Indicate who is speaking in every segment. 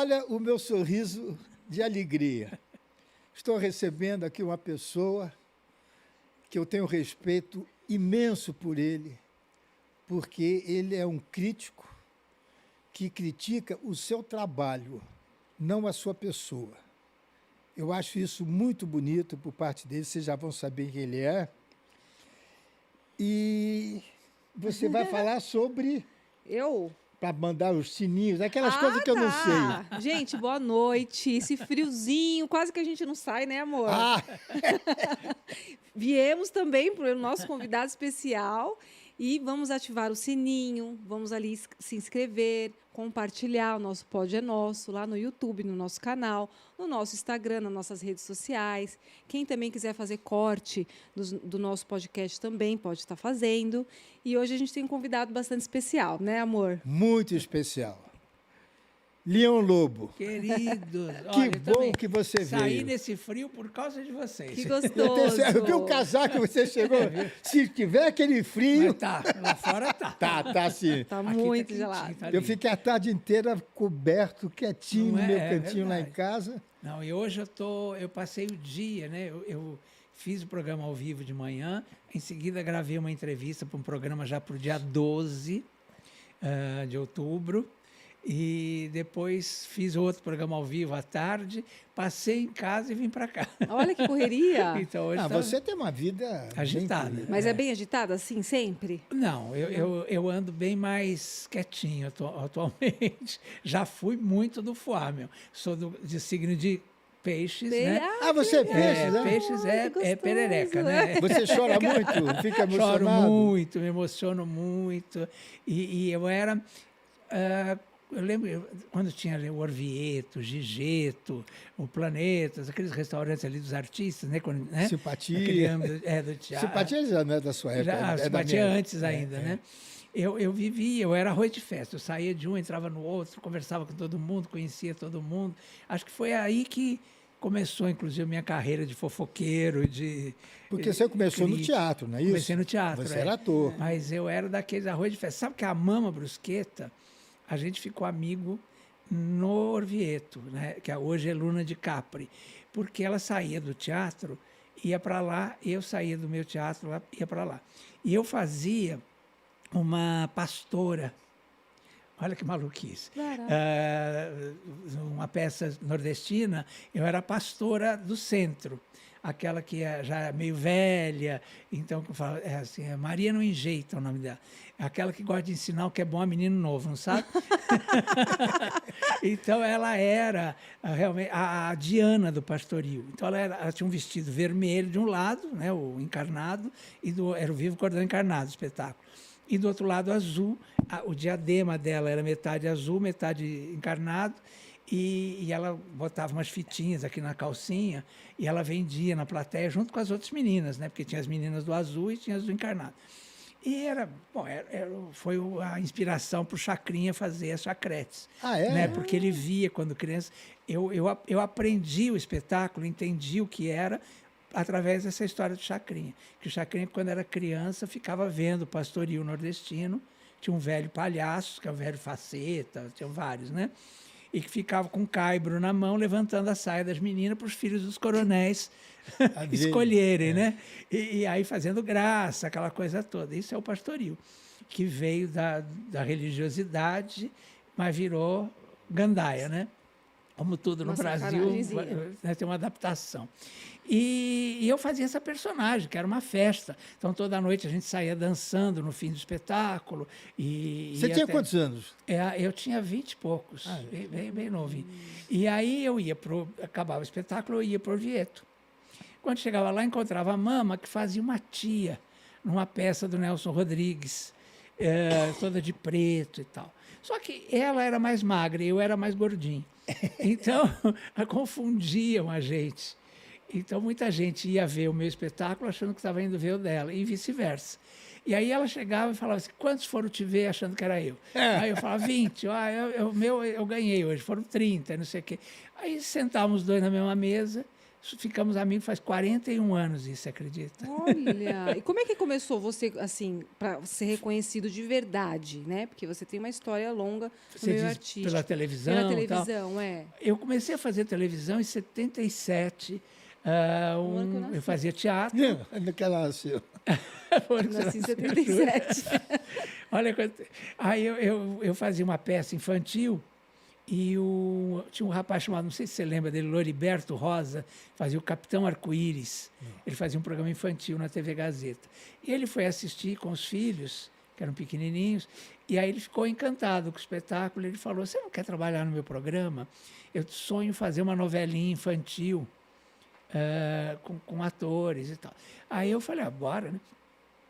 Speaker 1: olha o meu sorriso de alegria. Estou recebendo aqui uma pessoa que eu tenho respeito imenso por ele, porque ele é um crítico que critica o seu trabalho, não a sua pessoa. Eu acho isso muito bonito por parte dele, vocês já vão saber quem ele é. E você vai falar sobre...
Speaker 2: Eu?
Speaker 1: Para mandar os sininhos, aquelas coisas que eu não sei.
Speaker 2: Gente, boa noite. Esse friozinho, quase que a gente não sai, né, amor? Viemos também para o nosso convidado especial e vamos ativar o sininho, vamos ali se inscrever, compartilhar. O nosso Pod é Nosso lá no YouTube, no nosso canal, no nosso Instagram, nas nossas redes sociais. Quem também quiser fazer corte do nosso podcast também pode estar fazendo. E hoje a gente tem um convidado bastante especial, né, amor?
Speaker 1: Muito especial. Leão Lobo.
Speaker 3: Queridos,
Speaker 1: que bom que você veio.
Speaker 3: Saí nesse frio por causa de vocês.
Speaker 2: Que gostoso.
Speaker 1: Eu vi o casaco que você chegou. Se tiver aquele frio...
Speaker 3: Mas tá, lá fora tá.
Speaker 1: Tá sim.
Speaker 2: Tá muito gelado.
Speaker 3: Tá
Speaker 1: Eu fiquei a tarde inteira coberto, quietinho, no meu cantinho lá em
Speaker 3: verdade.
Speaker 1: casa.
Speaker 3: Não, e hoje eu passei o dia, né? Eu fiz o programa ao vivo de manhã, em seguida gravei uma entrevista para um programa já para o dia 12 de outubro. E depois fiz outro programa ao vivo à tarde, passei em casa e vim para cá.
Speaker 2: Olha que correria.
Speaker 3: Então, hoje
Speaker 1: Você tem uma vida
Speaker 3: agitada.
Speaker 2: Mas é bem agitada assim, sempre?
Speaker 3: Não, eu ando bem mais quietinho atualmente. Já fui muito do foie, meu. Sou de signo de peixes, né?
Speaker 1: Você é peixe, né?
Speaker 3: Peixes é perereca, né?
Speaker 1: Você chora muito? Fica emocionado?
Speaker 3: Choro muito, me emociono muito. E eu era... eu lembro quando tinha ali o Orvieto, Gigeto, o Planetas, aqueles restaurantes ali dos artistas, né? Né?
Speaker 1: Simpatia.
Speaker 3: Do teatro.
Speaker 1: Simpatia já não é da sua época.
Speaker 3: Simpatia antes ainda, né? Eu vivia, eu era arroz de festa. Eu saía de um, entrava no outro, conversava com todo mundo, conhecia todo mundo. Acho que foi aí que começou, inclusive, a minha carreira de fofoqueiro,
Speaker 1: Porque você começou no teatro, não é isso?
Speaker 3: Comecei no teatro.
Speaker 1: Você era ator.
Speaker 3: Mas eu era daqueles arroz de festa. Sabe que a Mama Brusqueta, a gente ficou amigo no Orvieto, né? Que hoje é Luna de Capri, porque ela saía do teatro, ia para lá, eu saía do meu teatro, ia para lá. E eu fazia uma pastora. Olha que maluquice. Uma peça nordestina, eu era pastora do centro. Aquela que já é meio velha, então que fala, Maria não enjeita o nome dela. Aquela que gosta de ensinar o que é bom a menino novo, não sabe? Então ela era realmente a Diana do pastoril. Então ela tinha um vestido vermelho de um lado, né, o encarnado, e era o Vivo Cordão Encarnado, o espetáculo. E do outro lado azul, o diadema dela era metade azul, metade encarnado, e ela botava umas fitinhas aqui na calcinha e ela vendia na plateia junto com as outras meninas, né? Porque tinha as meninas do azul e tinha as do encarnado. E foi a inspiração para o Chacrinha fazer as chacretes. Né? Porque ele via quando criança. Eu aprendi o espetáculo, entendi o que era através dessa história do Chacrinha. Que o Chacrinha, quando era criança, ficava vendo o pastoril nordestino. Tinha um velho palhaço, que é o velho faceta, tinha vários, né? E que ficava com um caibro na mão, levantando a saia das meninas para os filhos dos coronéis escolherem, né? E aí fazendo graça, aquela coisa toda. Isso é o pastoril, que veio da religiosidade, mas virou gandaia, né? Como tudo no Brasil, né, tem uma adaptação. E eu fazia essa personagem, que era uma festa. Então, toda noite a gente saía dançando no fim do espetáculo.
Speaker 1: Você tinha quantos anos?
Speaker 3: Eu tinha 20 e poucos, bem novinho. E aí acabava o espetáculo, eu ia para o Orvieto. Quando chegava lá, encontrava a Mama, que fazia uma tia, numa peça do Nelson Rodrigues, toda de preto e tal. Só que ela era mais magra e eu era mais gordinho. Então, confundiam a gente. Então, muita gente ia ver o meu espetáculo achando que estava indo ver o dela, e vice-versa. E aí ela chegava e falava assim, quantos foram te ver achando que era eu? Aí eu falava, 20. Eu ganhei hoje, foram 30, não sei o quê. Aí sentávamos os dois na mesma mesa, ficamos amigos faz 41 anos, isso, você acredita?
Speaker 2: Olha, e como é que começou você, assim, para ser reconhecido de verdade, né? Porque você tem uma história longa no
Speaker 3: Você
Speaker 2: meio
Speaker 3: diz
Speaker 2: artístico.
Speaker 3: pela televisão
Speaker 2: Pela
Speaker 3: e tal.
Speaker 2: televisão, é.
Speaker 3: Eu comecei a fazer televisão em 77.
Speaker 2: No ano que eu nasci.
Speaker 3: Eu fazia teatro.
Speaker 1: Naquela nasceu.
Speaker 2: Nasci em 77.
Speaker 3: Olha, aí eu fazia uma peça infantil e tinha um rapaz chamado, não sei se você lembra dele, Loriberto Rosa, fazia o Capitão Arco-Íris. Ele fazia um programa infantil na TV Gazeta. E ele foi assistir com os filhos, que eram pequenininhos, e aí ele ficou encantado com o espetáculo. Ele falou, você não quer trabalhar no meu programa? Eu sonho fazer uma novelinha infantil com atores e tal. Aí eu falei, bora, né?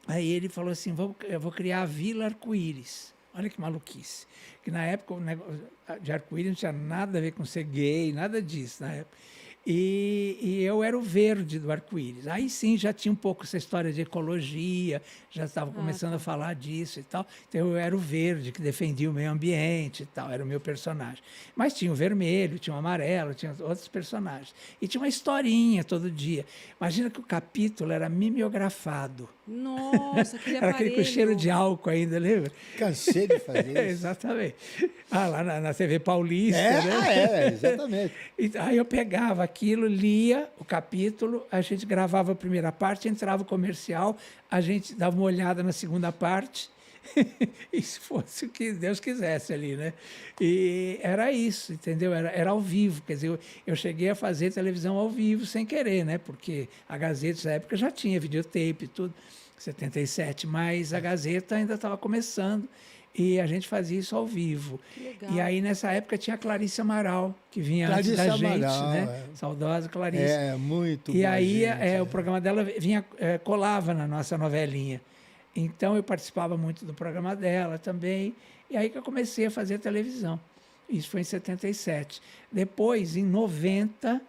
Speaker 3: Aí ele falou assim, eu vou criar a Vila Arco-Íris. Olha que maluquice. Que na época o negócio de arco-íris não tinha nada a ver com ser gay, nada disso na época. E eu era o verde do arco-íris. Aí sim já tinha um pouco essa história de ecologia, já estava começando a falar disso e tal. Então eu era o verde que defendia o meio ambiente e tal, era o meu personagem. Mas tinha o vermelho, tinha o amarelo, tinha outros personagens. E tinha uma historinha todo dia. Imagina que o capítulo era mimeografado.
Speaker 2: Nossa, aquele
Speaker 3: Era aquele com cheiro de álcool ainda, lembra?
Speaker 1: Cansei de fazer isso.
Speaker 3: Exatamente. Lá na TV Paulista, né?
Speaker 1: Exatamente.
Speaker 3: E aí eu pegava aquilo, lia o capítulo, a gente gravava a primeira parte, entrava o comercial, a gente dava uma olhada na segunda parte, e se fosse o que Deus quisesse ali, né? E era isso, entendeu? Era ao vivo, quer dizer, eu cheguei a fazer televisão ao vivo sem querer, né? Porque a Gazeta, nessa época, já tinha videotape e tudo, 77, mas a Gazeta ainda estava começando, e a gente fazia isso ao vivo.
Speaker 2: Legal.
Speaker 3: E aí, nessa época, tinha a Clarice Amaral, que vinha
Speaker 1: Clarice
Speaker 3: antes da
Speaker 1: Amaral,
Speaker 3: gente, né? Saudosa Clarice.
Speaker 1: É, muito
Speaker 3: E
Speaker 1: boa
Speaker 3: aí,
Speaker 1: gente,
Speaker 3: o programa dela colava na nossa novelinha. Então, eu participava muito do programa dela também. E aí que eu comecei a fazer televisão. Isso foi em 77. Depois, em 90,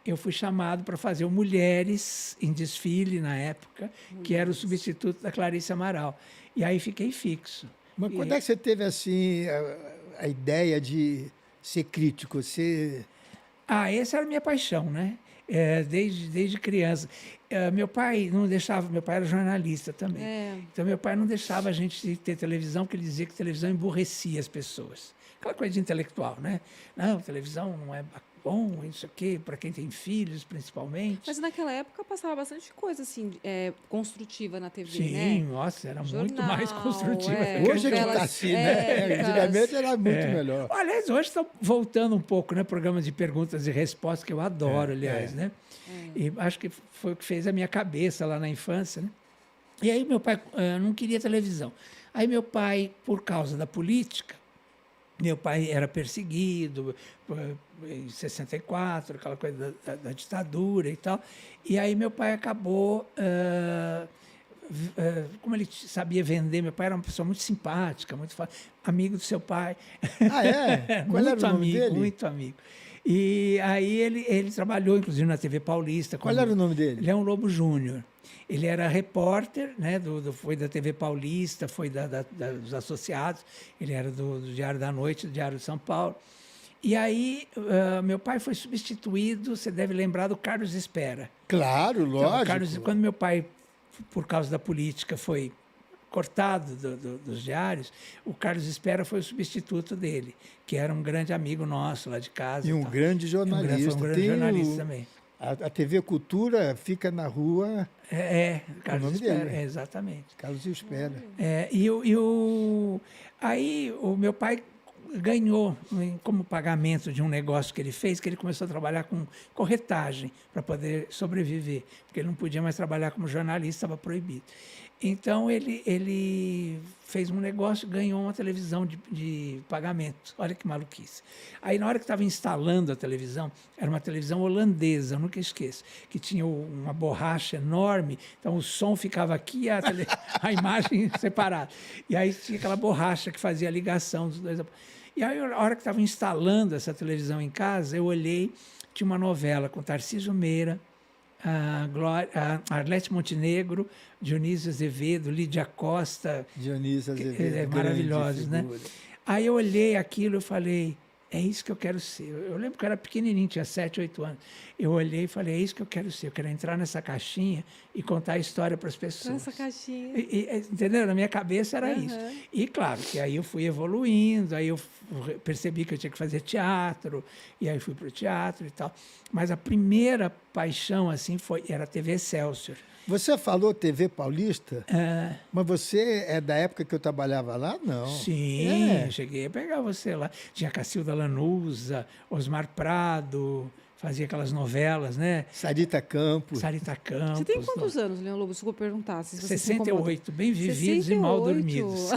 Speaker 3: eu fui chamado para fazer o Mulheres em Desfile, na época, que era o substituto da Clarice Amaral. E aí fiquei fixo.
Speaker 1: Mas quando é que você teve assim a ideia de ser crítico?
Speaker 3: Essa era a minha paixão, né? Desde criança. Meu pai não deixava, meu pai era jornalista também. Então, meu pai não deixava a gente ter televisão, porque ele dizia que televisão emburrecia as pessoas. Aquela coisa de intelectual, né? Não, televisão não é bom, isso aqui, para quem tem filhos, principalmente.
Speaker 2: Mas naquela época passava bastante coisa assim, construtiva na TV,
Speaker 3: Sim,
Speaker 2: né?
Speaker 3: nossa, era
Speaker 2: Jornal,
Speaker 3: muito mais construtiva.
Speaker 1: Hoje é que está assim, né? Antigamente era muito melhor.
Speaker 3: Aliás, hoje está voltando um pouco, né? Programa de perguntas e respostas, que eu adoro, aliás, né? E acho que foi o que fez a minha cabeça lá na infância, né? E aí meu pai não queria televisão. Aí meu pai, por causa da política, meu pai era perseguido em 64, aquela coisa da ditadura e tal. E aí meu pai acabou, como ele sabia vender, meu pai era uma pessoa muito simpática, muito amigo do seu pai.
Speaker 1: Ah, é? Qual era o nome dele?
Speaker 3: Muito amigo. E aí ele trabalhou, inclusive, na TV Paulista.
Speaker 1: Qual era o nome dele?
Speaker 3: Leão Lobo Júnior. Ele era repórter, né, foi da TV Paulista, foi dos associados, ele era do Diário da Noite, do Diário de São Paulo. E aí, meu pai foi substituído, você deve lembrar, do Carlos Espera.
Speaker 1: Claro, lógico.
Speaker 3: Então, quando meu pai, por causa da política, foi cortado dos diários, o Carlos Espera foi o substituto dele, que era um grande amigo nosso lá de casa.
Speaker 1: E um grande jornalista.
Speaker 3: Foi um grande jornalista também.
Speaker 1: A TV Cultura fica na rua...
Speaker 3: Carlos
Speaker 1: Espera.
Speaker 3: Espera, exatamente.
Speaker 1: Carlos Espera.
Speaker 3: Aí o meu pai ganhou, como pagamento de um negócio que ele fez, que ele começou a trabalhar com corretagem para poder sobreviver, porque ele não podia mais trabalhar como jornalista, estava proibido. Então, ele fez um negócio, ganhou uma televisão de pagamento. Olha que maluquice. Aí, na hora que estava instalando a televisão, era uma televisão holandesa, eu nunca esqueço, que tinha uma borracha enorme, então o som ficava aqui e a imagem separada. E aí tinha aquela borracha que fazia a ligação dos dois. E aí, na hora que estava instalando essa televisão em casa, eu olhei, tinha uma novela com Tarcísio Meira, a Arlete Montenegro, Dionísio Azevedo, Lídia Costa.
Speaker 1: Dionísio Azevedo.
Speaker 3: Maravilhosos, né? Aí eu olhei aquilo e falei, é isso que eu quero ser. Eu lembro que eu era pequenininho, tinha 7, 8 anos. Eu olhei e falei, é isso que eu quero ser. Eu quero entrar nessa caixinha e contar a história para as pessoas.
Speaker 2: Nessa caixinha.
Speaker 3: Entendeu? Na minha cabeça era
Speaker 2: Aham.
Speaker 3: isso. E claro que aí eu fui evoluindo, aí eu percebi que eu tinha que fazer teatro, e aí fui para o teatro e tal. Mas a primeira paixão assim era a TV Excelsior.
Speaker 1: Você falou TV Paulista,
Speaker 3: Ah,
Speaker 1: mas você é da época que eu trabalhava lá? Não.
Speaker 3: sim,
Speaker 1: É.
Speaker 3: cheguei a pegar você lá. Tinha Cacilda Lanusa, Osmar Prado, fazia aquelas novelas, né?
Speaker 1: Sarita Campos.
Speaker 3: Sarita Campos.
Speaker 2: Você tem quantos anos, Leão Lobo? Desculpa perguntar. Se você se incomoda.
Speaker 3: 68, bem vividos e mal
Speaker 2: 68.
Speaker 3: dormidos.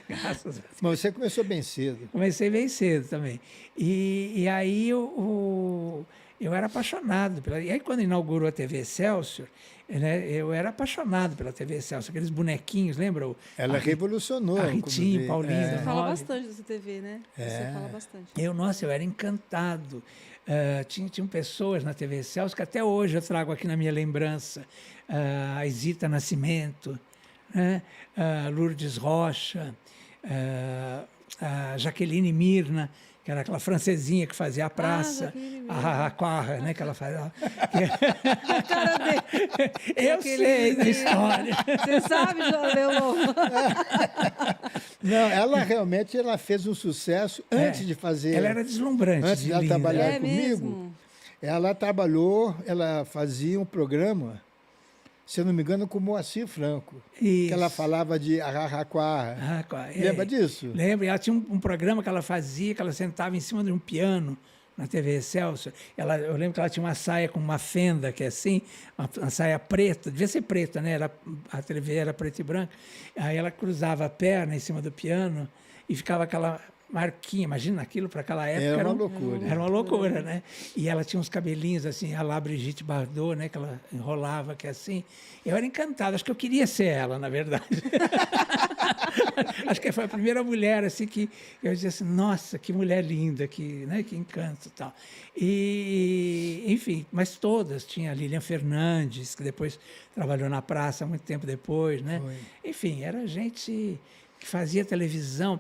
Speaker 3: Graças a Deus.
Speaker 1: Mas você começou bem cedo.
Speaker 3: Comecei bem cedo também. E aí eu era apaixonado pela. E aí, quando inaugurou a TV Excelsior, né, eu era apaixonado pela TV Excelsior, aqueles bonequinhos, lembra?
Speaker 1: Ela revolucionou.
Speaker 3: a
Speaker 1: quando
Speaker 3: Ritinho,
Speaker 1: veio.
Speaker 3: Paulinho,
Speaker 1: É.
Speaker 2: Você fala
Speaker 3: Nove.
Speaker 2: bastante dessa TV, né? Você fala bastante.
Speaker 3: Eu era encantado. Tinham pessoas na TV Excelsior que até hoje eu trago aqui na minha lembrança. A Isita Nascimento, né? Lourdes Rocha, a Jaqueline Mirna, que era aquela francesinha que fazia a praça,
Speaker 2: Jaqueline
Speaker 3: a
Speaker 2: Mirna.
Speaker 3: Raquarra, né, que ela fazia.
Speaker 2: A cara dele.
Speaker 3: Eu
Speaker 2: Jaqueline
Speaker 3: sei da
Speaker 2: Mirna.
Speaker 3: história.
Speaker 2: Você sabe, Leão Lobo?
Speaker 1: Não, ela realmente ela fez um sucesso antes de fazer.
Speaker 3: Ela era deslumbrante.
Speaker 1: Antes
Speaker 3: de
Speaker 1: dela
Speaker 3: linda.
Speaker 1: trabalhar
Speaker 2: É
Speaker 1: comigo,
Speaker 2: mesmo?
Speaker 1: ela trabalhou, ela fazia um programa, se eu não me engano, com Moacir Franco. Que ela
Speaker 3: Isso.
Speaker 1: falava de Araraquara. Lembra disso?
Speaker 3: Lembro. Ela tinha um programa que ela fazia, que ela sentava em cima de um piano na TV Excelsior. Eu lembro que ela tinha uma saia com uma fenda, que é assim, uma saia preta, devia ser preta, né? A TV era preta e branca. Aí ela cruzava a perna em cima do piano e ficava aquela marquinha. Imagina aquilo para aquela época.
Speaker 1: Era uma loucura.
Speaker 3: Era uma loucura, né? E ela tinha uns cabelinhos assim, a lá Brigitte Bardot, né? Que ela enrolava, que é assim. Eu era encantado, acho que eu queria ser ela, na verdade. Acho que foi a primeira mulher assim que eu dizia assim, nossa, que mulher linda, né? Que encanto e tal. E, enfim, mas todas. Tinha a Lilian Fernandes, que depois trabalhou na praça muito tempo depois, né?
Speaker 1: Foi.
Speaker 3: Enfim, era gente que fazia televisão.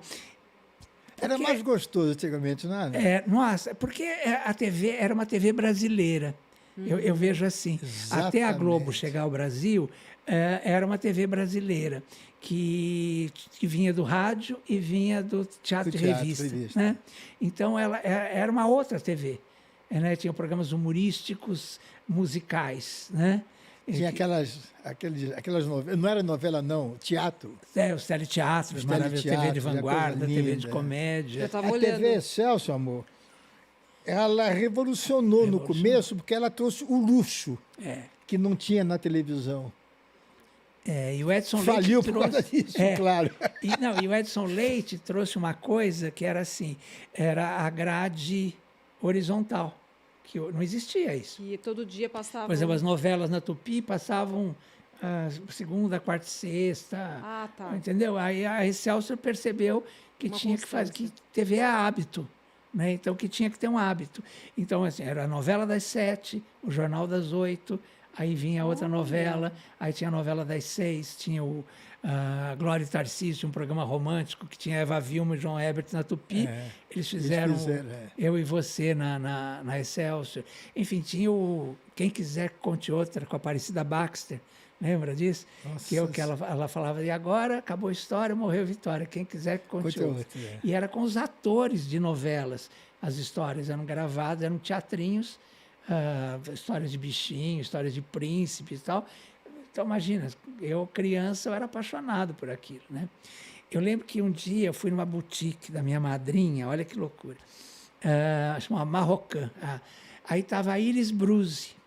Speaker 1: Era mais gostoso antigamente, não era?
Speaker 3: Nossa, porque a TV era uma TV brasileira. Eu vejo assim. Até a Globo
Speaker 1: Exatamente.
Speaker 3: chegar ao Brasil, era uma TV brasileira, que vinha do rádio e vinha do teatro,
Speaker 1: Do
Speaker 3: e
Speaker 1: teatro,
Speaker 3: revista.
Speaker 1: revista.
Speaker 3: Né? Então, ela era uma outra TV. Né? Tinha programas humorísticos, musicais. Né?
Speaker 1: Tinha aquelas novelas, não era novela não, teatro.
Speaker 3: Os teleteatros,
Speaker 1: Os
Speaker 3: maravilhosos, TV de
Speaker 1: teleteatros, a
Speaker 3: vanguarda,
Speaker 1: coisa
Speaker 3: TV de
Speaker 1: linda.
Speaker 3: comédia.
Speaker 2: Eu tava
Speaker 1: A
Speaker 2: olhando.
Speaker 1: TV Excelsior, amor, ela revolucionou no começo porque ela trouxe o luxo que não tinha na televisão.
Speaker 3: E o Edson
Speaker 1: Faliu
Speaker 3: Leite
Speaker 1: por causa
Speaker 3: trouxe-
Speaker 1: disso, claro.
Speaker 3: E o Edson Leite trouxe uma coisa que era assim, era a grade horizontal, que não existia isso.
Speaker 2: Que todo dia passava.
Speaker 3: Por exemplo, as novelas na Tupi passavam segunda, quarta e sexta.
Speaker 2: Ah, tá.
Speaker 3: Entendeu? Aí a Excelsior percebeu que
Speaker 2: Uma
Speaker 3: tinha que fazer,
Speaker 2: constância.
Speaker 3: que TV é hábito. Né? Então, que tinha que ter um hábito. Então, assim, era a novela das 7, o jornal das 8, aí vinha outra novela, aí tinha a novela das 6, tinha a Glória e Tarcísio, um programa romântico que tinha Eva Vilma e João Herbert na Tupi. Eles fizeram Eu e Você na Excelsior. Enfim, tinha o Quem Quiser Que Conte Outra, com a Aparecida Baxter. Lembra disso?
Speaker 1: Nossa.
Speaker 3: Que ela falava, e agora acabou a história, morreu Vitória. Quem quiser que conte
Speaker 1: Conte
Speaker 3: outra.
Speaker 1: outra, é.
Speaker 3: E era com os atores de novelas. As histórias eram gravadas, eram teatrinhos, histórias de bichinho, histórias de príncipes e tal. Então, imagina, eu, criança, eu era apaixonado por aquilo, né? Eu lembro que um dia eu fui numa boutique da minha madrinha, olha que loucura, chamava Marrocan. Aí estava a Iris Bruzi.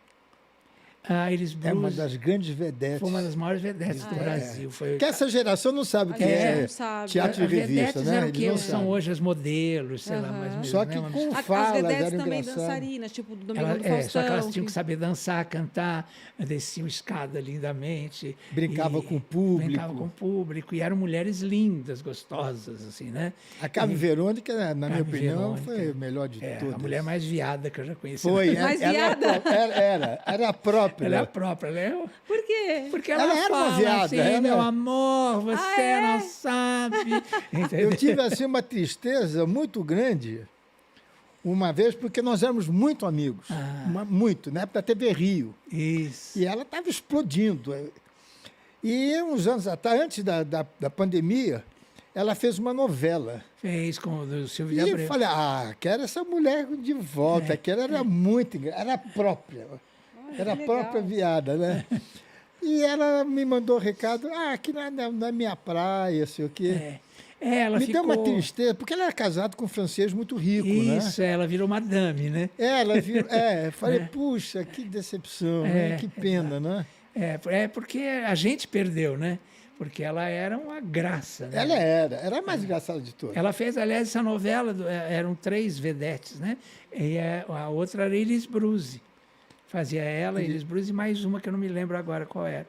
Speaker 3: A Iris Bruzi
Speaker 1: É uma das grandes vedetes.
Speaker 3: foi uma das maiores vedetes do Brasil. Foi
Speaker 1: Porque essa geração não sabe o que
Speaker 2: A gente
Speaker 1: é
Speaker 2: não sabe.
Speaker 1: teatro e revista,
Speaker 3: vedetes
Speaker 1: né?
Speaker 3: eram o
Speaker 1: Eles
Speaker 3: que
Speaker 1: não
Speaker 3: são
Speaker 1: sabem.
Speaker 3: hoje as modelos, sei lá,
Speaker 2: Aham.
Speaker 3: mais ou menos.
Speaker 1: Só que
Speaker 3: né?
Speaker 1: com
Speaker 2: As
Speaker 1: falas
Speaker 2: vedetes
Speaker 1: eram
Speaker 2: também
Speaker 1: engraçadas.
Speaker 2: dançarinas, tipo do Domingão do
Speaker 3: Só
Speaker 2: Faustão.
Speaker 3: que elas tinham que saber dançar, cantar, desciam escada lindamente.
Speaker 1: Brincava
Speaker 3: e
Speaker 1: com o público.
Speaker 3: Brincavam com o público. E eram mulheres lindas, gostosas, assim, né?
Speaker 1: A Carmen Verônica, na minha
Speaker 3: Carmen
Speaker 1: opinião,
Speaker 3: Verônica.
Speaker 1: foi a melhor de todas.
Speaker 3: A mulher mais viada que eu já conheci.
Speaker 1: Foi,
Speaker 2: Mais
Speaker 1: era
Speaker 2: viada.
Speaker 1: Era a própria. própria.
Speaker 3: Ela é a própria. Ela é
Speaker 2: Por quê?
Speaker 3: porque
Speaker 1: Ela
Speaker 3: ela
Speaker 1: era uma
Speaker 3: fala
Speaker 1: viada,
Speaker 3: assim,
Speaker 1: ela-
Speaker 3: meu amor, você não sabe. Entendeu?
Speaker 1: Eu tive assim uma tristeza muito grande uma vez, porque nós éramos muito amigos. Muito, na época da TV Rio.
Speaker 3: Isso.
Speaker 1: E ela estava explodindo. E uns anos atrás, antes da pandemia, ela fez uma novela.
Speaker 3: Fez com o do Silvio
Speaker 1: E
Speaker 3: de
Speaker 1: eu
Speaker 3: Abreu.
Speaker 1: falei, quero essa mulher de volta. Aquela era muito era própria. Era a
Speaker 2: que
Speaker 1: própria
Speaker 2: legal.
Speaker 1: viada, né? E ela me mandou recado, aqui não é minha praia, sei o quê.
Speaker 3: Ela
Speaker 1: Me
Speaker 3: ficou...
Speaker 1: deu uma tristeza, porque ela era casada com um francês muito rico, né?
Speaker 3: Isso, ela virou madame, né?
Speaker 1: Ela viu, falei, puxa, que decepção, né? Que pena, né?
Speaker 3: É porque a gente perdeu, né? Porque ela era uma graça, né?
Speaker 1: Ela era a mais engraçada de todas.
Speaker 3: Ela fez, aliás, essa novela, eram 3 vedetes, né? E a outra era Iris Bruzi. Fazia ela, Iris Bruzi, e mais uma que eu não me lembro agora qual era.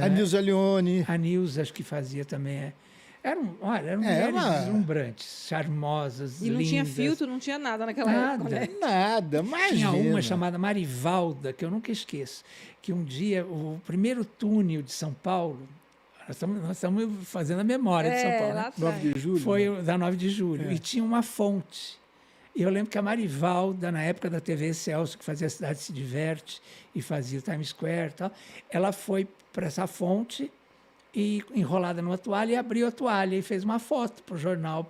Speaker 1: A Nilza Leone.
Speaker 3: A Nilza, acho que fazia também. Eram mulheres deslumbrantes, charmosas,
Speaker 2: E não
Speaker 3: lindas.
Speaker 2: tinha filtro, não tinha nada naquela
Speaker 3: Nada.
Speaker 2: época, né?
Speaker 1: Nada, imagina.
Speaker 3: Tinha uma chamada Marivalda, que eu nunca esqueço, que um dia, o primeiro túnel de São Paulo, nós estamos fazendo a memória de São Paulo,
Speaker 2: lá
Speaker 3: né?
Speaker 2: atrás.
Speaker 1: 9 de julho.
Speaker 3: Foi o da 9 de julho, e tinha uma fonte. E eu lembro que a Marivalda, na época da TV Excelsior, que fazia A Cidade Se Diverte, e fazia o Times Square e tal, ela foi para essa fonte, e enrolada numa toalha, e abriu a toalha e fez uma foto para o jornal,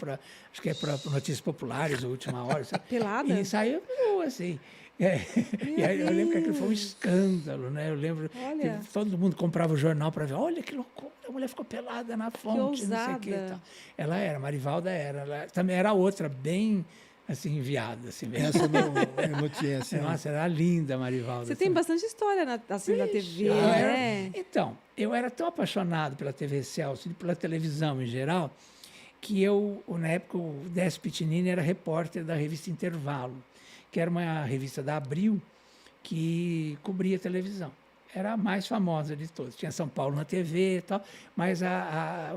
Speaker 3: acho que é para Notícias Populares, ou Última Hora. Sabe?
Speaker 2: Pelada?
Speaker 3: E saiu nua, assim. E aí eu lembro que aquilo foi um escândalo, né? Eu lembro
Speaker 2: Olha.
Speaker 3: que todo mundo comprava o jornal para ver, olha que loucura, a mulher ficou pelada na fonte, não sei o quê. E tal. Ela era, Marivalda era. Ela também era outra, bem assim, enviada. Assim, mesmo.
Speaker 1: Essa eu não tinha assim.
Speaker 3: Nossa, era linda a Marivalda.
Speaker 2: Você tem
Speaker 3: também.
Speaker 2: bastante história assim, da TV,
Speaker 3: Ah,
Speaker 2: né?
Speaker 3: Então, eu era tão apaixonado pela TV Excelsior e pela televisão em geral, que na época, o Décio Pitinini era repórter da revista Intervalo, que era uma revista da Abril que cobria televisão. Era a mais famosa de todas. Tinha São Paulo na TV e tal, mas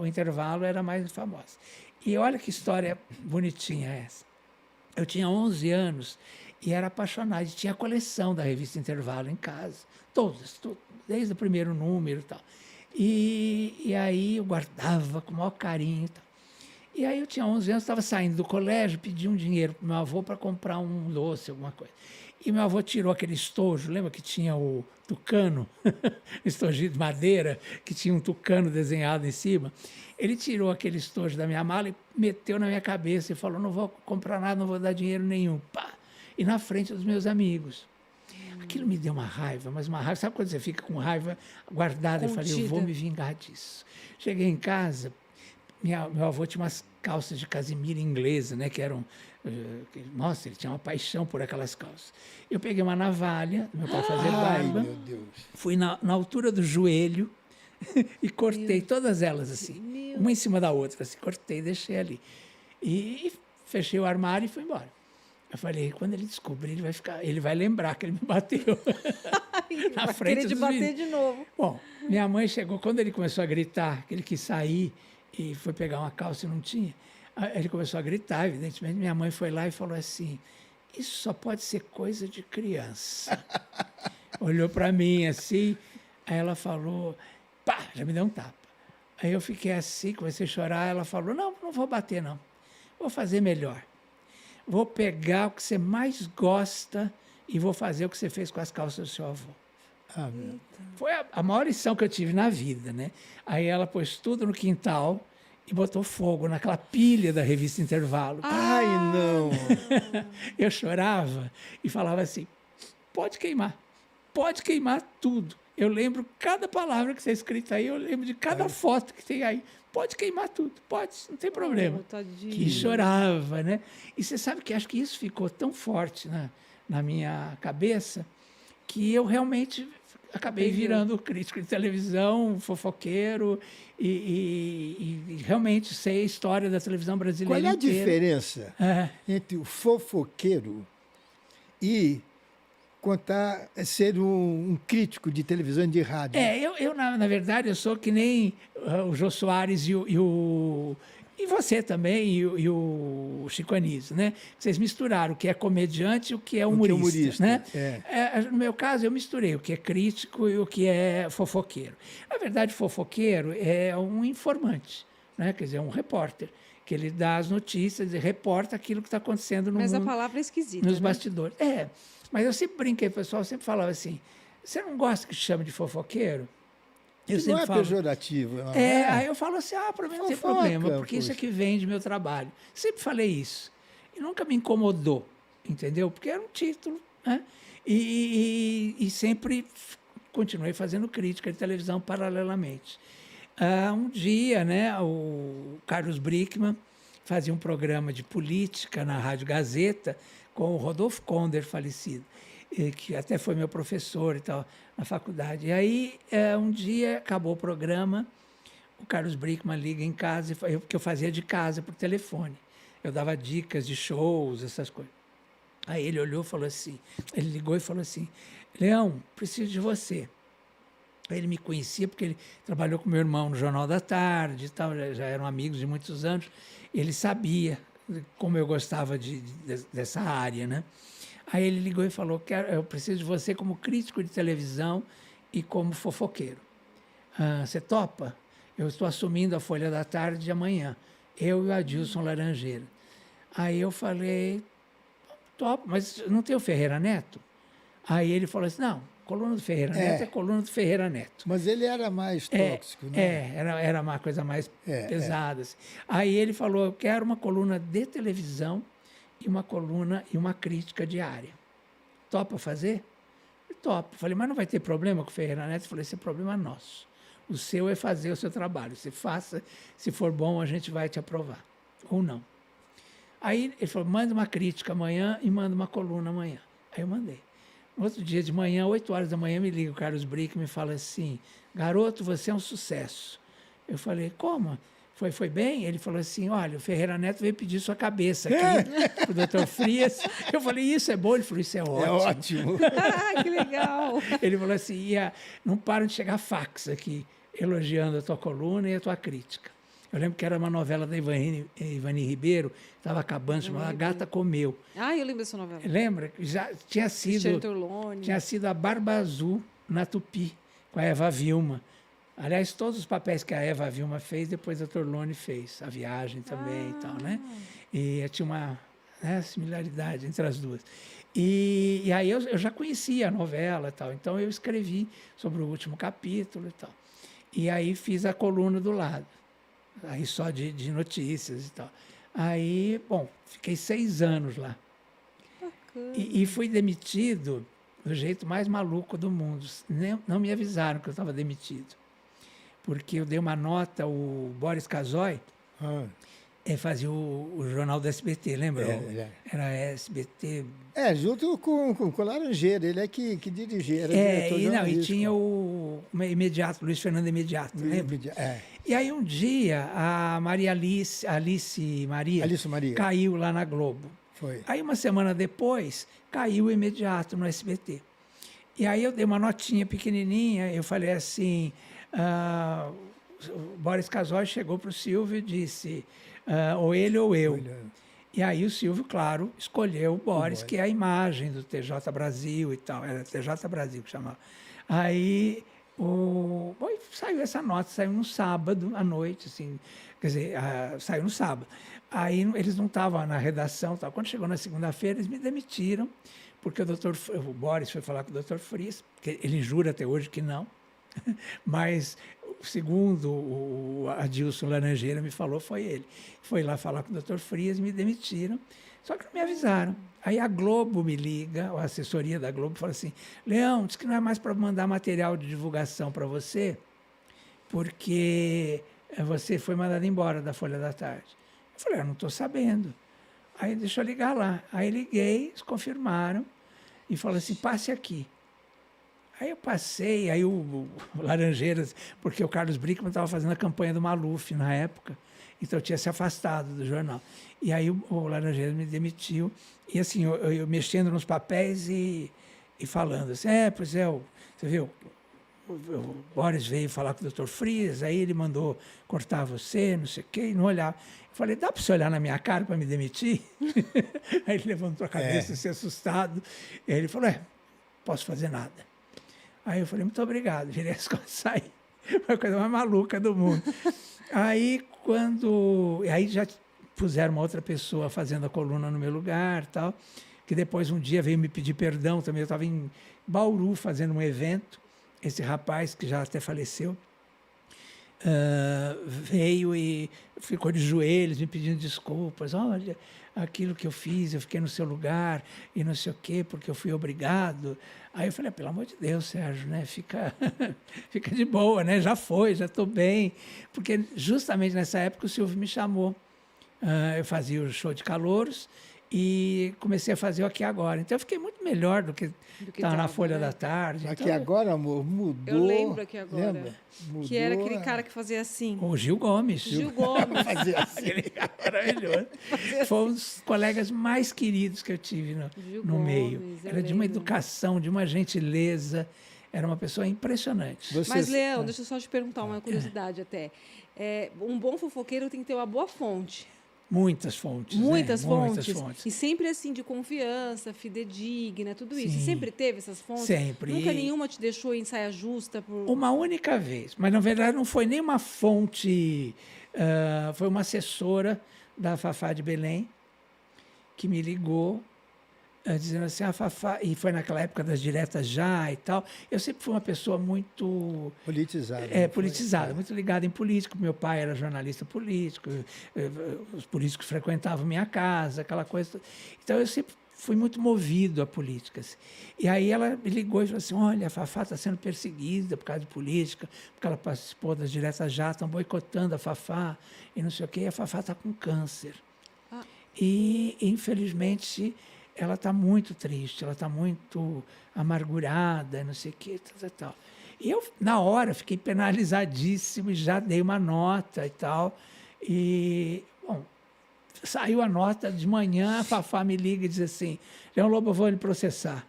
Speaker 3: o Intervalo era a mais famosa. E olha que história bonitinha essa. Eu tinha 11 anos e era apaixonado. E tinha a coleção da revista Intervalo em casa. Todas, desde o primeiro número e tal. E aí eu guardava com o maior carinho e tal. E aí eu tinha 11 anos, estava saindo do colégio, pedi um dinheiro para o meu avô para comprar um doce, alguma coisa. E meu avô tirou aquele estojo, lembra que tinha o tucano, estojo de madeira, que tinha um tucano desenhado em cima? Ele tirou aquele estojo da minha mala e meteu na minha cabeça e falou, não vou comprar nada, não vou dar dinheiro nenhum. Pá! E na frente dos meus amigos. Aquilo me deu uma raiva, mas uma raiva. Sabe quando você fica com raiva guardada? Eu falei, eu vou me vingar disso. Cheguei em casa, meu avô tinha umas calças de casimira inglesa, né, que eram... Nossa, ele tinha uma paixão por aquelas calças. Eu peguei uma navalha, meu pai fazia barba,
Speaker 1: meu Deus.
Speaker 3: fui na altura do joelho e cortei todas elas assim, uma em cima da outra, assim, cortei, deixei ali. E fechei o armário e fui embora. Eu falei, quando ele descobrir, ele vai lembrar que ele me bateu na
Speaker 2: Vai
Speaker 3: frente
Speaker 2: querer te
Speaker 3: dos
Speaker 2: bater
Speaker 3: meninos.
Speaker 2: de novo.
Speaker 3: Bom, minha mãe chegou, quando ele começou a gritar, que ele quis sair e foi pegar uma calça e não tinha, ele começou a gritar, evidentemente. Minha mãe foi lá e falou assim, isso só pode ser coisa de criança. Olhou para mim assim, aí ela falou, pá, já me deu um tapa. Aí eu fiquei assim, comecei a chorar, ela falou, não vou bater não, vou fazer melhor. Vou pegar o que você mais gosta e vou fazer o que você fez com as calças do seu avô. Foi a maior lição que eu tive na vida, né? Aí ela pôs tudo no quintal e botou fogo naquela pilha da revista Intervalo.
Speaker 1: Ai, não.
Speaker 3: Eu chorava e falava assim, pode queimar tudo. Eu lembro cada palavra que está escrita aí, eu lembro de cada foto que tem aí. Pode queimar tudo, pode, não tem problema.
Speaker 2: Tadinho.
Speaker 3: Que chorava, né? E você sabe que acho que isso ficou tão forte na minha cabeça que eu realmente acabei virando crítico de televisão, fofoqueiro e realmente sei a história da televisão brasileira
Speaker 1: Qual é a
Speaker 3: inteira.
Speaker 1: diferença entre o fofoqueiro e ser um crítico de televisão e de rádio?
Speaker 3: Eu na verdade, eu sou que nem o Jô Soares e E você também, e o Chico Anísio, né? Vocês misturaram o que é comediante e o que é humorista, né? No meu caso, eu misturei o que é crítico e o que é fofoqueiro. Na verdade, fofoqueiro é um informante, né? Quer dizer, um repórter, que ele dá as notícias e reporta aquilo que está acontecendo no mundo.
Speaker 2: Mas a palavra é esquisita,
Speaker 3: nos
Speaker 2: né?
Speaker 3: bastidores. Mas eu sempre brinquei, o pessoal sempre falava assim, você não gosta que te chame de fofoqueiro? Eu
Speaker 1: Não
Speaker 3: sempre
Speaker 1: é
Speaker 3: falo,
Speaker 1: pejorativo. Não
Speaker 3: aí eu falo assim, para mim não tem
Speaker 1: Fofoca,
Speaker 3: problema, porque isso
Speaker 1: poxa.
Speaker 3: aqui vem de meu trabalho. Sempre falei isso. E nunca me incomodou, entendeu? Porque era um título, né? E sempre continuei fazendo crítica de televisão paralelamente. Um dia, né, o Carlos Brickman fazia um programa de política na Rádio Gazeta com o Rodolfo Konder, falecido, que até foi meu professor e tal, na faculdade. E aí, um dia, acabou o programa, o Carlos Brickman liga em casa, porque eu fazia de casa, por telefone. Eu dava dicas de shows, essas coisas. Aí ele olhou e falou assim, ele ligou e falou assim, Leão, preciso de você. Ele me conhecia porque ele trabalhou com meu irmão no Jornal da Tarde e tal, já eram amigos de muitos anos. Ele sabia como eu gostava dessa área, né? Aí ele ligou e falou que eu preciso de você como crítico de televisão e como fofoqueiro. Você topa? Eu estou assumindo a Folha da Tarde de amanhã, eu e o Adilson Laranjeira. Aí eu falei, topo, mas não tem o Ferreira Neto? Aí ele falou assim, não, coluna do Ferreira Neto é coluna do Ferreira Neto.
Speaker 1: Mas ele era mais tóxico, né?
Speaker 3: Era uma coisa mais pesada. Assim. Aí ele falou, eu quero uma coluna de televisão e uma coluna e uma crítica diária. Topa fazer? Topa. Falei, mas não vai ter problema com o Ferreira Neto? Falei, esse é problema nosso. O seu é fazer o seu trabalho. Você faça, se for bom, a gente vai te aprovar. Ou não. Aí ele falou, manda uma crítica amanhã e manda uma coluna amanhã. Aí eu mandei. No outro dia de manhã, 8 horas da manhã, me liga o Carlos Brick e me fala assim, garoto, você é um sucesso. Eu falei, como? Foi bem? Ele falou assim, olha, o Ferreira Neto veio pedir sua cabeça aqui para o doutor Frias. Eu falei, isso é bom? Ele falou, isso é ótimo.
Speaker 1: É ótimo.
Speaker 2: Que legal!
Speaker 3: Ele falou assim, não param de chegar fax aqui, elogiando a tua coluna e a tua crítica. Eu lembro que era uma novela da Ivani Ribeiro, estava acabando, chamada A Gata Comeu.
Speaker 2: Eu lembro dessa novela.
Speaker 3: Lembra? Já tinha sido a Barba Azul na Tupi, com a Eva Vilma. Aliás, todos os papéis que a Eva Vilma fez, depois a Torlone fez. A Viagem também e tal, né? E tinha uma similaridade entre as duas. E aí eu já conhecia a novela e tal, então eu escrevi sobre o último capítulo e tal. E aí fiz a coluna do lado. Aí só de notícias e tal. Aí, bom, fiquei 6 anos lá. E fui demitido do jeito mais maluco do mundo. Não me avisaram que eu estava demitido. Porque eu dei uma nota, o Boris Casoy fazia o jornal do SBT, lembra? Era SBT...
Speaker 1: junto com o Laranjeira, ele é que dirigia, era diretor jornalístico.
Speaker 3: E tinha o Imediato, Luiz Fernando Imediato, lembra? E aí um dia a Alice Maria caiu lá na Globo.
Speaker 1: Foi.
Speaker 3: Aí uma semana depois caiu o Imediato no SBT. E aí eu dei uma notinha pequenininha, eu falei assim, o Boris Casoy chegou para o Silvio e disse, ou ele ou eu. E aí o Silvio, claro, escolheu o Boris, que é a imagem do TJ Brasil e tal, era TJ Brasil que chamava. Aí saiu essa nota, saiu no sábado à noite, assim, quer dizer, saiu no sábado. Aí eles não estavam na redação, tal. Quando chegou na segunda-feira, eles me demitiram, porque o Boris foi falar com o doutor Frias, que ele jura até hoje que não, mas segundo o Adilson Laranjeira me falou, foi ele. Foi lá falar com o doutor Frias e me demitiram, só que não me avisaram. Aí a Globo me liga, a assessoria da Globo fala assim, Leão, diz que não é mais para mandar material de divulgação para você, porque você foi mandado embora da Folha da Tarde. Eu falei, eu não estou sabendo. Aí deixa eu ligar lá. Aí liguei, eles confirmaram e falaram assim, passe aqui. Aí eu passei, aí o Laranjeiras, porque o Carlos Brickman estava fazendo a campanha do Maluf na época, então eu tinha se afastado do jornal. E aí o Laranjeiras me demitiu, e assim, eu mexendo nos papéis e falando assim, pois é, você viu, o Boris veio falar com o Dr. Frias, aí ele mandou cortar você, não sei o quê, e não olhava. Eu falei, dá para você olhar na minha cara para me demitir? Aí ele levantou a cabeça, assim, assustado. E aí ele falou, posso fazer nada. Aí eu falei, muito obrigado, virei as costas e saí. Foi a coisa mais maluca do mundo. Aí já puseram uma outra pessoa fazendo a coluna no meu lugar, tal, que depois um dia veio me pedir perdão também. Eu estava em Bauru fazendo um evento. Esse rapaz, que já até faleceu, veio e ficou de joelhos me pedindo desculpas. Olha, aquilo que eu fiz, eu fiquei no seu lugar e não sei o quê, porque eu fui obrigado. Aí eu falei, pelo amor de Deus, Sérgio, né? Fica de boa, né? Já foi, já estou bem. Porque justamente nessa época o Silvio me chamou. Eu fazia o show de calouros e comecei a fazer o Aqui Agora. Então eu fiquei muito melhor do que estava na Folha da Tarde.
Speaker 1: Aqui
Speaker 3: então,
Speaker 1: Agora, amor, mudou.
Speaker 2: Eu lembro Aqui Agora.
Speaker 1: Lembra? Mudou,
Speaker 2: Que era aquele cara que fazia assim.
Speaker 3: o Gil Gomes.
Speaker 2: Gil Gomes.
Speaker 1: fazia assim.
Speaker 3: Aquele cara maravilhoso. Foi um dos colegas mais queridos que eu tive
Speaker 2: Gil
Speaker 3: no meio.
Speaker 2: Gomes, eu
Speaker 3: Era de uma
Speaker 2: lembro.
Speaker 3: educação, de uma gentileza. Era uma pessoa impressionante.
Speaker 2: Mas, Leão, deixa eu só te perguntar uma curiosidade até. Um bom fofoqueiro tem que ter uma boa fonte.
Speaker 3: Muitas fontes.
Speaker 2: Muitas
Speaker 3: né?
Speaker 2: fontes.
Speaker 3: Muitas fontes.
Speaker 2: E sempre assim, de confiança, fidedigna, tudo isso.
Speaker 3: Sim.
Speaker 2: E sempre teve essas fontes?
Speaker 3: Sempre.
Speaker 2: Nunca nenhuma te deixou em saia justa?
Speaker 3: Uma única vez. Mas, na verdade, não foi nem uma fonte... foi uma assessora da Fafá de Belém que me ligou dizendo assim, a Fafá... E foi naquela época das diretas já e tal. Eu sempre fui uma pessoa muito...
Speaker 1: Politizada.
Speaker 3: Politizada, muito ligada em política. Meu pai era jornalista político, os políticos frequentavam minha casa, aquela coisa. Então, eu sempre fui muito movido a políticas. E aí ela me ligou e falou assim, olha, a Fafá está sendo perseguida por causa de política, porque ela participou das diretas já, estão boicotando a Fafá, e não sei o quê, e a Fafá está com câncer. E, infelizmente, ela está muito triste, ela está muito amargurada, não sei o quê, tal. E eu, na hora, fiquei penalizadíssimo e já dei uma nota e tal. E, bom, saiu a nota de manhã, a Fafá me liga e diz assim, Leão Lobo, eu vou lhe processar.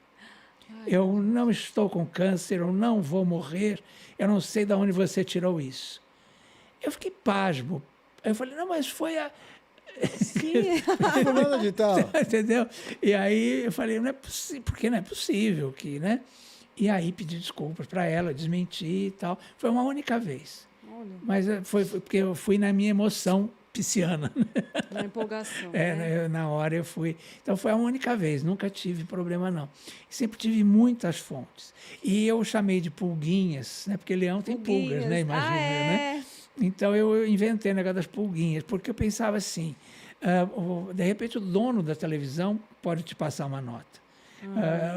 Speaker 3: Eu não estou com câncer, eu não vou morrer, eu não sei de onde você tirou isso. Eu fiquei pasmo. Eu falei, não, mas foi a...
Speaker 2: Sim.
Speaker 1: Fulano de tal.
Speaker 3: Entendeu? E aí eu falei, não é possível, porque não é possível que, né? E aí pedi desculpas para ela, desmenti e tal. Foi uma única vez.
Speaker 2: Olha.
Speaker 3: Mas foi porque eu fui na minha emoção pisciana.
Speaker 2: Na empolgação. Né?
Speaker 3: Na hora eu fui. Então foi a única vez, nunca tive problema não. Sempre tive muitas fontes. E eu chamei de pulguinhas, né? Porque leão tem pulgas, né? Imagina, né? Então eu inventei o negócio das pulguinhas, porque eu pensava assim, de repente o dono da televisão pode te passar uma nota.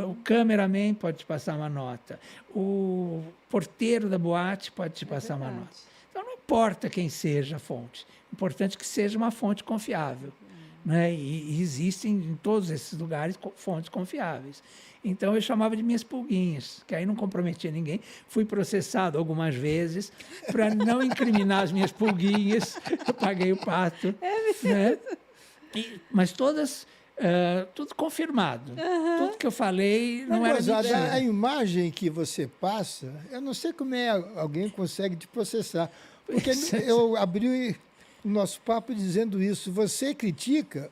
Speaker 3: O cameraman pode te passar uma nota. O porteiro da boate pode te passar uma nota. Então não importa quem seja a fonte, o importante é que seja uma fonte confiável. Né? E existem em todos esses lugares fontes confiáveis. Então eu chamava de minhas pulguinhas, que aí não comprometia ninguém. Fui processado algumas vezes para não incriminar as minhas pulguinhas. Eu paguei o pato. Né? Mas todas, tudo confirmado. Tudo que eu falei não era mentira.
Speaker 1: A imagem que você passa, eu não sei como alguém consegue te processar. Porque eu abri o nosso papo dizendo isso. Você critica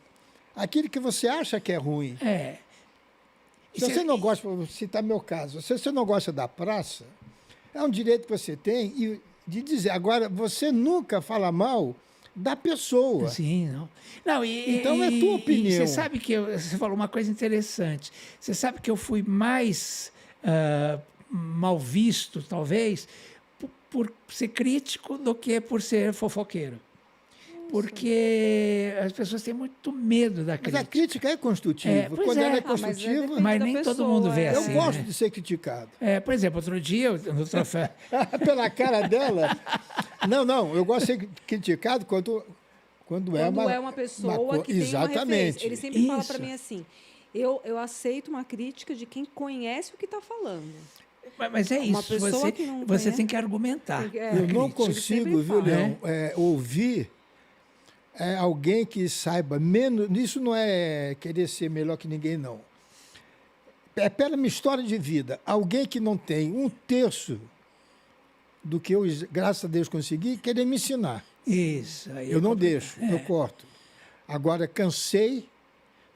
Speaker 1: aquilo que você acha que é ruim. Se você não gosta, vou citar meu caso, se você não gosta da praça, é um direito que você tem de dizer. Agora, você nunca fala mal da pessoa.
Speaker 3: Sim, não.
Speaker 1: Então, é tua opinião.
Speaker 3: Você sabe que você falou uma coisa interessante. Você sabe que eu fui mais mal visto, talvez, por ser crítico do que por ser fofoqueiro. Porque as pessoas têm muito medo da crítica.
Speaker 1: Mas a crítica é construtiva. Quando ela é construtiva...
Speaker 3: mas nem todo mundo vê
Speaker 1: eu
Speaker 3: assim.
Speaker 1: Eu gosto
Speaker 3: né?
Speaker 1: de ser criticado.
Speaker 3: Por exemplo, outro dia, no troféu...
Speaker 1: Pela cara dela... Não, eu gosto de ser criticado quando é
Speaker 2: uma pessoa que tem uma referência. Ele sempre fala para mim assim, eu aceito uma crítica de quem conhece o que está falando.
Speaker 3: Mas é isso, você tem que argumentar.
Speaker 1: Eu não consigo, viu, Leão, ouvir alguém que saiba menos... Isso não é querer ser melhor que ninguém, não. É pela minha história de vida. Alguém que não tem um terço do que eu, graças a Deus, consegui, querer me ensinar.
Speaker 3: Isso. Aí
Speaker 1: Eu
Speaker 3: é
Speaker 1: não
Speaker 3: complicado.
Speaker 1: deixo, eu corto. Agora, cansei,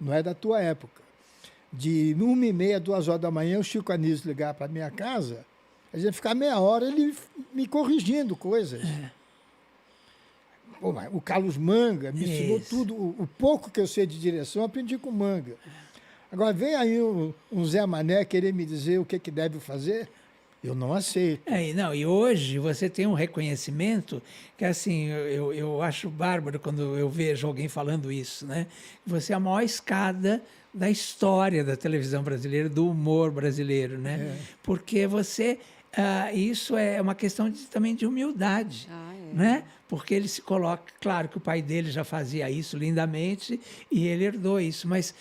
Speaker 1: não é da tua época, de 1h30, 2h da manhã, o Chico Anísio ligar para minha casa, a gente ficar meia hora ele me corrigindo coisas. Pô, mas o Carlos Manga me ensinou
Speaker 3: Isso.
Speaker 1: tudo. O pouco que eu sei de direção, eu aprendi com o Manga. Agora, vem aí um Zé Mané querer me dizer o que deve fazer, eu não aceito.
Speaker 3: E hoje você tem um reconhecimento que, assim, eu acho bárbaro quando eu vejo alguém falando isso, né? Você é a maior escada da história da televisão brasileira, do humor brasileiro, né? Porque você... isso é uma questão também de humildade, né? Porque ele se coloca... Claro que o pai dele já fazia isso lindamente e ele herdou isso, mas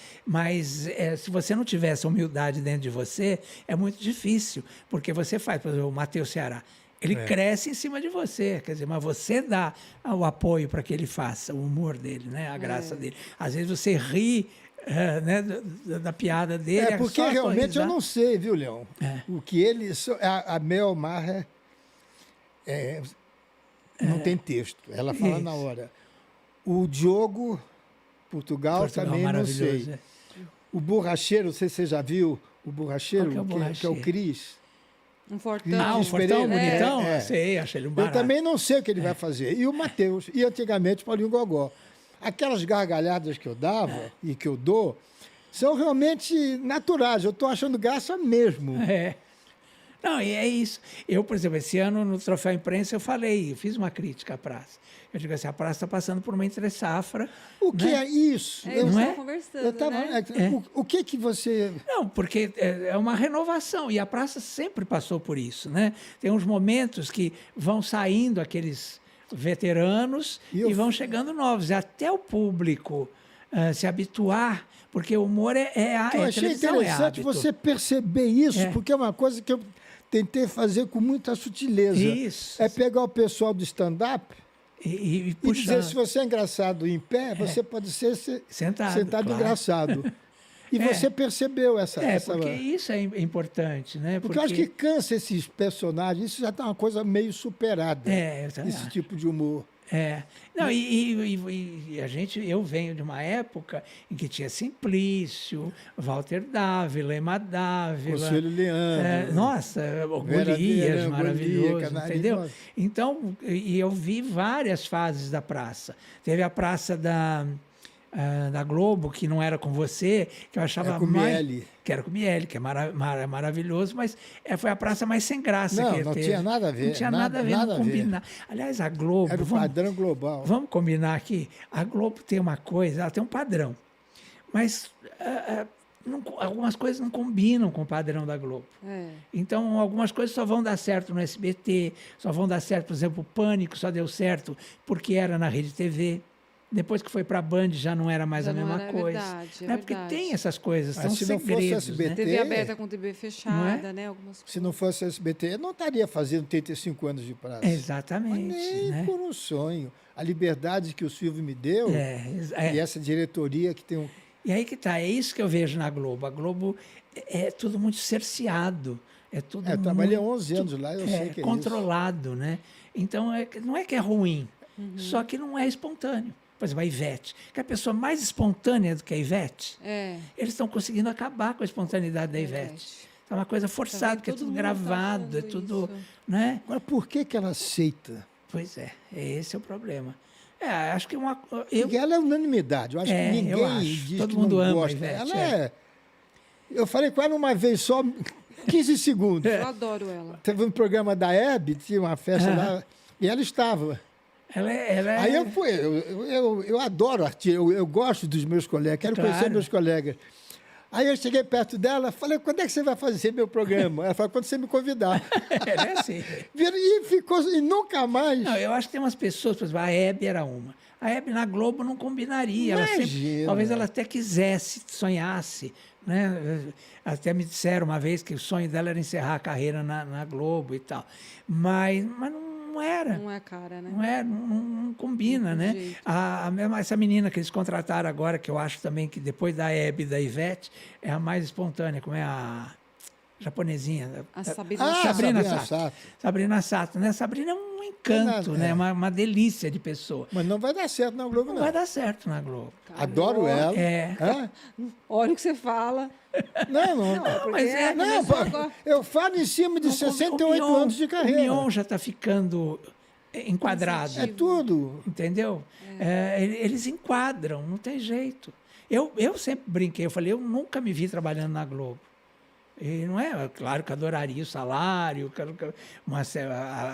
Speaker 3: se você não tiver essa humildade dentro de você, é muito difícil, porque você faz, por exemplo, o Matheus Ceará, ele cresce em cima de você, quer dizer, mas você dá o apoio para que ele faça, o humor dele, né? A graça dele. Às vezes você ri... né, da piada dele.
Speaker 1: Porque
Speaker 3: só
Speaker 1: realmente eu
Speaker 3: sorrisar.
Speaker 1: não sei, viu, Leão? O que ele... A Mel Maher não tem texto, ela fala na hora. O Diogo Portugal também não
Speaker 3: maravilhoso,
Speaker 1: sei.
Speaker 3: é.
Speaker 1: O Borracheiro, não sei se você já viu o Borracheiro,
Speaker 3: Qual que é o
Speaker 1: que é o
Speaker 3: Borracheiro?
Speaker 1: Cris.
Speaker 2: Um fortão.
Speaker 3: Ah, um
Speaker 1: Cris
Speaker 3: fortão
Speaker 1: Pereira.
Speaker 3: bonitão?
Speaker 1: É.
Speaker 3: Sei, achei ele um
Speaker 1: Eu
Speaker 3: barato.
Speaker 1: também não sei o que ele vai fazer. E o Matheus, e antigamente o Paulinho Gogó. Aquelas gargalhadas que eu dava e que eu dou são realmente naturais. Eu estou achando graça mesmo.
Speaker 3: É. Não, e é isso. Eu, por exemplo, esse ano no Troféu Imprensa eu fiz uma crítica à praça. Eu digo assim, a praça está passando por uma entre-safra.
Speaker 1: O que
Speaker 3: né?
Speaker 1: é isso?
Speaker 2: Eles
Speaker 3: Não
Speaker 2: estão
Speaker 3: é?
Speaker 2: conversando,
Speaker 1: Eu tava,
Speaker 2: né?
Speaker 1: o que você...
Speaker 3: Não, porque é uma renovação e a praça sempre passou por isso, né? Tem uns momentos que vão saindo aqueles veteranos e vão chegando novos, até o público se habituar, porque o humor
Speaker 1: Eu achei
Speaker 3: televisão,
Speaker 1: interessante
Speaker 3: hábito.
Speaker 1: você perceber isso,
Speaker 3: É.
Speaker 1: porque é uma coisa que eu tentei fazer com muita sutileza.
Speaker 3: Isso.
Speaker 1: É pegar o pessoal do stand-up
Speaker 3: E
Speaker 1: e
Speaker 3: puxar.
Speaker 1: dizer, se você é engraçado em pé, você pode ser
Speaker 3: Sentado, claro.
Speaker 1: engraçado. E você percebeu essa...
Speaker 3: Porque isso é importante, né?
Speaker 1: Porque eu acho que cansa esses personagens, isso já está uma coisa meio superada,
Speaker 3: eu também
Speaker 1: esse
Speaker 3: acho.
Speaker 1: tipo de humor.
Speaker 3: Não, e eu venho de uma época em que tinha Simplício, Walter Dávila, Ema Dávila.
Speaker 1: Conselho Leandro.
Speaker 3: Nossa,
Speaker 1: Vera
Speaker 3: Golias,
Speaker 1: Vieira,
Speaker 3: maravilhoso,
Speaker 1: Golias, Canarinho,
Speaker 3: entendeu?
Speaker 1: nossa.
Speaker 3: Então, e eu vi várias fases da praça. Teve a praça da Globo, que não era com você, que eu achava
Speaker 1: É com
Speaker 3: mais...
Speaker 1: Miele.
Speaker 3: Que era com Miele, que é maravilhoso, mas foi a praça mais sem graça
Speaker 1: Não,
Speaker 3: que ele
Speaker 1: não
Speaker 3: teve.
Speaker 1: tinha nada a ver,
Speaker 3: Não tinha
Speaker 1: nada-
Speaker 3: nada a ver,
Speaker 1: nada
Speaker 3: não
Speaker 1: a ver.
Speaker 3: combinar. Aliás, a Globo...
Speaker 1: Era o padrão global.
Speaker 3: Vamos combinar aqui? A Globo tem uma coisa, ela tem um padrão, mas algumas coisas não combinam com o padrão da Globo. Então, algumas coisas só vão dar certo no SBT, só vão dar certo, por exemplo, o Pânico só deu certo porque era na Rede TV. Depois que foi para a Band já não era mais
Speaker 2: Já
Speaker 3: a
Speaker 2: não
Speaker 3: mesma
Speaker 2: era,
Speaker 3: coisa.
Speaker 2: verdade, é
Speaker 3: Né? Porque
Speaker 2: verdade.
Speaker 3: tem essas coisas,
Speaker 1: Mas
Speaker 3: são
Speaker 1: se não fosse
Speaker 3: segredos.
Speaker 1: SBT,
Speaker 3: né?
Speaker 2: TV aberta com TV fechada,
Speaker 3: Não
Speaker 2: né? Algumas
Speaker 1: Se não fosse SBT, eu não estaria fazendo 35 anos de prazo.
Speaker 3: Exatamente.
Speaker 1: Mas nem
Speaker 3: né?
Speaker 1: por um sonho. A liberdade que o Silvio me deu e essa diretoria que tem um...
Speaker 3: E aí que tá, é isso que eu vejo na Globo. A Globo é tudo muito cerceado, é tudo
Speaker 1: eu trabalhei
Speaker 3: muito,
Speaker 1: 11 anos lá, eu sei que é
Speaker 3: controlado, né? Então, não é que é ruim, só que não é espontâneo. Por exemplo, a Ivete, que é a pessoa mais espontânea do que a Ivete, eles estão conseguindo acabar com a espontaneidade da Ivete. É uma coisa forçada, porque é
Speaker 2: todo
Speaker 3: tudo
Speaker 2: mundo tá
Speaker 3: gravado,
Speaker 2: falando
Speaker 3: é tudo...
Speaker 2: isso.
Speaker 3: Né?
Speaker 1: Agora, por que ela aceita?
Speaker 3: Pois esse é o problema. Acho que
Speaker 1: Porque ela é unanimidade. Eu acho que
Speaker 3: eu
Speaker 1: ninguém
Speaker 3: acho.
Speaker 1: diz
Speaker 3: Todo
Speaker 1: que
Speaker 3: mundo
Speaker 1: não
Speaker 3: ama a
Speaker 1: gosta.
Speaker 3: Ivete,
Speaker 1: Ela é... Eu falei com ela uma vez só, 15 segundos.
Speaker 2: Eu adoro ela.
Speaker 1: Teve um programa da Hebe, tinha uma festa lá, e ela estava.
Speaker 3: Ela é...
Speaker 1: Aí eu adoro artista, eu gosto dos meus colegas, quero
Speaker 3: Claro.
Speaker 1: conhecer meus colegas. Aí eu cheguei perto dela, falei, quando é que você vai fazer meu programa? Ela falou, quando você me convidar.
Speaker 3: é assim.
Speaker 1: E ficou, e nunca mais.
Speaker 3: Não, eu acho que tem umas pessoas, por exemplo, a Hebe era uma. A Hebe na Globo não combinaria. Ela
Speaker 1: Imagina.
Speaker 3: talvez ela até quisesse, sonhasse. Né? Até me disseram uma vez que o sonho dela era encerrar a carreira na Globo e tal. Mas não era.
Speaker 2: Não é a cara, né?
Speaker 3: Não combina,
Speaker 2: Não tem
Speaker 3: né?
Speaker 2: jeito.
Speaker 3: Essa menina que eles contrataram agora, que eu acho também que depois da Hebe e da Ivete, é a mais espontânea, como é a... japonesinha.
Speaker 2: A Sabrina
Speaker 3: Sabrina
Speaker 1: Sabrina
Speaker 3: Sato.
Speaker 1: Sato.
Speaker 3: Sabrina Sato, né? Sabrina é um encanto,
Speaker 1: É.
Speaker 3: né? Uma delícia de pessoa.
Speaker 1: Mas não vai dar certo na Globo,
Speaker 3: Não
Speaker 1: não.
Speaker 3: vai dar certo na Globo.
Speaker 1: Adoro ela.
Speaker 3: É.
Speaker 1: Hã?
Speaker 2: Olha o que você fala.
Speaker 1: Não.
Speaker 2: Porque
Speaker 3: mas é-
Speaker 1: Não,
Speaker 2: começou
Speaker 1: pô,
Speaker 2: agora.
Speaker 1: eu falo em cima de 68
Speaker 3: Mion-
Speaker 1: anos de carreira.
Speaker 3: O Mion já está ficando enquadrado.
Speaker 1: É tudo.
Speaker 3: Entendeu? Eles enquadram, não tem jeito. Eu sempre brinquei, eu falei, eu nunca me vi trabalhando na Globo. E não é, claro que adoraria o salário,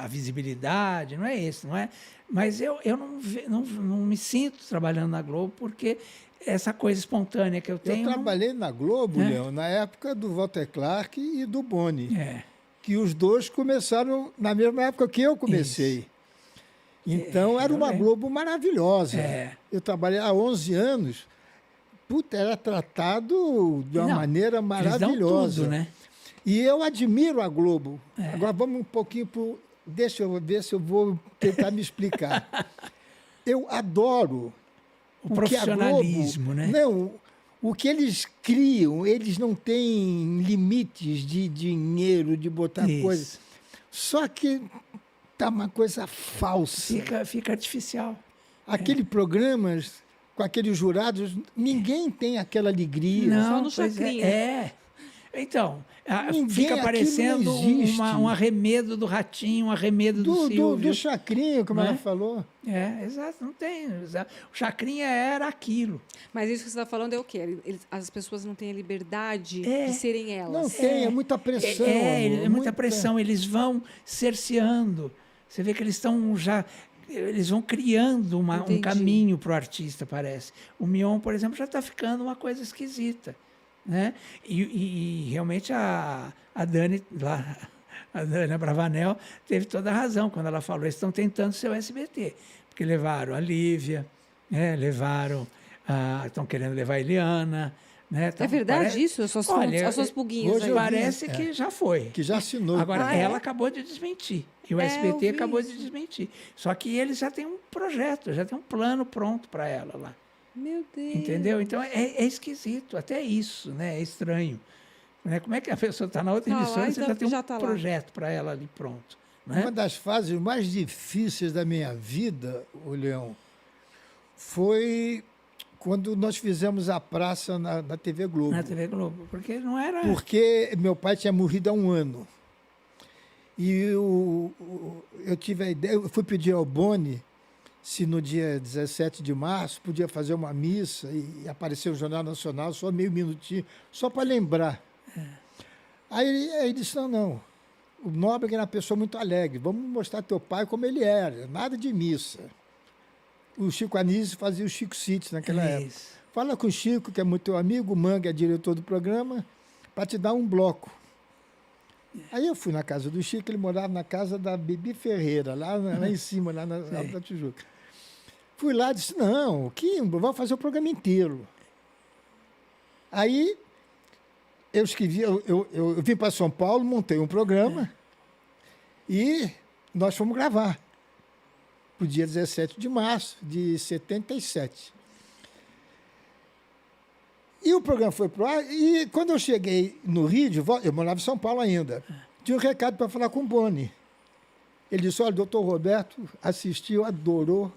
Speaker 3: a visibilidade, não é esse, não é? Mas eu não me sinto trabalhando na Globo porque essa coisa espontânea que eu
Speaker 1: Eu
Speaker 3: tenho. não-
Speaker 1: trabalhei na Globo,
Speaker 3: É.
Speaker 1: Leão, na época do Walter Clark e do Boni.
Speaker 3: É,
Speaker 1: Que os dois começaram na mesma época que eu comecei. Então, era
Speaker 3: eu
Speaker 1: uma
Speaker 3: lembro.
Speaker 1: Globo maravilhosa.
Speaker 3: É.
Speaker 1: Eu trabalhei há 11 anos. Puta, era tratado de uma
Speaker 3: Não,
Speaker 1: maneira
Speaker 3: eles dão
Speaker 1: maravilhosa.
Speaker 3: tudo, né?
Speaker 1: E eu admiro a Globo. Agora vamos um pouquinho para. Deixa eu ver se eu vou tentar me explicar. Eu adoro
Speaker 3: O
Speaker 1: que a
Speaker 3: profissionalismo,
Speaker 1: Globo,
Speaker 3: né?
Speaker 1: Não, o que eles criam, eles não têm limites de dinheiro, de botar
Speaker 3: Isso.
Speaker 1: coisa. Só que tá uma coisa falsa.
Speaker 3: Fica artificial.
Speaker 1: Aquele programas com aqueles jurados, ninguém tem aquela alegria.
Speaker 3: Não,
Speaker 2: Só no
Speaker 3: pois
Speaker 2: Chacrinha.
Speaker 3: Então,
Speaker 1: Ninguém,
Speaker 3: fica
Speaker 1: aquilo
Speaker 3: parecendo
Speaker 1: não existe.
Speaker 3: um arremedo do Ratinho, um arremedo do Silvio.
Speaker 1: Do Chacrinha, como
Speaker 3: Não é?
Speaker 1: ela falou.
Speaker 3: Exato, não tem. O Chacrinha era aquilo.
Speaker 2: Mas isso que você está falando é o quê? As pessoas não têm a liberdade
Speaker 3: É.
Speaker 2: de serem elas.
Speaker 1: Não tem, é muita pressão. amor,
Speaker 3: É muita pressão. Eles vão cerceando. Você vê que eles estão já. Eles vão criando um
Speaker 2: Entendi.
Speaker 3: caminho para o artista, parece. O Mion, por exemplo, já está ficando uma coisa esquisita. Né? E realmente a Dani, lá, a Dani Bravanel, teve toda a razão quando ela falou: eles estão tentando ser o SBT. Porque levaram a Lívia, né? Estão querendo levar a Eliana. Né? Então,
Speaker 2: É verdade
Speaker 3: parece-
Speaker 2: isso? As suas,
Speaker 3: Olha,
Speaker 2: as suas pulguinhas
Speaker 1: hoje
Speaker 2: aí.
Speaker 1: eu vi-
Speaker 3: Parece que já foi.
Speaker 1: Que já assinou.
Speaker 3: Agora,
Speaker 2: Ah, é?
Speaker 3: ela acabou de desmentir. E o
Speaker 2: É, eu
Speaker 3: SBT
Speaker 2: vi
Speaker 3: acabou
Speaker 2: isso.
Speaker 3: de desmentir. Só que eles já têm um projeto, já tem um plano pronto para ela lá.
Speaker 2: Meu Deus.
Speaker 3: Entendeu? Então é esquisito, até isso, né? É estranho. Né? Como é que a pessoa está na outra
Speaker 2: Tá lá,
Speaker 3: emissora e você
Speaker 2: então
Speaker 3: já tem um
Speaker 2: já tá lá.
Speaker 3: projeto para ela ali pronto? Né?
Speaker 1: Uma das fases mais difíceis da minha vida, ô Leão, foi quando nós fizemos a praça na TV Globo.
Speaker 3: Na TV Globo. Porque não era.
Speaker 1: Porque meu pai tinha morrido há um ano. E eu tive a ideia, eu fui pedir ao Boni se no dia 17 de março podia fazer uma missa e aparecer no Jornal Nacional, só meio minutinho, só para lembrar. Aí ele disse, não. O Nóbrega era uma pessoa muito alegre, vamos mostrar teu pai como ele era, nada de missa. O Chico Anísio fazia o Chico City naquela época.
Speaker 3: Isso.
Speaker 1: Fala com o Chico, que é muito teu amigo, o Manga é diretor do programa, para te dar um bloco. Aí eu fui na casa do Chico, ele morava na casa da Bibi Ferreira, lá em cima, lá na Alta da Tijuca. Fui lá e disse, não, Kimbo, vamos fazer o programa inteiro. Aí eu escrevi, eu vim para São Paulo, montei um programa e nós fomos gravar para o dia 17 de março de 77. E o programa foi pro ar, e quando eu cheguei no Rio, eu morava em São Paulo ainda, tinha um recado para falar com o Boni. Ele disse, olha, o doutor Roberto assistiu, adorou,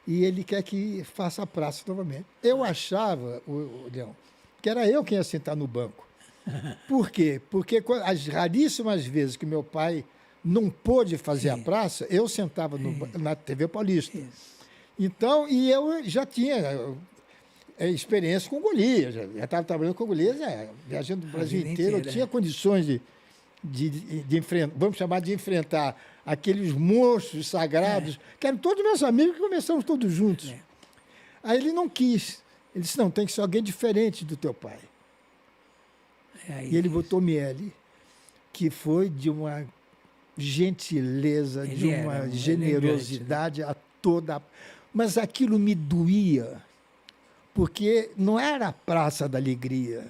Speaker 1: e ele quer que faça a praça novamente. Eu achava, o Leão, que era eu quem ia sentar no banco. Por quê? Porque as raríssimas vezes que meu pai não pôde fazer a praça, eu sentava na TV Paulista. Então, e eu já tinha experiência com Golias, já estava trabalhando com Golias, viajando o Brasil
Speaker 3: vida
Speaker 1: inteiro, eu
Speaker 3: inteira.
Speaker 1: tinha condições de enfrentar, vamos chamar de enfrentar aqueles monstros sagrados, que eram todos meus amigos, que começamos todos juntos. Aí ele não quis. Ele disse, não, tem que ser alguém diferente do teu pai. E ele botou Miele, que foi de uma gentileza,
Speaker 3: Ele
Speaker 1: de
Speaker 3: era
Speaker 1: uma
Speaker 3: um
Speaker 1: generosidade a toda. Mas aquilo me doía, porque não era a Praça da Alegria.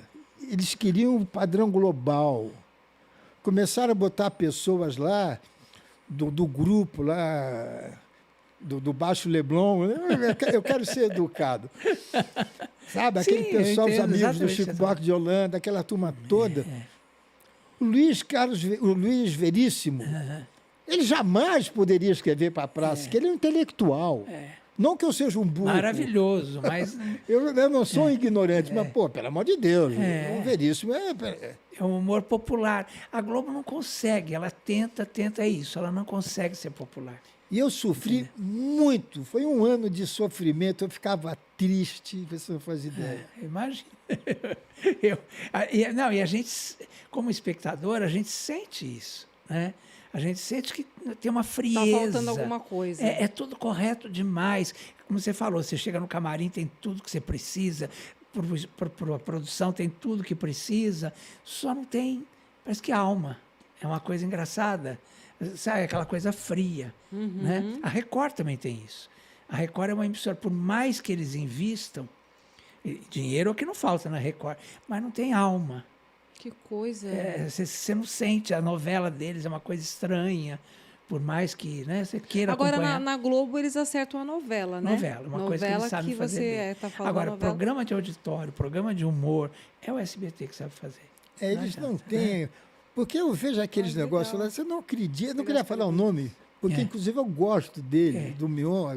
Speaker 1: Eles queriam um padrão global. Começaram a botar pessoas lá, do grupo lá, do Baixo Leblon. Eu quero ser educado. Sabe, aquele
Speaker 3: Sim, eu
Speaker 1: pessoal, os
Speaker 3: entendo
Speaker 1: amigos do
Speaker 3: exatamente
Speaker 1: Chico
Speaker 3: essa-
Speaker 1: Buarque de Holanda, aquela turma toda. O Luiz Veríssimo, ele jamais poderia escrever para a praça, que ele é um intelectual. Não que eu seja um burro.
Speaker 3: Maravilhoso, mas...
Speaker 1: Eu não sou um ignorante, mas, pô, pelo amor de Deus, o Veríssimo
Speaker 3: É um humor popular. A Globo não consegue, ela tenta isso, ela não consegue ser popular.
Speaker 1: E eu sofri muito, foi um ano de sofrimento, eu ficava triste, você não faz ideia.
Speaker 3: Imagina. E a gente, como espectador, a gente sente isso, né? A gente sente que tem uma frieza.
Speaker 2: Está faltando alguma coisa.
Speaker 3: É tudo correto demais. Como você falou, você chega no camarim, tem tudo que você precisa, para a produção tem tudo que precisa, só não tem, parece que alma. É uma coisa engraçada, sabe, aquela coisa fria. Né? A Record também tem isso. A Record é uma emissora, por mais que eles invistam, dinheiro é o que não falta na Record, mas não tem alma.
Speaker 2: Que coisa.
Speaker 3: Você não sente, a novela deles é uma coisa estranha, por mais que, né, você queira
Speaker 2: Agora,
Speaker 3: acompanhar.
Speaker 2: na Globo, eles acertam a novela, né?
Speaker 3: Novela, uma coisa que eles sabem
Speaker 2: que
Speaker 3: fazer
Speaker 2: você
Speaker 3: bem.
Speaker 2: está falando.
Speaker 3: Agora,
Speaker 2: novela.
Speaker 3: programa de auditório, programa de humor, é o SBT que sabe fazer.
Speaker 1: Eles não têm... Porque eu vejo aqueles negócios lá, você não acredita, eu não queria falar o nome, porque inclusive eu gosto dele, do Mion.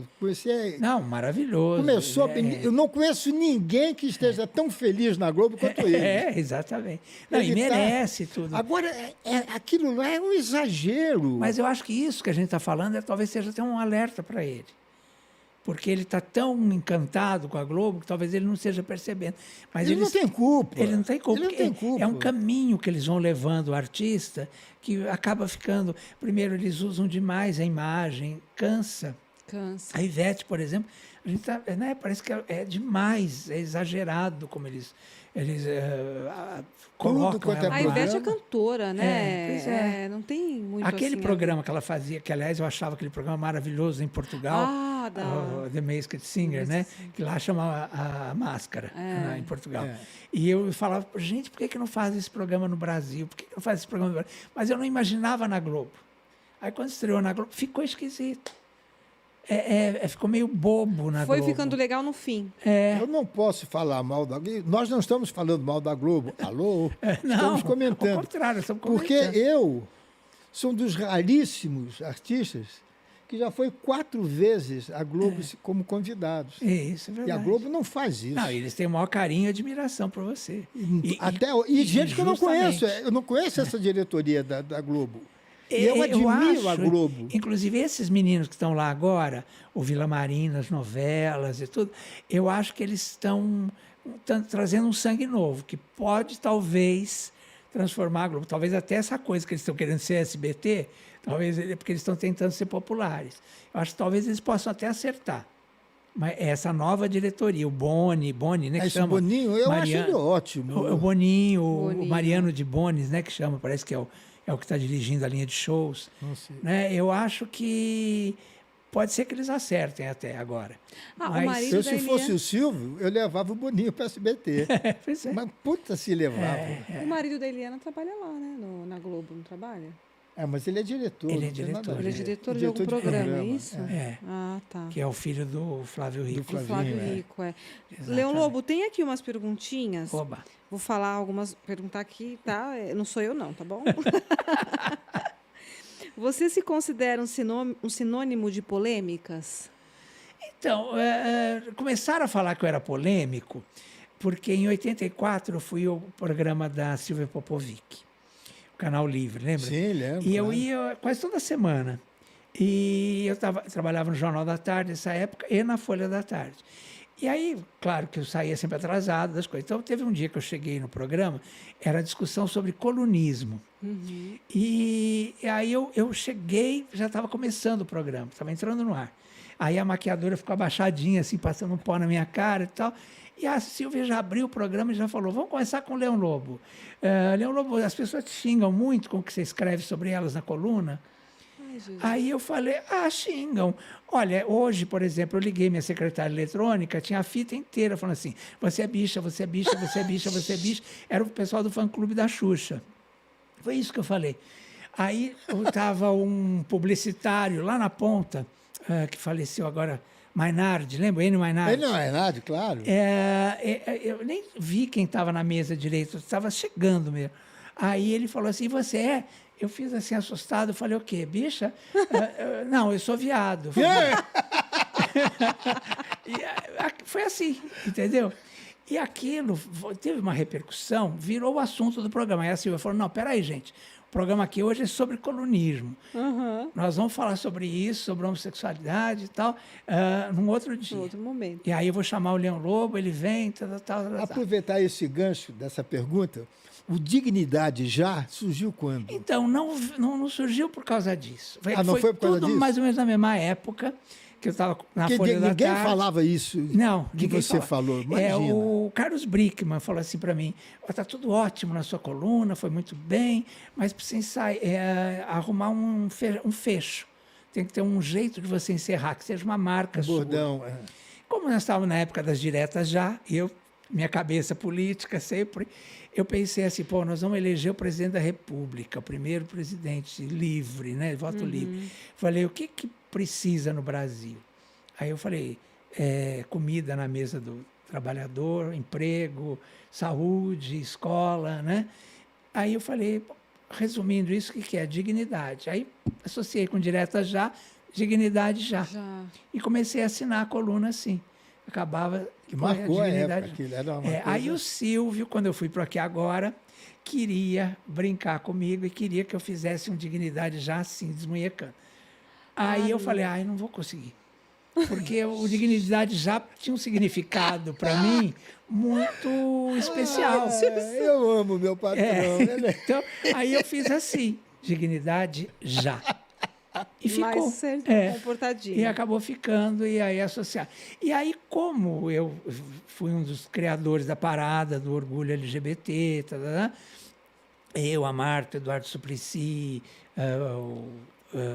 Speaker 3: Não, maravilhoso.
Speaker 1: Começou, eu não conheço ninguém que esteja tão feliz na Globo quanto ele.
Speaker 3: Exatamente. Não, e
Speaker 1: Ele
Speaker 3: merece tudo.
Speaker 1: Agora, aquilo lá é um exagero.
Speaker 3: Mas eu acho que isso que a gente está falando talvez seja até um alerta para ele. Porque ele está tão encantado com a Globo que talvez ele não esteja percebendo. Mas
Speaker 1: ele não tem culpa.
Speaker 3: Ele não tem culpa.
Speaker 1: Ele não tem culpa.
Speaker 3: É um caminho que eles vão levando o artista que acaba ficando... Primeiro, eles usam demais a imagem, cansa.
Speaker 2: Cansa.
Speaker 3: A Ivete, por exemplo, a gente né, parece que é demais, é exagerado como eles colocam ela.
Speaker 2: A Ivete é cantora, né?
Speaker 3: Pois é.
Speaker 2: Não tem muito
Speaker 3: Aquele
Speaker 2: assim,
Speaker 3: programa que ela fazia, que aliás eu achava aquele programa maravilhoso em Portugal, The Masked Singer, né? Que lá chamava a Máscara, em Portugal. E eu falava, gente, por que não faz esse programa no Brasil? Por que não faz esse programa no Brasil? Mas eu não imaginava na Globo. Aí quando estreou na Globo, ficou esquisito. Ficou meio bobo na Globo.
Speaker 2: Foi ficando legal no fim.
Speaker 1: Eu não posso falar mal da Globo. Nós não estamos falando mal da Globo. Alô?
Speaker 3: Não,
Speaker 1: estamos comentando.
Speaker 3: ao contrário, estamos comentando.
Speaker 1: Porque eu sou um dos raríssimos artistas que já foi 4 vezes a Globo como convidados.
Speaker 3: Isso é verdade.
Speaker 1: E a Globo não faz isso.
Speaker 3: Não, eles têm o maior carinho e admiração por você.
Speaker 1: E gente que eu não conheço.
Speaker 3: justamente.
Speaker 1: Eu não conheço essa diretoria da Globo. E eu admiro a Globo.
Speaker 3: Inclusive, esses meninos que estão lá agora, o Vila Marina, as novelas e tudo, eu acho que eles estão trazendo um sangue novo, que pode, talvez, transformar a Globo. Talvez até essa coisa que eles estão querendo ser SBT, talvez porque eles estão tentando ser populares. Eu acho que talvez eles possam até acertar. Mas essa nova diretoria, o Boni, né, que
Speaker 1: Esse
Speaker 3: chama...
Speaker 1: Boninho, eu acho ele ótimo.
Speaker 3: O Boninho, o Mariano de Bones, né, que chama, parece que é o que está dirigindo a linha de shows. Né? Eu acho que pode ser que eles acertem até agora.
Speaker 2: Mas
Speaker 1: se fosse o Silvio, eu levava o Boninho para o SBT.
Speaker 3: Pois é.
Speaker 1: Mas puta se levava.
Speaker 2: O marido da Eliana trabalha lá, né? Na Globo, não trabalha?
Speaker 1: Mas ele é diretor.
Speaker 3: Ele é diretor.
Speaker 2: Ele é diretor de algum programa, é isso? Ah, tá.
Speaker 3: Que é o filho do Flávio Rico.
Speaker 2: Do Flávio Rico, Leão Lobo, tem aqui umas perguntinhas.
Speaker 3: Oba.
Speaker 2: Vou falar perguntar aqui, tá? Não sou eu não, tá bom? Você se considera um sinônimo de polêmicas?
Speaker 3: Então, começaram a falar que eu era polêmico, porque em 84 eu fui ao programa da Silvia Popovic, o Canal Livre, lembra?
Speaker 1: Sim, lembro.
Speaker 3: E eu ia quase toda semana. E eu trabalhava no Jornal da Tarde nessa época e na Folha da Tarde. E aí, claro que eu saía sempre atrasado das coisas. Então, teve um dia que eu cheguei no programa, era discussão sobre colunismo. E aí eu cheguei, já estava começando o programa, estava entrando no ar. Aí a maquiadora ficou abaixadinha, assim, passando um pó na minha cara e tal. E a Silvia já abriu o programa e já falou, vamos começar com o Leão Lobo. Leão Lobo, as pessoas te xingam muito com o que você escreve sobre elas na coluna. Aí eu falei, xingam. Olha, hoje, por exemplo, eu liguei minha secretária eletrônica, tinha a fita inteira falando assim, você é bicha, você é bicha, você é bicha, você é bicha. Era o pessoal do fã-clube da Xuxa. Foi isso que eu falei. Aí estava um publicitário lá na ponta, que faleceu agora, Mainardi, lembra? Enio Mainardi.
Speaker 1: Enio Mainardi, claro.
Speaker 3: Eu nem vi quem estava na mesa direito, estava chegando mesmo. Aí ele falou assim, e você é? Eu fiz assim, assustado, eu falei, o quê, bicha? Não, eu sou viado. Foi assim, entendeu? E aquilo teve uma repercussão, virou o assunto do programa. Aí a Silvia falou, não, peraí, gente, o programa aqui hoje é sobre colunismo.
Speaker 2: Uhum.
Speaker 3: Nós vamos falar sobre isso, sobre homossexualidade e tal, num outro dia.
Speaker 2: Em outro momento.
Speaker 3: E aí eu vou chamar o Leão Lobo, ele vem, tal.
Speaker 1: Aproveitar esse gancho dessa pergunta, o Dignidade Já surgiu quando?
Speaker 3: Então, não surgiu por causa disso.
Speaker 1: Não foi por causa
Speaker 3: tudo
Speaker 1: disso?
Speaker 3: mais ou menos na mesma época que eu estava na Folha da
Speaker 1: Ninguém
Speaker 3: Tarde.
Speaker 1: falava isso
Speaker 3: Não,
Speaker 1: que
Speaker 3: ninguém
Speaker 1: você falou, imagina.
Speaker 3: O Carlos Brickman falou assim para mim, está tudo ótimo na sua coluna, foi muito bem, mas precisa arrumar um fecho. Tem que ter um jeito de você encerrar, que seja uma marca sua.
Speaker 1: Bordão.
Speaker 3: Como nós estávamos na época das diretas já, minha cabeça política sempre, eu pensei assim, nós vamos eleger o presidente da República, o primeiro presidente livre, né, voto livre. Falei, o que precisa no Brasil? Aí eu falei, comida na mesa do trabalhador, emprego, saúde, escola, né? Aí eu falei, resumindo isso, o que é? Dignidade. Aí associei com Direta Já, Dignidade Já. E comecei a assinar a coluna assim. Acabava...
Speaker 1: Que marcou a época.
Speaker 3: Aí o Silvio, quando eu fui para Aqui Agora, queria brincar comigo e queria que eu fizesse um Dignidade Já assim, desmunhecando. Aí eu falei, não vou conseguir. Porque o Dignidade Já tinha um significado para mim muito especial.
Speaker 1: Eu amo meu patrão. Né?
Speaker 3: Então, aí eu fiz assim, Dignidade Já. E ficou.
Speaker 2: Comportadinho.
Speaker 3: E acabou ficando, e aí associar. E aí, como eu fui um dos criadores da parada do orgulho LGBT, eu, a Marta, Eduardo Suplicy,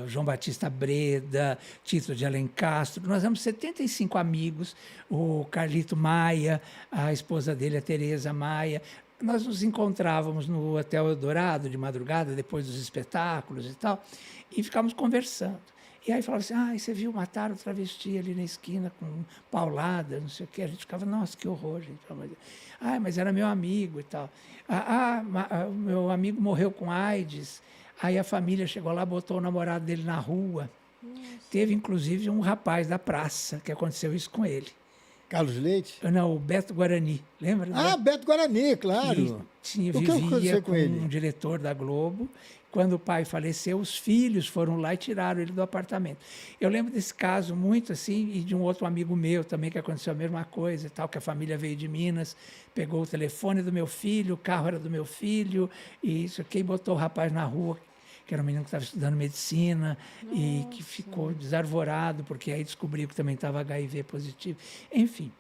Speaker 3: João Batista Breda, Tito de Alencastro, nós éramos 75 amigos, o Carlito Maia, a esposa dele, a Tereza Maia. Nós nos encontrávamos no Hotel Eldorado de madrugada, depois dos espetáculos e tal, e ficávamos conversando. E aí falava assim, você viu, mataram o travesti ali na esquina com paulada, não sei o quê. A gente ficava, nossa, que horror, gente. Mas era meu amigo e tal. Meu amigo morreu com AIDS. Aí a família chegou lá, botou o namorado dele na rua. Nossa. Teve, inclusive, um rapaz da praça, que aconteceu isso com ele.
Speaker 1: Carlos Leite?
Speaker 3: Não, o Beto Guarani, lembra?
Speaker 1: Beto Guarani, claro.
Speaker 3: Vivia com um diretor da Globo. Quando o pai faleceu, os filhos foram lá e tiraram ele do apartamento. Eu lembro desse caso muito assim, e de um outro amigo meu também, que aconteceu a mesma coisa e tal, que a família veio de Minas, pegou o telefone do meu filho, o carro era do meu filho, e isso aqui, botou o rapaz na rua, que era um menino que estava estudando medicina. Nossa. E que ficou desarvorado, porque aí descobriu que também estava HIV positivo. Enfim,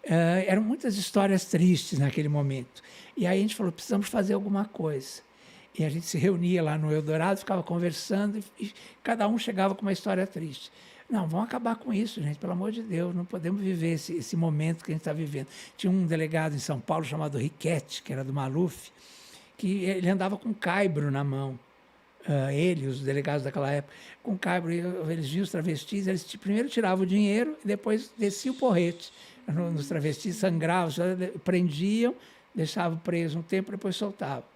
Speaker 3: eram muitas histórias tristes naquele momento. E aí a gente falou, precisamos fazer alguma coisa. E a gente se reunia lá no Eldorado, ficava conversando, e cada um chegava com uma história triste. Não, vamos acabar com isso, gente, pelo amor de Deus, não podemos viver esse momento que a gente está vivendo. Tinha um delegado em São Paulo chamado Riquetti, que era do Maluf, que ele andava com caibro na mão. Ele, os delegados daquela época, com caibro, eles viam os travestis, eles primeiro tiravam o dinheiro e depois desciam o porrete nos travestis, sangravam, prendiam, deixavam preso um tempo, depois soltavam.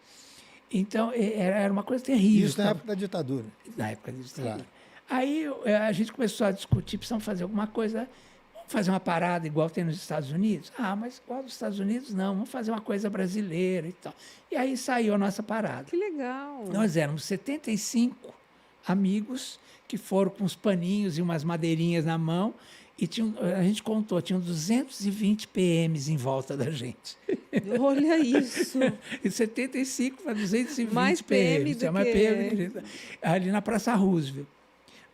Speaker 3: Então, era uma coisa terrível.
Speaker 1: Isso na época da ditadura.
Speaker 3: Na época da ditadura.
Speaker 1: Claro.
Speaker 3: Aí a gente começou a discutir, precisamos fazer alguma coisa, vamos fazer uma parada igual tem nos Estados Unidos? Mas igual nos Estados Unidos não, vamos fazer uma coisa brasileira e tal. E aí saiu a nossa parada.
Speaker 2: Que legal!
Speaker 3: Nós éramos 75 amigos que foram com uns paninhos e umas madeirinhas na mão, e a gente contou, tinham 220 PMs em volta da gente.
Speaker 2: Olha isso!
Speaker 3: De 75 para 220
Speaker 2: mais PM
Speaker 3: PMs. Mais PM ali na Praça Roosevelt.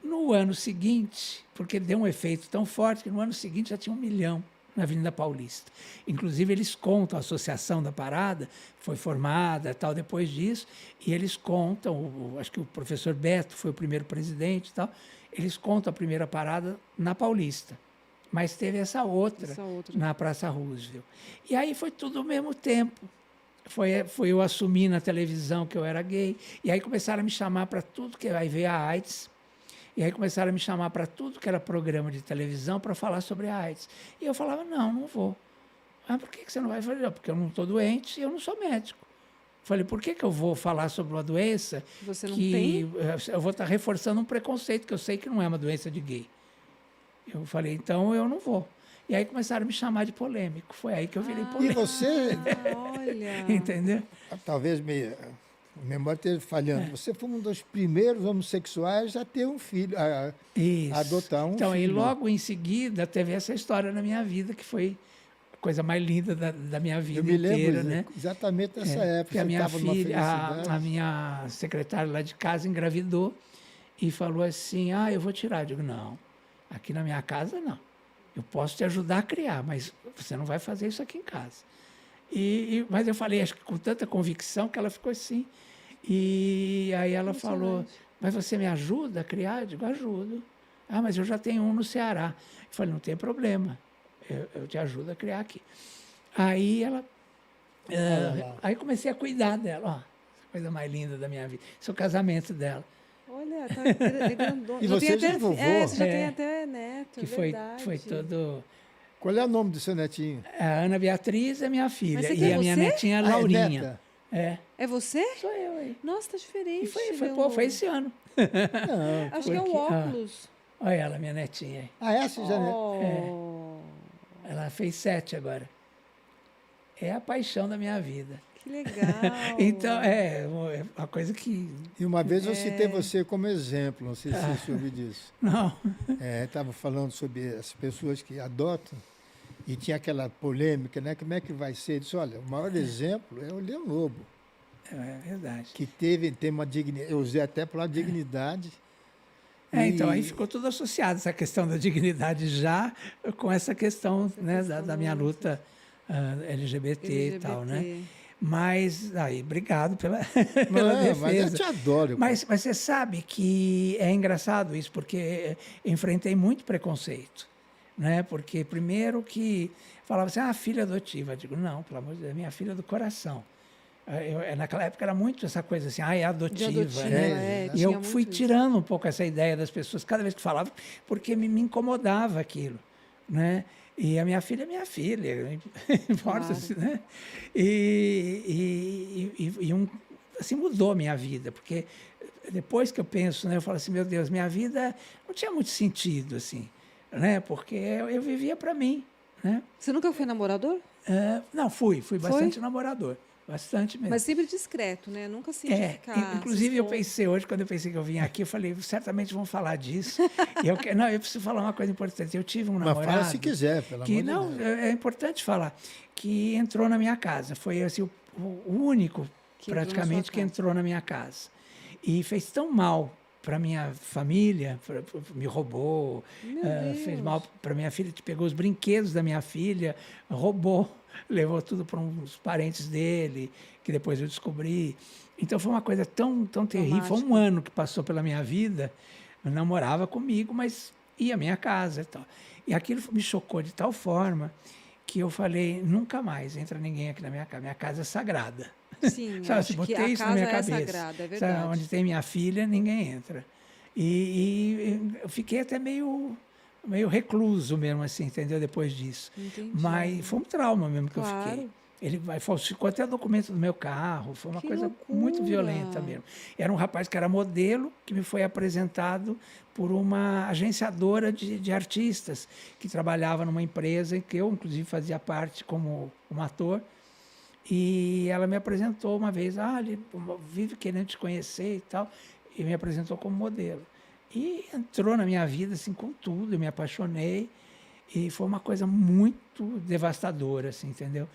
Speaker 3: No ano seguinte, porque deu um efeito tão forte que no ano seguinte já tinha 1 milhão na Avenida Paulista. Inclusive, eles contam, a associação da parada foi formada tal depois disso, e eles contam, acho que o professor Beto foi o primeiro presidente e tal, eles contam a primeira parada na Paulista, mas teve essa outra na Praça Roosevelt. E aí foi tudo ao mesmo tempo. Foi eu assumir na televisão que eu era gay, e aí começaram a me chamar para tudo, que aí veio a AIDS, e aí começaram a me chamar para tudo que era programa de televisão para falar sobre a AIDS. E eu falava, não vou. Por que você não vai fazer? Porque eu não estou doente e eu não sou médico. Falei, por que eu vou falar sobre uma doença
Speaker 2: Você não
Speaker 3: que
Speaker 2: tem?
Speaker 3: eu vou estar reforçando um preconceito que eu sei que não é uma doença de gay? Eu falei, então eu não vou. E aí começaram a me chamar de polêmico. Foi aí que eu virei
Speaker 1: E
Speaker 3: polêmico.
Speaker 1: você,
Speaker 2: Olha.
Speaker 3: Entendeu?
Speaker 1: talvez a memória esteja falhando, você foi um dos primeiros homossexuais a ter um filho, a
Speaker 3: Isso.
Speaker 1: adotar um
Speaker 3: então,
Speaker 1: filho.
Speaker 3: e logo em seguida teve essa história na minha vida, que foi a coisa mais linda da minha vida
Speaker 1: Eu me
Speaker 3: inteira,
Speaker 1: lembro
Speaker 3: né?
Speaker 1: exatamente dessa época.
Speaker 3: Porque a
Speaker 1: você
Speaker 3: minha
Speaker 1: estava numa
Speaker 3: filha,
Speaker 1: felicidade.
Speaker 3: a minha secretária lá de casa engravidou e falou assim, eu vou tirar. Eu digo, não, aqui na minha casa não. Eu posso te ajudar a criar, mas você não vai fazer isso aqui em casa. Mas eu falei, acho que com tanta convicção que ela ficou assim. E aí ela falou, mas você me ajuda a criar? Eu digo, ajudo. Mas eu já tenho um no Ceará. Eu falei, não tem problema, eu te ajudo a criar aqui. Aí ela... aí comecei a cuidar dela, ó, a coisa mais linda da minha vida. Esse é o casamento dela.
Speaker 2: Olha, tá grandona.
Speaker 1: E
Speaker 2: Já
Speaker 1: você
Speaker 2: tem
Speaker 1: já
Speaker 2: até,
Speaker 1: é vovô?
Speaker 2: você já tem até neto,
Speaker 3: Que
Speaker 2: é
Speaker 3: foi
Speaker 2: verdade.
Speaker 3: todo...
Speaker 1: Qual é o nome do seu netinho?
Speaker 3: A Ana Beatriz é minha
Speaker 2: Mas
Speaker 3: filha
Speaker 2: você
Speaker 3: e
Speaker 2: tem
Speaker 3: a minha
Speaker 2: você?
Speaker 3: netinha é
Speaker 1: É
Speaker 3: Laurinha.
Speaker 1: neta?
Speaker 3: É,
Speaker 2: É você?
Speaker 3: sou eu aí.
Speaker 2: Nossa, tá diferente.
Speaker 3: E foi
Speaker 2: meu.
Speaker 3: esse ano.
Speaker 1: Não.
Speaker 2: Acho que é o
Speaker 3: porque-
Speaker 2: óculos.
Speaker 3: Olha ela, minha netinha aí.
Speaker 1: Essa já...
Speaker 2: Oh,
Speaker 3: Ela fez 7 agora. É a paixão da minha vida.
Speaker 2: que legal.
Speaker 3: Então, é uma coisa que...
Speaker 1: E uma vez eu citei você como exemplo, não sei se você soube disso.
Speaker 3: Não,
Speaker 1: Estava falando sobre as pessoas que adotam e tinha aquela polêmica, né? Como é que vai ser? Eu disse, olha, o maior exemplo é o Leão Lobo,
Speaker 3: é verdade.
Speaker 1: que tem uma dignidade, eu usei até para dignidade.
Speaker 3: Então, aí ficou tudo associado, essa questão da dignidade já com essa questão, né, da minha luta LGBT e tal, né? Mas, aí, obrigado pela
Speaker 1: Mas eu
Speaker 3: defesa.
Speaker 1: te adoro.
Speaker 3: Mas você sabe que é engraçado isso, porque enfrentei muito preconceito, né? Porque primeiro que falava assim, filha adotiva. Eu digo, não, pelo amor de Deus, é minha filha do coração. Naquela época era muito essa coisa assim, é adotiva,
Speaker 2: De adotiva,
Speaker 3: né? E
Speaker 2: tinha
Speaker 3: eu
Speaker 2: muito
Speaker 3: fui
Speaker 2: isso.
Speaker 3: tirando um pouco essa ideia das pessoas, cada vez que falava, porque me incomodava aquilo, né? E a minha filha é minha filha, importa-se, né? Assim, mudou a minha vida, porque depois que eu penso, né, eu falo assim, meu Deus, minha vida não tinha muito sentido, assim, né? Porque eu vivia para mim, né?
Speaker 2: Você nunca foi namorador?
Speaker 3: Não, fui bastante namorador, bastante mesmo.
Speaker 2: Mas sempre discreto, né? Nunca se ficar...
Speaker 3: Inclusive eu pensei hoje, quando eu pensei que eu vim aqui, eu falei, certamente vão falar disso. eu preciso falar uma coisa importante. Eu tive um
Speaker 1: Mas
Speaker 3: namorado...
Speaker 1: fala se quiser, pelo amor
Speaker 3: que
Speaker 1: de
Speaker 3: não,
Speaker 1: Deus.
Speaker 3: é importante falar, que entrou na minha casa. Foi assim, o único,
Speaker 2: Que entrou na
Speaker 3: praticamente,
Speaker 2: sua
Speaker 3: que
Speaker 2: casa.
Speaker 3: entrou na minha casa. E fez tão mal para minha família, me roubou, fez mal para minha filha, pegou os brinquedos da minha filha, roubou, levou tudo para uns parentes dele, que depois eu descobri. Então foi uma coisa tão terrível. Foi um ano que passou pela minha vida, namorava comigo, mas ia à minha casa e tal. E aquilo me chocou de tal forma que eu falei, nunca mais entra ninguém aqui na minha casa. Minha casa é sagrada.
Speaker 2: Sim,
Speaker 3: Sabe,
Speaker 2: acho que
Speaker 3: botei
Speaker 2: a
Speaker 3: isso na
Speaker 2: casa
Speaker 3: minha
Speaker 2: é
Speaker 3: cabeça.
Speaker 2: sagrada, é verdade.
Speaker 3: Sabe, onde tem minha filha, ninguém entra. E eu fiquei até meio recluso mesmo, assim, entendeu? Depois disso.
Speaker 2: Entendi.
Speaker 3: Mas foi um trauma mesmo que eu
Speaker 2: Claro.
Speaker 3: fiquei. Ele falsificou até documento do meu carro, foi uma
Speaker 2: Que
Speaker 3: coisa
Speaker 2: loucura.
Speaker 3: muito violenta mesmo. Era um rapaz que era modelo, que me foi apresentado por uma agenciadora de artistas, que trabalhava numa empresa em que eu, inclusive, fazia parte como ator. E ela me apresentou uma vez, ele vive querendo te conhecer e tal, e me apresentou como modelo. E entrou na minha vida assim com tudo, eu me apaixonei, e foi uma coisa muito devastadora, assim, entendeu?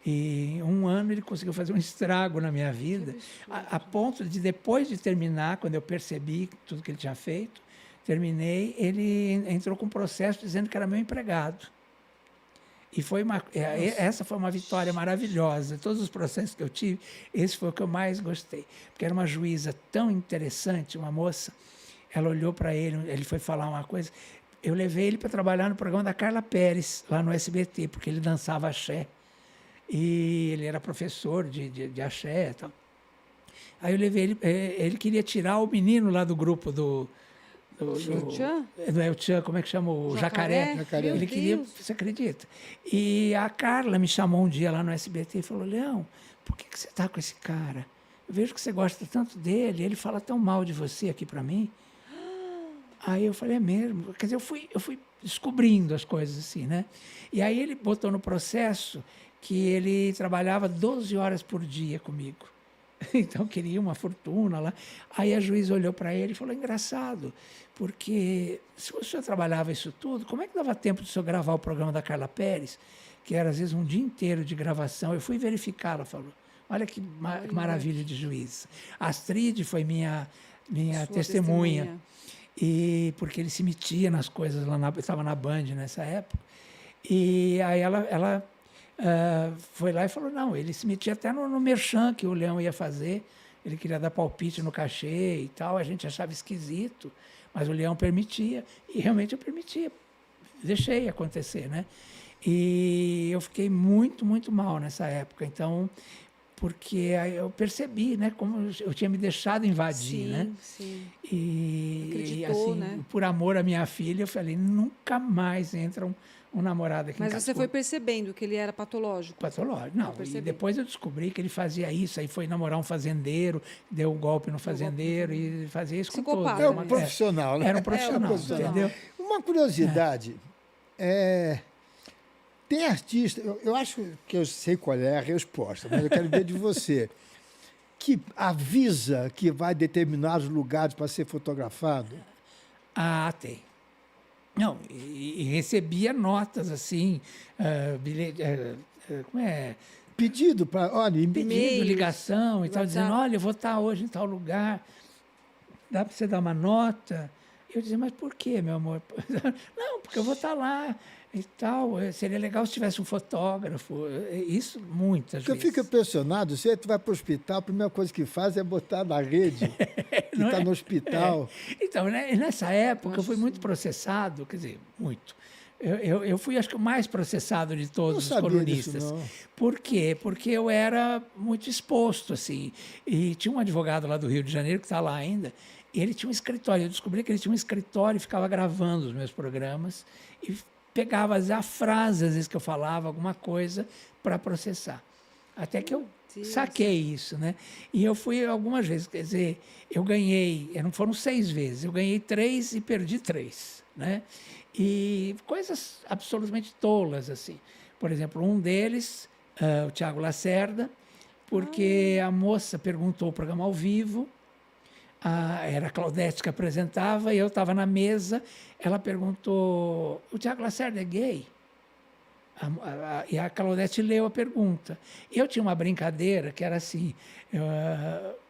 Speaker 3: E em um ano ele conseguiu fazer um estrago na minha vida, a ponto de, depois de terminar, quando eu percebi tudo que ele tinha feito, terminei, ele entrou com um processo dizendo que era meu empregado. E essa foi uma vitória maravilhosa. Todos os processos que eu tive, esse foi o que eu mais gostei. Porque era uma juíza tão interessante, uma moça. Ela olhou para ele foi falar uma coisa. Eu levei ele para trabalhar no programa da Carla Pérez, lá no SBT, porque ele dançava axé. E ele era professor de axé e tal. Aí eu levei ele queria tirar o menino lá do grupo
Speaker 2: O Tchan?
Speaker 3: Não é o Tchan, como é que chama? O Jacaré.
Speaker 1: Jacaré.
Speaker 2: Meu
Speaker 3: Ele queria,
Speaker 2: Deus.
Speaker 3: você acredita? E a Carla me chamou um dia lá no SBT e falou, Leão, por que você está com esse cara? Eu vejo que você gosta tanto dele, ele fala tão mal de você aqui para mim. Aí eu falei, é mesmo? Quer dizer, eu fui descobrindo as coisas assim, né? E aí ele botou no processo que ele trabalhava 12 horas por dia comigo. Então queria uma fortuna lá. Aí a juíza olhou para ele e falou, engraçado, porque se o senhor trabalhava isso tudo, como é que dava tempo de o senhor gravar o programa da Carla Pérez, que era às vezes um dia inteiro de gravação? Eu fui verificar, ela falou. Olha que maravilha de juíza. A Astrid foi minha
Speaker 2: Sua
Speaker 3: testemunha. E porque ele se metia nas coisas lá, estava na Band nessa época. E aí ela foi lá e falou, não, ele se metia até no merchan que o Leão ia fazer, ele queria dar palpite no cachê e tal, a gente achava esquisito, mas o Leão permitia, e realmente eu permitia, deixei acontecer, né? E eu fiquei muito, muito mal nessa época, então, porque aí eu percebi, né, como eu tinha me deixado invadir,
Speaker 2: Sim,
Speaker 3: né?
Speaker 2: sim.
Speaker 3: E
Speaker 2: Acreditou,
Speaker 3: assim,
Speaker 2: né?
Speaker 3: por amor à minha filha, eu falei, nunca mais entra um namorado aqui em
Speaker 2: Mas
Speaker 3: casa.
Speaker 2: você foi percebendo que ele era patológico.
Speaker 3: Patológico. Não,
Speaker 2: percebi.
Speaker 3: e depois eu descobri que ele fazia isso, aí foi namorar um fazendeiro, deu um golpe no fazendeiro e fazia isso com todos.
Speaker 2: Psicopata,
Speaker 1: É
Speaker 2: né?
Speaker 1: um profissional, né?
Speaker 3: Era um profissional,
Speaker 2: profissional.
Speaker 3: entendeu?
Speaker 1: Uma curiosidade, tem artista, eu acho que eu sei qual é a resposta, mas eu quero ver de você, que avisa que vai a determinados lugares para ser fotografado.
Speaker 3: Ah, tem. Não, e recebia notas assim, bilhete, como é?
Speaker 1: Pedido para, olha,
Speaker 3: Pedido,
Speaker 2: E-mails,
Speaker 3: ligação e tal, dizendo,
Speaker 2: WhatsApp.
Speaker 3: olha, eu vou estar hoje em tal lugar, dá para você dar uma nota? Eu dizia, mas por quê, meu amor? Não, porque eu vou estar lá e tal, seria legal se tivesse um fotógrafo, isso muitas
Speaker 1: Porque eu
Speaker 3: vezes.
Speaker 1: fico impressionado, você vai para o hospital, a primeira coisa que faz é botar na rede que
Speaker 3: Não
Speaker 1: está
Speaker 3: é?
Speaker 1: no hospital.
Speaker 3: Então, né, nessa época, eu fui muito processado, quer dizer, muito. Eu fui, acho que, o mais processado de
Speaker 1: Não
Speaker 3: todos os
Speaker 1: sabia disso,
Speaker 3: colunistas.
Speaker 1: não.
Speaker 3: Por quê? Porque eu era muito exposto, assim. E tinha um advogado lá do Rio de Janeiro, que está lá ainda, e ele tinha um escritório. Eu descobri que ele tinha um escritório e ficava gravando os meus programas e pegava a frase, às vezes, que eu falava, alguma coisa, para processar. Até que eu
Speaker 2: Deus.
Speaker 3: saquei isso, né? E eu fui algumas vezes, quer dizer, eu ganhei, não foram 6 vezes, eu ganhei 3 e perdi 3, né? E coisas absolutamente tolas, assim. Por exemplo, um deles, o Tiago Lacerda, porque a moça perguntou o programa ao vivo, era a Claudete que apresentava, e eu estava na mesa, ela perguntou, o Tiago Lacerda é gay? E a Claudete leu a pergunta. Eu tinha uma brincadeira que era assim,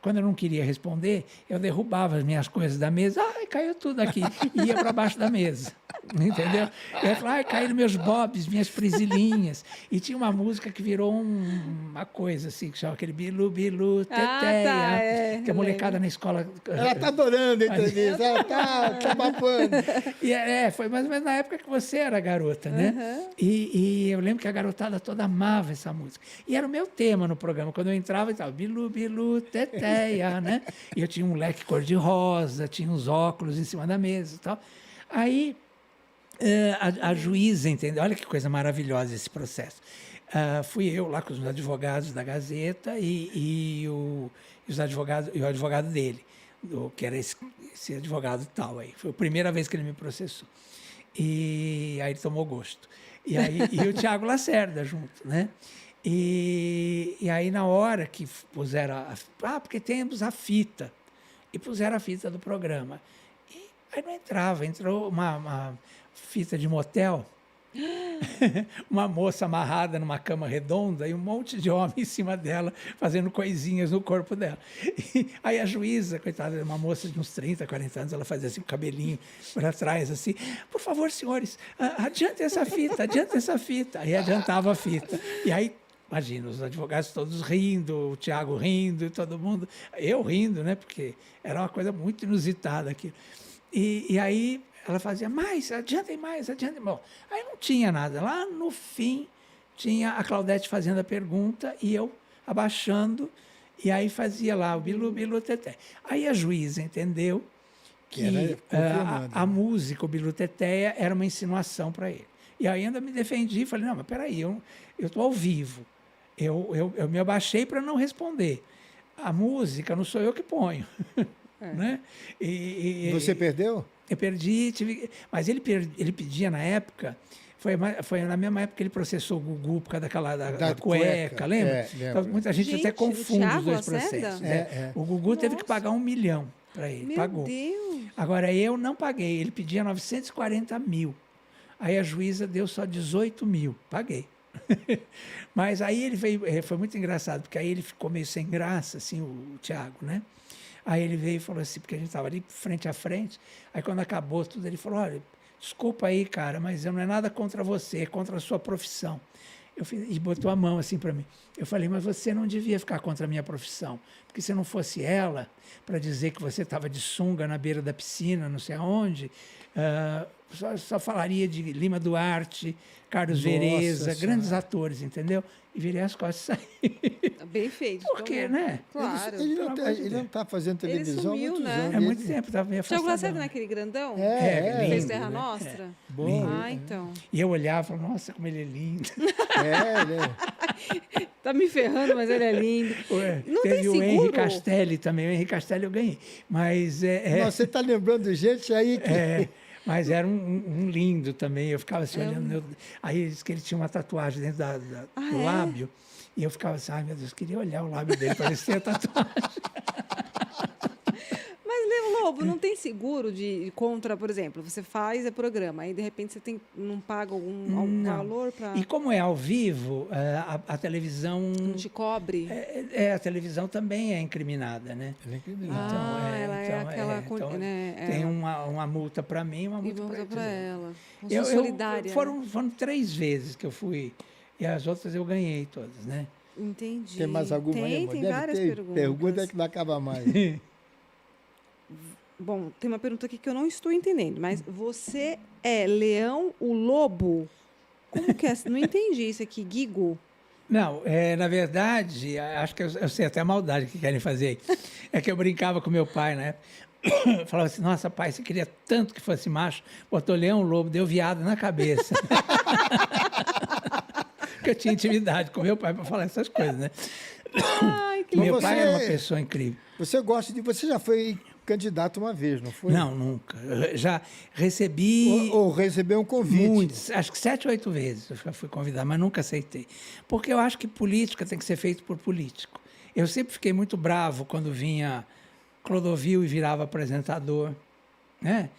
Speaker 3: quando eu não queria responder, eu derrubava as minhas coisas da mesa, caiu tudo aqui, e ia para baixo da mesa. Entendeu? Eu falava, caíram meus bobs, minhas prisilinhas. E tinha uma música que virou uma coisa assim, que chama aquele Bilu, Bilu, Teteia, que a molecada na escola...
Speaker 1: Ela está adorando a entrevista, ela está babando.
Speaker 3: E foi mais ou menos na época que você era garota, né? E eu lembro que a garotada toda amava essa música. E era o meu tema no programa. Quando eu entrava e tal, Bilu, Bilu, Teteia, né? E eu tinha um leque cor-de-rosa, tinha uns óculos em cima da mesa e tal. Aí a juíza, entendeu? Olha que coisa maravilhosa esse processo. Fui eu lá com os advogados da Gazeta e o advogado dele, que era esse advogado tal aí. Foi a primeira vez que ele me processou. E aí ele tomou gosto. E o Tiago Lacerda junto, né? E aí na hora que puseram porque temos a fita. E puseram a fita do programa. E aí não entrava, entrou uma fita de motel, uma moça amarrada numa cama redonda e um monte de homem em cima dela, fazendo coisinhas no corpo dela. E aí a juíza, coitada, uma moça de uns 30, 40 anos, ela fazia assim o cabelinho para trás, assim, por favor, senhores, adiante essa fita, adiante essa fita. Aí adiantava a fita. E aí, imagina, os advogados todos rindo, o Tiago rindo, todo mundo, eu rindo, né, porque era uma coisa muito inusitada aquilo. E aí ela fazia, adiantem mais. Bom, aí não tinha nada. Lá no fim, tinha a Claudete fazendo a pergunta e eu abaixando, e aí fazia lá o bilu, bilu, teté. Aí a juíza entendeu
Speaker 1: Que era confirmando,
Speaker 3: a
Speaker 1: né?
Speaker 3: música, o Bilu Teteia, era uma insinuação para ele. E aí ainda me defendi, falei, não, mas peraí, eu estou ao vivo. Eu me abaixei para não responder. A música não sou eu que ponho. Né?
Speaker 1: Você perdeu?
Speaker 3: Eu perdi, mas ele pedia na época, foi na mesma época que ele processou o Gugu por causa da cueca, lembra?
Speaker 1: É, lembro.
Speaker 3: Então, muita gente até
Speaker 2: Gente,
Speaker 3: confunde
Speaker 2: Thiago
Speaker 3: os dois
Speaker 2: Lacerda?
Speaker 3: processos. né?
Speaker 1: É.
Speaker 3: O Gugu teve que
Speaker 2: Nossa.
Speaker 3: pagar 1 milhão para ele,
Speaker 2: Meu
Speaker 3: pagou.
Speaker 2: Deus.
Speaker 3: Agora, eu não paguei, ele pedia 940 mil. Aí a juíza deu só 18 mil, paguei. Mas aí ele veio, foi muito engraçado, porque aí ele ficou meio sem graça, assim, o Thiago, né? Aí ele veio e falou assim, porque a gente estava ali frente a frente, aí quando acabou tudo, ele falou, olha, desculpa aí, cara, mas não é nada contra você, é contra a sua profissão. E botou a mão assim para mim. Eu falei, mas você não devia ficar contra a minha profissão, porque se não fosse ela, para dizer que você estava de sunga na beira da piscina, não sei aonde, só falaria de Lima Duarte, Carlos
Speaker 1: Nossa
Speaker 3: Vereza,
Speaker 1: Senhora.
Speaker 3: grandes atores, entendeu? E virei as costas e saí.
Speaker 2: Bem feito.
Speaker 3: Por quê, né?
Speaker 2: Claro.
Speaker 1: Ele
Speaker 3: Pelo
Speaker 1: não
Speaker 3: amor de
Speaker 1: ele não
Speaker 3: Deus.
Speaker 1: está fazendo
Speaker 2: Ele
Speaker 1: televisão há
Speaker 2: sumiu,
Speaker 1: muitos
Speaker 2: né?
Speaker 1: anos.
Speaker 3: É muito
Speaker 1: Ele-
Speaker 3: tempo, estava meio
Speaker 2: Thiago Lacerda
Speaker 3: afastadão.
Speaker 2: não é aquele grandão?
Speaker 1: É,
Speaker 2: Que fez
Speaker 3: lindo,
Speaker 2: Terra
Speaker 3: né?
Speaker 2: Nostra?
Speaker 1: Bom,
Speaker 2: Ah, então.
Speaker 3: E eu olhava e falava, nossa, como ele é lindo.
Speaker 1: ele é.
Speaker 2: Tá me ferrando, mas ele é lindo.
Speaker 3: Ué,
Speaker 2: Não
Speaker 3: teve
Speaker 2: tem
Speaker 3: o Henri
Speaker 2: seguro?
Speaker 3: Castelli também. O Henri Castelli eu ganhei. Mas,
Speaker 1: Nossa, você está lembrando de gente aí que...
Speaker 3: mas era um lindo também. Eu ficava assim olhando. Aí ele disse que ele tinha uma tatuagem dentro do
Speaker 2: é?
Speaker 3: lábio. E eu ficava assim, ai meu Deus, queria olhar o lábio dele, parecia tatuagem.
Speaker 2: Mas, Leo Lobo, não tem seguro de contra, por exemplo, você faz programa, aí de repente você não paga algum
Speaker 3: Não.
Speaker 2: valor para.
Speaker 3: E como é ao vivo, a televisão.
Speaker 2: Não te cobre?
Speaker 3: A televisão também é incriminada, né?
Speaker 1: Ele é incriminado.
Speaker 2: Ela é aquela. né,
Speaker 3: tem uma multa para mim e uma
Speaker 2: e
Speaker 3: multa
Speaker 2: vamos
Speaker 3: para
Speaker 2: para ela.
Speaker 3: Eu,
Speaker 2: Solidária. né?
Speaker 3: foram 3 vezes que eu fui. E as outras eu ganhei todas, né?
Speaker 2: Entendi.
Speaker 1: Tem mais alguma aí,
Speaker 2: Tem,
Speaker 1: amor?
Speaker 2: tem
Speaker 1: Deve
Speaker 2: várias
Speaker 1: ter
Speaker 2: perguntas.
Speaker 1: pergunta que não acaba mais.
Speaker 2: Bom, tem uma pergunta aqui que eu não estou entendendo, mas você é Leão o Lobo? Como que é? Não entendi isso aqui, Guigo.
Speaker 3: Não, na verdade, acho que eu sei até a maldade que querem fazer. É que eu brincava com meu pai, né? Falava assim, nossa, pai, você queria tanto que fosse macho, botou leão, lobo, deu viado na cabeça. Porque eu tinha intimidade com meu pai para falar essas coisas, né?
Speaker 2: Ai, que
Speaker 3: Meu
Speaker 1: Mas
Speaker 3: pai
Speaker 1: você-
Speaker 3: era uma pessoa incrível.
Speaker 1: Você gosta de... Você já foi candidato uma vez, não foi?
Speaker 3: Não, nunca. Eu já recebi
Speaker 1: Ou recebeu um convite.
Speaker 3: muitos, acho que 7 ou 8 vezes eu já fui convidado, mas nunca aceitei. Porque eu acho que política tem que ser feita por político. Eu sempre fiquei muito bravo quando vinha Clodovil e virava apresentador, né?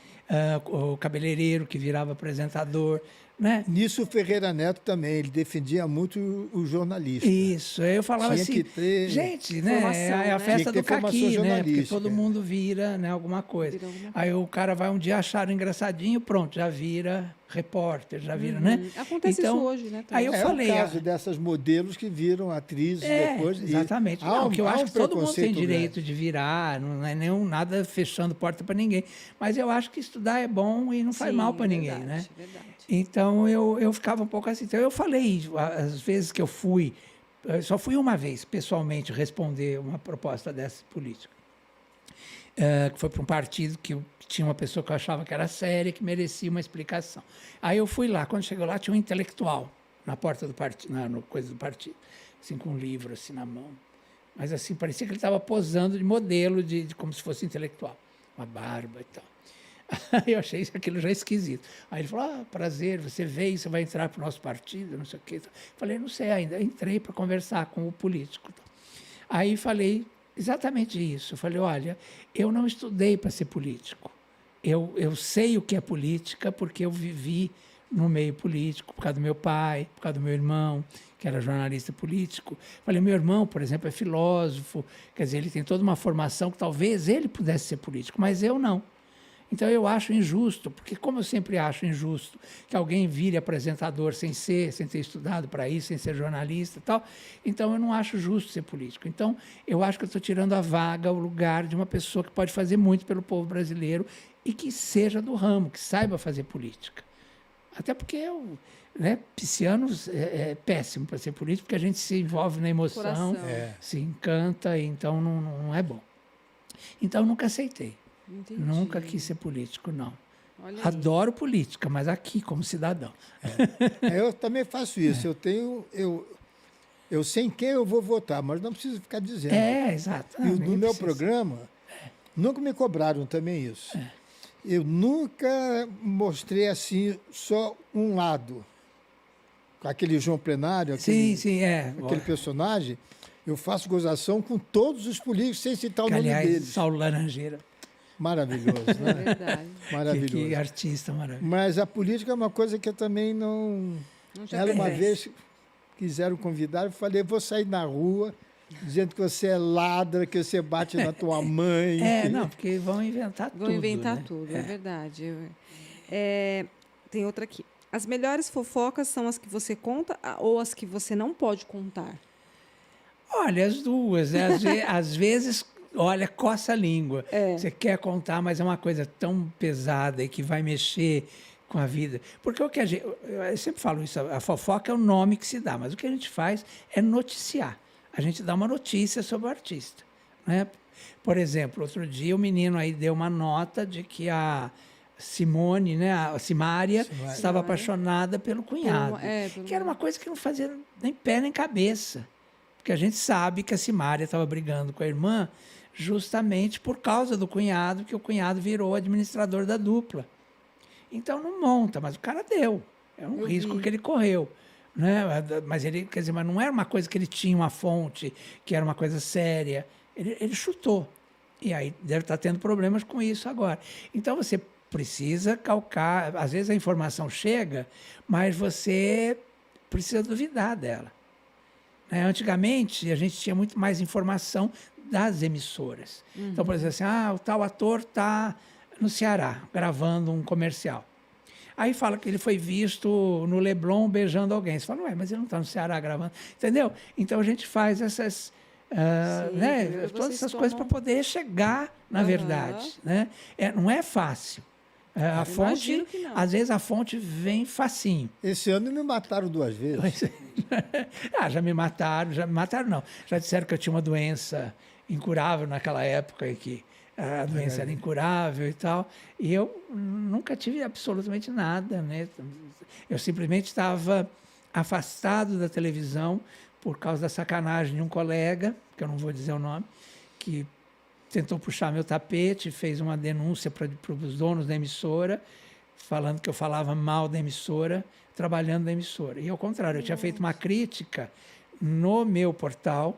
Speaker 3: O cabeleireiro que virava apresentador, né?
Speaker 1: Nisso o Ferreira Neto também, ele defendia muito o jornalista.
Speaker 3: Isso, aí eu falava
Speaker 1: Tinha
Speaker 3: assim,
Speaker 1: que ter
Speaker 3: gente, né,
Speaker 2: formação,
Speaker 3: é a
Speaker 2: né?
Speaker 3: festa
Speaker 1: Tinha que ter
Speaker 3: do caqui,
Speaker 1: formação
Speaker 3: né, porque
Speaker 1: jornalística.
Speaker 3: todo mundo vira, né, alguma coisa.
Speaker 2: Vira alguma
Speaker 3: Aí o cara vai um dia achar engraçadinho, pronto, já vira repórter, já vira, né?
Speaker 2: Acontece
Speaker 3: Então,
Speaker 2: isso hoje, né?
Speaker 3: Aí eu
Speaker 1: É
Speaker 3: falei,
Speaker 1: o caso dessas modelos que viram atrizes depois. e
Speaker 3: exatamente.
Speaker 1: há
Speaker 3: Não,
Speaker 1: um-
Speaker 3: que eu
Speaker 1: há
Speaker 3: acho
Speaker 1: um
Speaker 3: que todo mundo tem
Speaker 1: preconceito
Speaker 3: direito
Speaker 1: grande.
Speaker 3: de virar, não é nada fechando porta para ninguém. Mas eu acho que estudar é bom e não faz
Speaker 2: Sim,
Speaker 3: mal para
Speaker 2: é
Speaker 3: ninguém,
Speaker 2: verdade,
Speaker 3: né?
Speaker 2: é verdade.
Speaker 3: Então eu ficava um pouco assim. Então eu falei, as vezes que eu fui, só fui uma vez pessoalmente responder uma proposta dessa política. Que foi para um partido que tinha uma pessoa que eu achava que era séria, que merecia uma explicação. Aí eu fui lá, quando chegou lá tinha um intelectual na porta do partido, no coisa do partido, assim com um livro assim na mão. Mas assim, parecia que ele estava posando de modelo, de como se fosse intelectual. Uma barba e tal. Aí eu achei aquilo já esquisito. Aí ele falou, prazer, você veio, você vai entrar para o nosso partido, não sei o quê. Falei, não sei ainda. Entrei para conversar com o político. Aí falei exatamente isso. Eu falei, olha, eu não estudei para ser político. Eu sei o que é política porque eu vivi no meio político, por causa do meu pai, por causa do meu irmão, que era jornalista político. Falei, meu irmão, por exemplo, é filósofo, quer dizer, ele tem toda uma formação que talvez ele pudesse ser político, mas eu não. Então eu acho injusto, porque como eu sempre acho injusto que alguém vire apresentador sem ter estudado para isso, sem ser jornalista e tal, então eu não acho justo ser político. Então eu acho que eu estou tirando a vaga, o lugar de uma pessoa que pode fazer muito pelo povo brasileiro e que seja do ramo, que saiba fazer política. Até porque pisciano é péssimo para ser político, porque a gente se envolve na emoção,
Speaker 2: Coração.
Speaker 3: se encanta, então não é bom. Então nunca aceitei.
Speaker 2: Entendi.
Speaker 3: Nunca quis ser político, não.
Speaker 2: Olha aí.
Speaker 3: Adoro política, mas aqui, como cidadão.
Speaker 1: Eu também faço isso. Eu sei em quem eu vou votar, mas não preciso ficar dizendo.
Speaker 3: Exato.
Speaker 1: E no meu programa, nunca me cobraram também isso. Eu nunca mostrei assim só um lado. Aquele João Plenário, aquele, aquele personagem, eu faço gozação com todos os políticos, sem citar o nome deles.
Speaker 3: Saulo Laranjeira.
Speaker 1: Maravilhoso, né?
Speaker 2: É verdade.
Speaker 1: Maravilhoso.
Speaker 3: Que artista maravilhoso.
Speaker 1: Mas a política é uma coisa que eu também não... Ela uma vez quiseram convidar, eu falei, vou sair na rua dizendo que você é ladra, que você bate na tua mãe.
Speaker 3: Não, porque vão inventar tudo.
Speaker 2: Vão inventar
Speaker 3: né?
Speaker 2: tudo, é verdade. Tem outra aqui. As melhores fofocas são as que você conta ou as que você não pode contar?
Speaker 3: Olha, as duas. Né? Às vezes, olha, coça a língua. Você quer contar, mas é uma coisa tão pesada e que vai mexer com a vida. Porque eu sempre falo isso, a fofoca é o nome que se dá, mas o que a gente faz é noticiar. A gente dá uma notícia sobre o artista. Né? Por exemplo, outro dia o menino aí deu uma nota de que a Simone, né, a Simária, estava apaixonada pelo cunhado. Que era uma coisa que não fazia nem pé nem cabeça. Porque a gente sabe que a Simária estava brigando com a irmã justamente por causa do cunhado, que o cunhado virou administrador da dupla. Então não monta, mas o cara deu. É um risco que ele correu. Né? Mas ele, quer dizer, mas não era uma coisa que ele tinha uma fonte, que era uma coisa séria. Ele chutou. E aí deve estar tendo problemas com isso agora. Então você precisa calcar. Às vezes a informação chega, mas você precisa duvidar dela. Antigamente, a gente tinha muito mais informação das emissoras. Então, por exemplo, assim, o tal ator está no Ceará, gravando um comercial. Aí fala que ele foi visto no Leblon beijando alguém. Você fala, mas ele não está no Ceará gravando. Entendeu? Então, a gente faz essas... todas essas coisas para poder chegar na verdade. Né? Não é fácil. A fonte, às vezes a fonte vem facinho.
Speaker 1: Esse ano me mataram 2 vezes.
Speaker 3: Já me mataram não. Já disseram que eu tinha uma doença incurável naquela época e que a doença era incurável e tal. E eu nunca tive absolutamente nada, né? Eu simplesmente estava afastado da televisão por causa da sacanagem de um colega, que eu não vou dizer o nome, que tentou puxar meu tapete, fez uma denúncia para os donos da emissora, falando que eu falava mal da emissora, trabalhando na emissora. E ao contrário, eu tinha feito uma crítica no meu portal,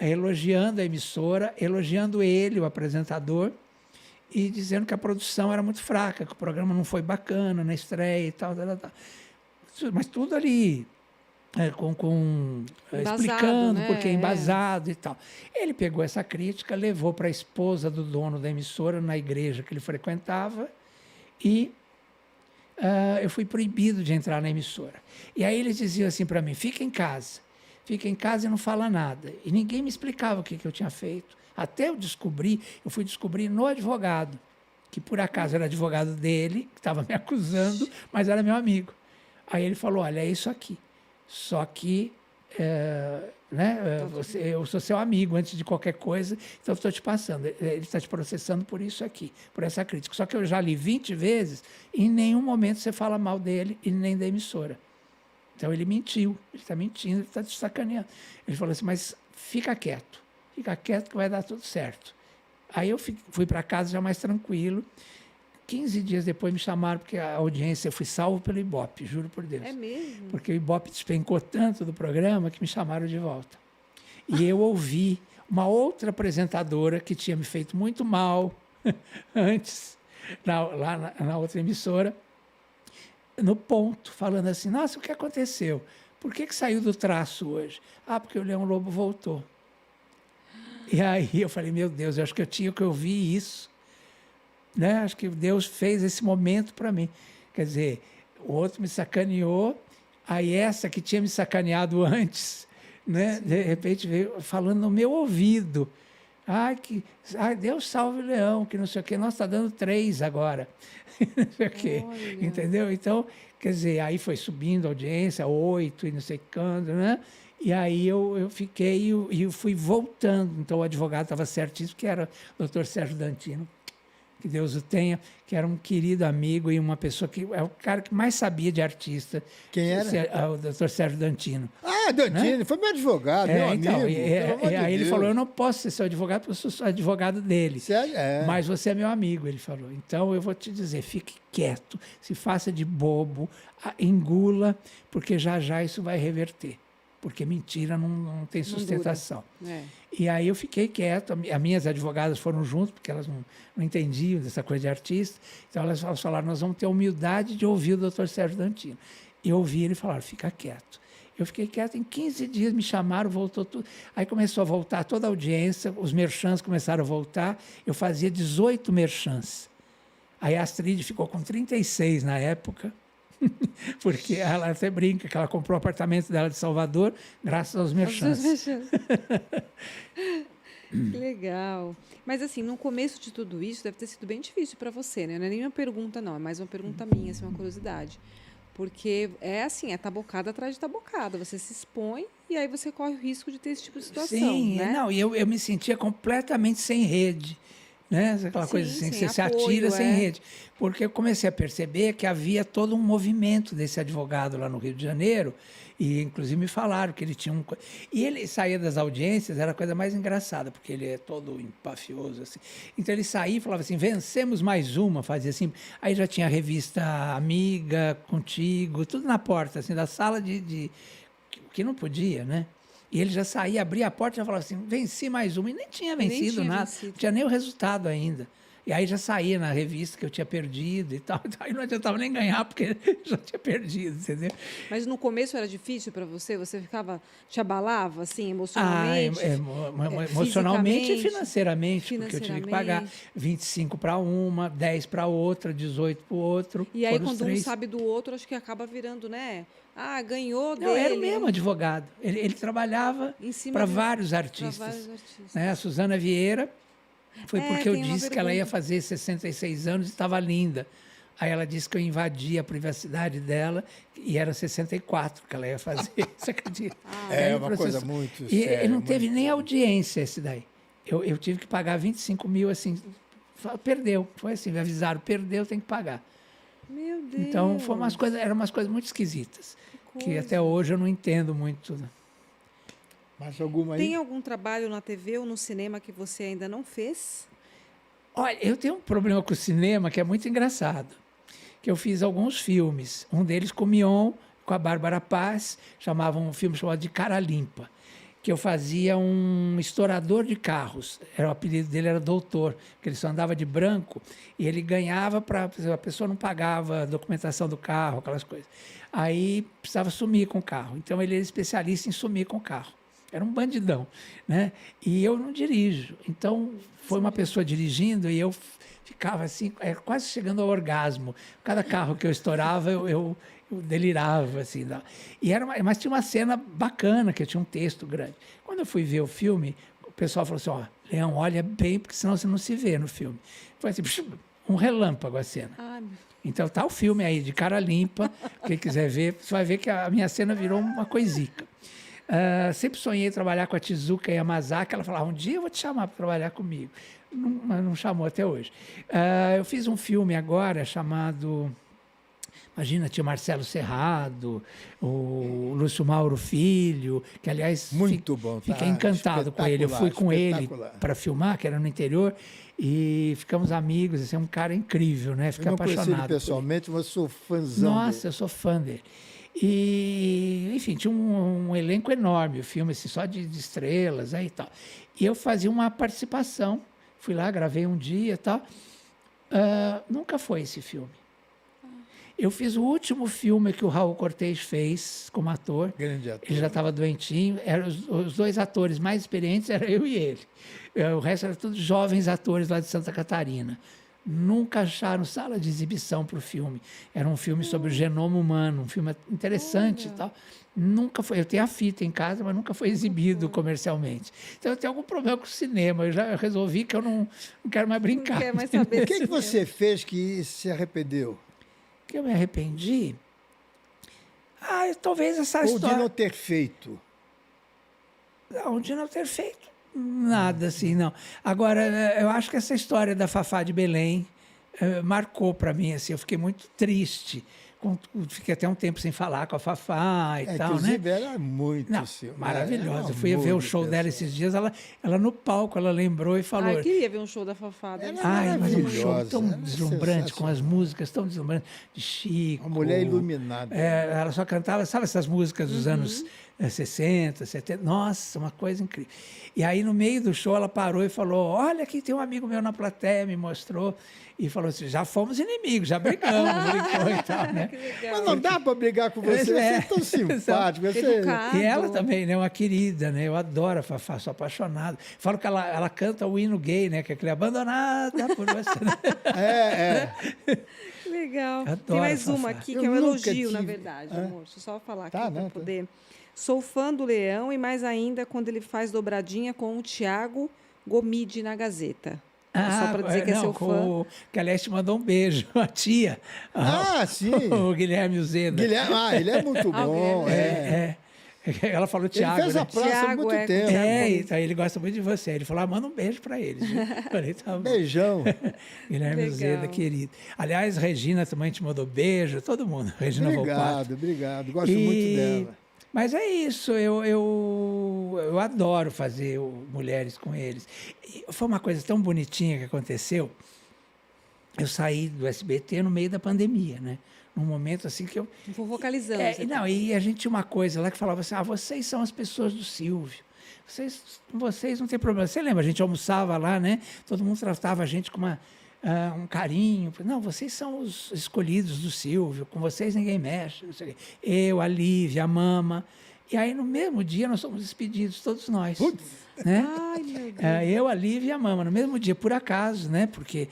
Speaker 3: elogiando a emissora, elogiando ele, o apresentador, e dizendo que a produção era muito fraca, que o programa não foi bacana na estreia e tal. Mas tudo ali... explicando
Speaker 2: né?
Speaker 3: porque é embasado e tal. Ele pegou essa crítica, levou para a esposa do dono da emissora, na igreja que ele frequentava, e eu fui proibido de entrar na emissora. E aí eles diziam assim para mim, fica em casa e não fala nada. E ninguém me explicava o que eu tinha feito. Até eu fui descobrir no advogado, que por acaso era advogado dele, que estava me acusando, mas era meu amigo. Aí ele falou, olha, é isso aqui. Só que eu sou seu amigo antes de qualquer coisa, então eu estou te passando. Ele está te processando por isso aqui, por essa crítica. Só que eu já li 20 vezes e em nenhum momento você fala mal dele e nem da emissora. Então ele mentiu, ele está mentindo, ele está te sacaneando. Ele falou assim, mas fica quieto que vai dar tudo certo. Aí eu fui para casa já mais tranquilo. 15 dias depois me chamaram, porque a audiência, eu fui salvo pelo Ibope, juro por Deus.
Speaker 2: É mesmo?
Speaker 3: Porque o Ibope despencou tanto do programa que me chamaram de volta. E eu ouvi uma outra apresentadora que tinha me feito muito mal antes, lá na outra emissora, no ponto, falando assim, nossa, o que aconteceu? Por que saiu do traço hoje? Porque o Leão Lobo voltou. E aí eu falei, meu Deus, eu acho que eu tinha que ouvir isso. Né? Acho que Deus fez esse momento para mim. Quer dizer, o outro me sacaneou, aí essa que tinha me sacaneado antes, né? De repente veio falando no meu ouvido. Deus salve o leão, que não sei o quê. Nossa, está dando 3 agora. Não sei o quê. Entendeu? Então, quer dizer, aí foi subindo a audiência, 8 e não sei quando, né? E aí eu fiquei e eu fui voltando. Então o advogado estava certíssimo, que era o doutor Sérgio Dantino, que Deus o tenha, que era um querido amigo e uma pessoa que é o cara que mais sabia de artista.
Speaker 1: Quem era?
Speaker 3: O Dr. Sérgio Dantino.
Speaker 1: Ah, Dantini, foi meu advogado, meu amigo.
Speaker 3: Então,
Speaker 1: pelo amor de
Speaker 3: aí ele
Speaker 1: Deus.
Speaker 3: falou, eu não posso ser seu advogado porque eu sou advogado dele.
Speaker 1: Sério? É.
Speaker 3: Mas você é meu amigo, ele falou. Então eu vou te dizer, fique quieto, se faça de bobo, engula, porque já já isso vai reverter. Porque mentira não tem sustentação.
Speaker 2: É.
Speaker 3: E aí eu fiquei quieto, as minhas advogadas foram junto, porque elas não entendiam dessa coisa de artista. Então elas falaram, nós vamos ter a humildade de ouvir o Dr. Sérgio Dantino. E ouviram e falaram, fica quieto. Eu fiquei quieto, em 15 dias me chamaram, voltou tudo. Aí começou a voltar toda a audiência, os merchans começaram a voltar, eu fazia 18 merchans. Aí a Astrid ficou com 36 na época, porque ela até brinca que ela comprou o apartamento dela de Salvador graças aos merchans.
Speaker 2: Que legal. Mas assim, no começo de tudo isso, deve ter sido bem difícil para você, né? Não é nem uma pergunta, não. É mais uma pergunta minha, assim, uma curiosidade. Porque é assim, é tabocada atrás de tabocada. Você se expõe e aí você corre o risco de ter esse tipo de situação,
Speaker 3: Sim,
Speaker 2: né?
Speaker 3: não, e eu me sentia completamente sem rede. Né? Aquela coisa assim, que você se atira sem rede. Porque eu comecei a perceber que havia todo um movimento desse advogado lá no Rio de Janeiro, e inclusive me falaram que ele tinha um... E ele saía das audiências, era a coisa mais engraçada, porque ele é todo empafioso, assim. Então ele saía e falava assim, vencemos mais uma, fazia assim. Aí já tinha a revista Amiga, Contigo, tudo na porta, assim, da sala de que não podia, né? E ele já saía, abria a porta e já falava assim, venci mais uma. E nem tinha vencido nada, não tinha nem o resultado ainda. E aí já saía na revista que eu tinha perdido e tal. Aí não adiantava nem ganhar, porque já tinha perdido, entendeu?
Speaker 2: Mas no começo era difícil para você? Você ficava, te abalava, assim, emocionalmente?
Speaker 3: Emocionalmente e financeiramente, porque eu tive que pagar 25 para uma, 10 para outra, 18 para o outro.
Speaker 2: E aí, quando um sabe do outro, acho que acaba virando, né? Ah, ganhou dele.
Speaker 3: Não, era o mesmo advogado. Ele trabalhava para vários artistas. Né? A Suzana Vieira, foi porque eu disse que ela ia fazer 66 anos e estava linda. Aí ela disse que eu invadi a privacidade dela e era 64 que ela ia fazer. Você acredita?
Speaker 1: É uma coisa muito
Speaker 3: séria. E ele não teve nem
Speaker 1: séria.
Speaker 3: audiência esse daí. Eu tive que pagar 25 mil, assim, perdeu. Foi assim, me avisaram, perdeu, tem que pagar.
Speaker 2: Meu Deus.
Speaker 3: Então, eram umas coisas muito esquisitas, que até hoje eu não entendo muito.
Speaker 1: Mais alguma aí?
Speaker 2: Tem algum trabalho na TV ou no cinema que você ainda não fez?
Speaker 3: Olha, eu tenho um problema com o cinema que é muito engraçado, que eu fiz alguns filmes, um deles com o Mion, com a Bárbara Paz, um filme chamado de Cara Limpa, que eu fazia um estourador de carros. O apelido dele era Doutor, porque ele só andava de branco e ele ganhava para... A pessoa não pagava a documentação do carro, aquelas coisas. Aí precisava sumir com o carro. Então ele era especialista em sumir com o carro. Era um bandidão, né? E eu não dirijo. Então foi uma pessoa dirigindo e eu ficava assim, quase chegando ao orgasmo. Cada carro que eu estourava, eu delirava, assim. Mas tinha uma cena bacana, que eu tinha um texto grande. Quando eu fui ver o filme, o pessoal falou assim, ó, Leão, olha bem, porque senão você não se vê no filme. Foi assim, um relâmpago a cena. Então tá o filme aí, de Cara Limpa, quem quiser ver, você vai ver que a minha cena virou uma coisica. Sempre sonhei em trabalhar com a Tezuka Yamazaki, ela falava, um dia eu vou te chamar para trabalhar comigo. Mas não chamou até hoje. Eu fiz um filme agora chamado... Imagina, tinha o Marcelo Serrado, o Lúcio Mauro Filho, que, aliás,
Speaker 1: muito bom, tá?
Speaker 3: Fiquei encantado com ele. Eu fui com ele para filmar, que era no interior, e ficamos amigos. Assim, é um cara incrível, né? Fiquei apaixonado.
Speaker 1: Eu não conheci ele pessoalmente, mas sou fãzão
Speaker 3: Nossa,
Speaker 1: dele.
Speaker 3: Eu sou fã dele. E, enfim, tinha um elenco enorme, o filme assim, só de estrelas aí e tal. E eu fazia uma participação, fui lá, gravei um dia e tal. Nunca foi esse filme. Eu fiz o último filme que o Raul Cortez fez como ator.
Speaker 1: Grande ator.
Speaker 3: Ele já estava doentinho. Os dois atores mais experientes eram eu e ele. O resto eram todos jovens atores lá de Santa Catarina. Nunca acharam sala de exibição para o filme. Era um filme sobre o genoma humano, um filme interessante e tal. Nunca foi. Eu tenho a fita em casa, mas nunca foi exibido comercialmente. Então eu tenho algum problema com o cinema. Eu já resolvi que eu não quero mais brincar.
Speaker 2: Não quer mais saber.
Speaker 1: O que você fez que se arrependeu?
Speaker 3: Que eu me arrependi? Talvez essa história...
Speaker 1: Ou de não ter feito?
Speaker 3: Não, de não ter feito nada assim, não. Agora, eu acho que essa história da Fafá de Belém marcou para mim, assim, eu fiquei muito triste. Fiquei até um tempo sem falar com a Fafá e tal, né?
Speaker 1: Inclusive, ela é muito
Speaker 3: Não,
Speaker 1: seu.
Speaker 3: maravilhosa.
Speaker 1: É
Speaker 3: Eu fui
Speaker 1: um
Speaker 3: ver o
Speaker 1: amor de
Speaker 3: show dela
Speaker 1: pessoa.
Speaker 3: esses dias, ela no palco, ela lembrou e falou...
Speaker 2: Eu queria ver um show da Fafá. deve
Speaker 1: Ela
Speaker 2: ser
Speaker 3: Ai, mas um
Speaker 2: maravilhoso.
Speaker 3: show tão
Speaker 1: ela é
Speaker 3: deslumbrante, com as
Speaker 1: sensacional.
Speaker 3: músicas tão deslumbrante, de Chico.
Speaker 1: Uma mulher iluminada.
Speaker 3: Ela só cantava, sabe, essas músicas dos anos 60, 70. Nossa, uma coisa incrível. E aí, no meio do show, ela parou e falou: Olha, aqui tem um amigo meu na plateia, me mostrou. E falou assim: Já fomos inimigos, já brigamos, brincou e tal, né?
Speaker 2: Que legal.
Speaker 1: Mas não dá para brigar com você, você é tão simpático. Você...
Speaker 2: Educado.
Speaker 3: E ela também, né? Uma querida, né? Eu adoro a Fafá, sou apaixonado. Falo que ela canta o hino gay, né? Que é aquele abandonada por você.
Speaker 2: Que legal.
Speaker 3: Adoro
Speaker 2: Tem mais
Speaker 3: a
Speaker 2: uma
Speaker 3: Fafá.
Speaker 2: aqui,
Speaker 1: Eu
Speaker 2: que é um
Speaker 1: nunca
Speaker 2: elogio, na
Speaker 1: tive.
Speaker 2: verdade,
Speaker 1: Hã?
Speaker 2: amor. Deixa eu só falar
Speaker 1: Tá,
Speaker 2: aqui para
Speaker 1: não, tá.
Speaker 2: poder... Sou fã do Leão e mais ainda quando ele faz dobradinha com o Tiago Gomide na Gazeta. Só para dizer que é
Speaker 3: não,
Speaker 2: seu fã.
Speaker 3: Que a Leste mandou um beijo, a tia.
Speaker 1: Sim.
Speaker 3: O Guilherme Uzeda.
Speaker 1: Guilherme, ele é muito bom.
Speaker 3: Ela falou
Speaker 1: Ele
Speaker 3: Tiago,
Speaker 1: fez
Speaker 3: né?
Speaker 1: a praça há
Speaker 2: Thiago,
Speaker 1: muito
Speaker 2: é,
Speaker 1: tempo.
Speaker 3: Então, ele gosta muito de você. Ele falou, manda um beijo para eles. Viu? Falei, tá bom.
Speaker 1: Beijão.
Speaker 3: Guilherme
Speaker 2: Legal.
Speaker 3: Uzeda, querido. Aliás, Regina também te mandou beijo, todo mundo. Regina Volpato.
Speaker 1: Obrigado. Gosto muito dela.
Speaker 3: Mas é isso, eu adoro fazer mulheres com eles. E foi uma coisa tão bonitinha que aconteceu. Eu saí do SBT no meio da pandemia, né? Num momento assim que eu...
Speaker 2: Vou focalizando.
Speaker 3: não, e a gente tinha uma coisa lá que falava assim, vocês são as pessoas do Silvio. Vocês não tem problema. Você lembra, a gente almoçava lá, né? Todo mundo tratava a gente com um carinho. Não, vocês são os escolhidos do Silvio, com vocês ninguém mexe. Não sei o quê. Eu, a Lívia, a Mama. E aí, no mesmo dia, nós somos despedidos, todos nós. Né?
Speaker 2: Ai, meu Deus.
Speaker 3: Eu, a Lívia e a Mama, no mesmo dia, por acaso, né? Porque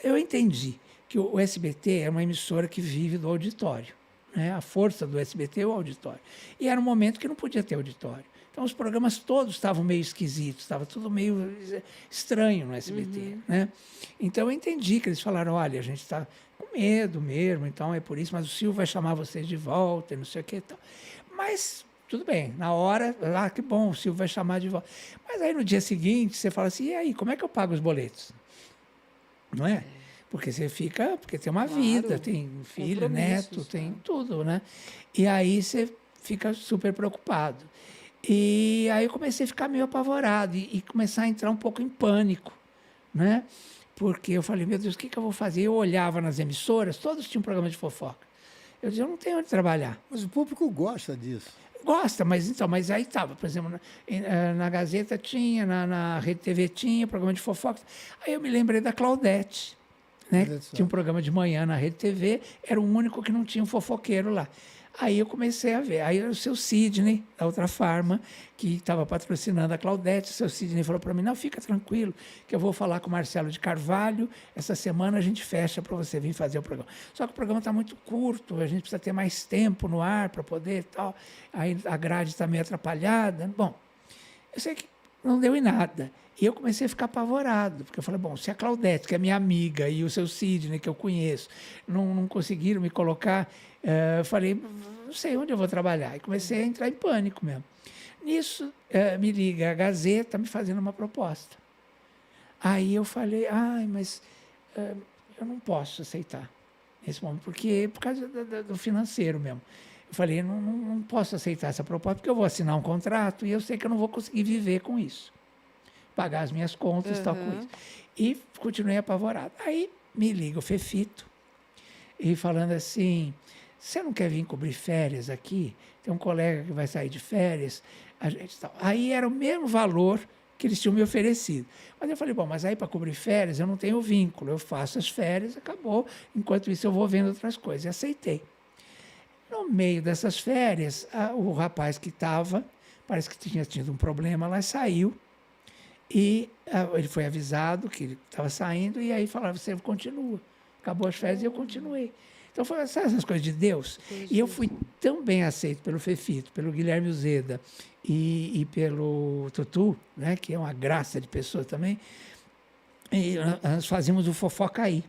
Speaker 3: eu entendi que o SBT é uma emissora que vive do auditório. Né? A força do SBT é o auditório. E era um momento que não podia ter auditório. Então, os programas todos estavam meio esquisitos, estava tudo meio estranho no SBT. Né? Então, eu entendi que eles falaram, olha, a gente está com medo mesmo, então é por isso, mas o Silvio vai chamar vocês de volta, e não sei o que e tal. Mas, tudo bem, na hora, que bom, o Silvio vai chamar de volta. Mas aí, no dia seguinte, você fala assim, e aí, como é que eu pago os boletos? Não é? Porque porque tem uma vida, tem filho, neto, tem tudo, né? E aí você fica super preocupado. E aí eu comecei a ficar meio apavorado e começar a entrar um pouco em pânico, né? Porque eu falei, meu Deus, o que eu vou fazer? Eu olhava nas emissoras, todos tinham programa de fofoca. Eu dizia, eu não tenho onde trabalhar.
Speaker 1: Mas o público gosta disso.
Speaker 3: Gosta, mas aí estava, por exemplo, na Gazeta tinha, na Rede TV tinha, programa de fofoca. Aí eu me lembrei da Claudete, né? Tinha um programa de manhã na Rede TV, era o único que não tinha um fofoqueiro lá. Aí eu comecei a ver. Aí era o seu Sidney, da outra farma, que estava patrocinando a Claudete. O seu Sidney falou para mim, não, fica tranquilo, que eu vou falar com o Marcelo de Carvalho. Essa semana a gente fecha para você vir fazer o programa. Só que o programa está muito curto, a gente precisa ter mais tempo no ar para poder tal. Aí a grade está meio atrapalhada. Bom, eu sei que não deu em nada. E eu comecei a ficar apavorado, porque eu falei, bom, se a Claudete, que é minha amiga, e o seu Sidney, que eu conheço, não conseguiram me colocar, eu falei, não sei onde eu vou trabalhar. E comecei a entrar em pânico mesmo. Nisso, me liga a Gazeta me fazendo uma proposta. Aí eu falei, mas eu não posso aceitar nesse momento, porque por causa do financeiro mesmo. Eu falei, não posso aceitar essa proposta, porque eu vou assinar um contrato e eu sei que eu não vou conseguir viver com isso. Pagar as minhas contas e tal com isso. E continuei apavorado. Aí me liga o Fefito e falando assim, você não quer vir cobrir férias aqui? Tem um colega que vai sair de férias. A gente tal. Aí era o mesmo valor que eles tinham me oferecido. Mas eu falei, bom, mas aí para cobrir férias eu não tenho vínculo, eu faço as férias, acabou. Enquanto isso eu vou vendo outras coisas. E aceitei. No meio dessas férias, o rapaz que estava, parece que tinha tido um problema lá, saiu. E ele foi avisado que ele estava saindo, e aí falaram, você continua. Acabou as férias e eu continuei. Então, foram essas coisas de Deus. E eu fui tão bem aceito pelo Fefito, pelo Guilherme Uzeda e pelo Tutu, né, que é uma graça de pessoa também, e nós fazíamos o Fofocaí.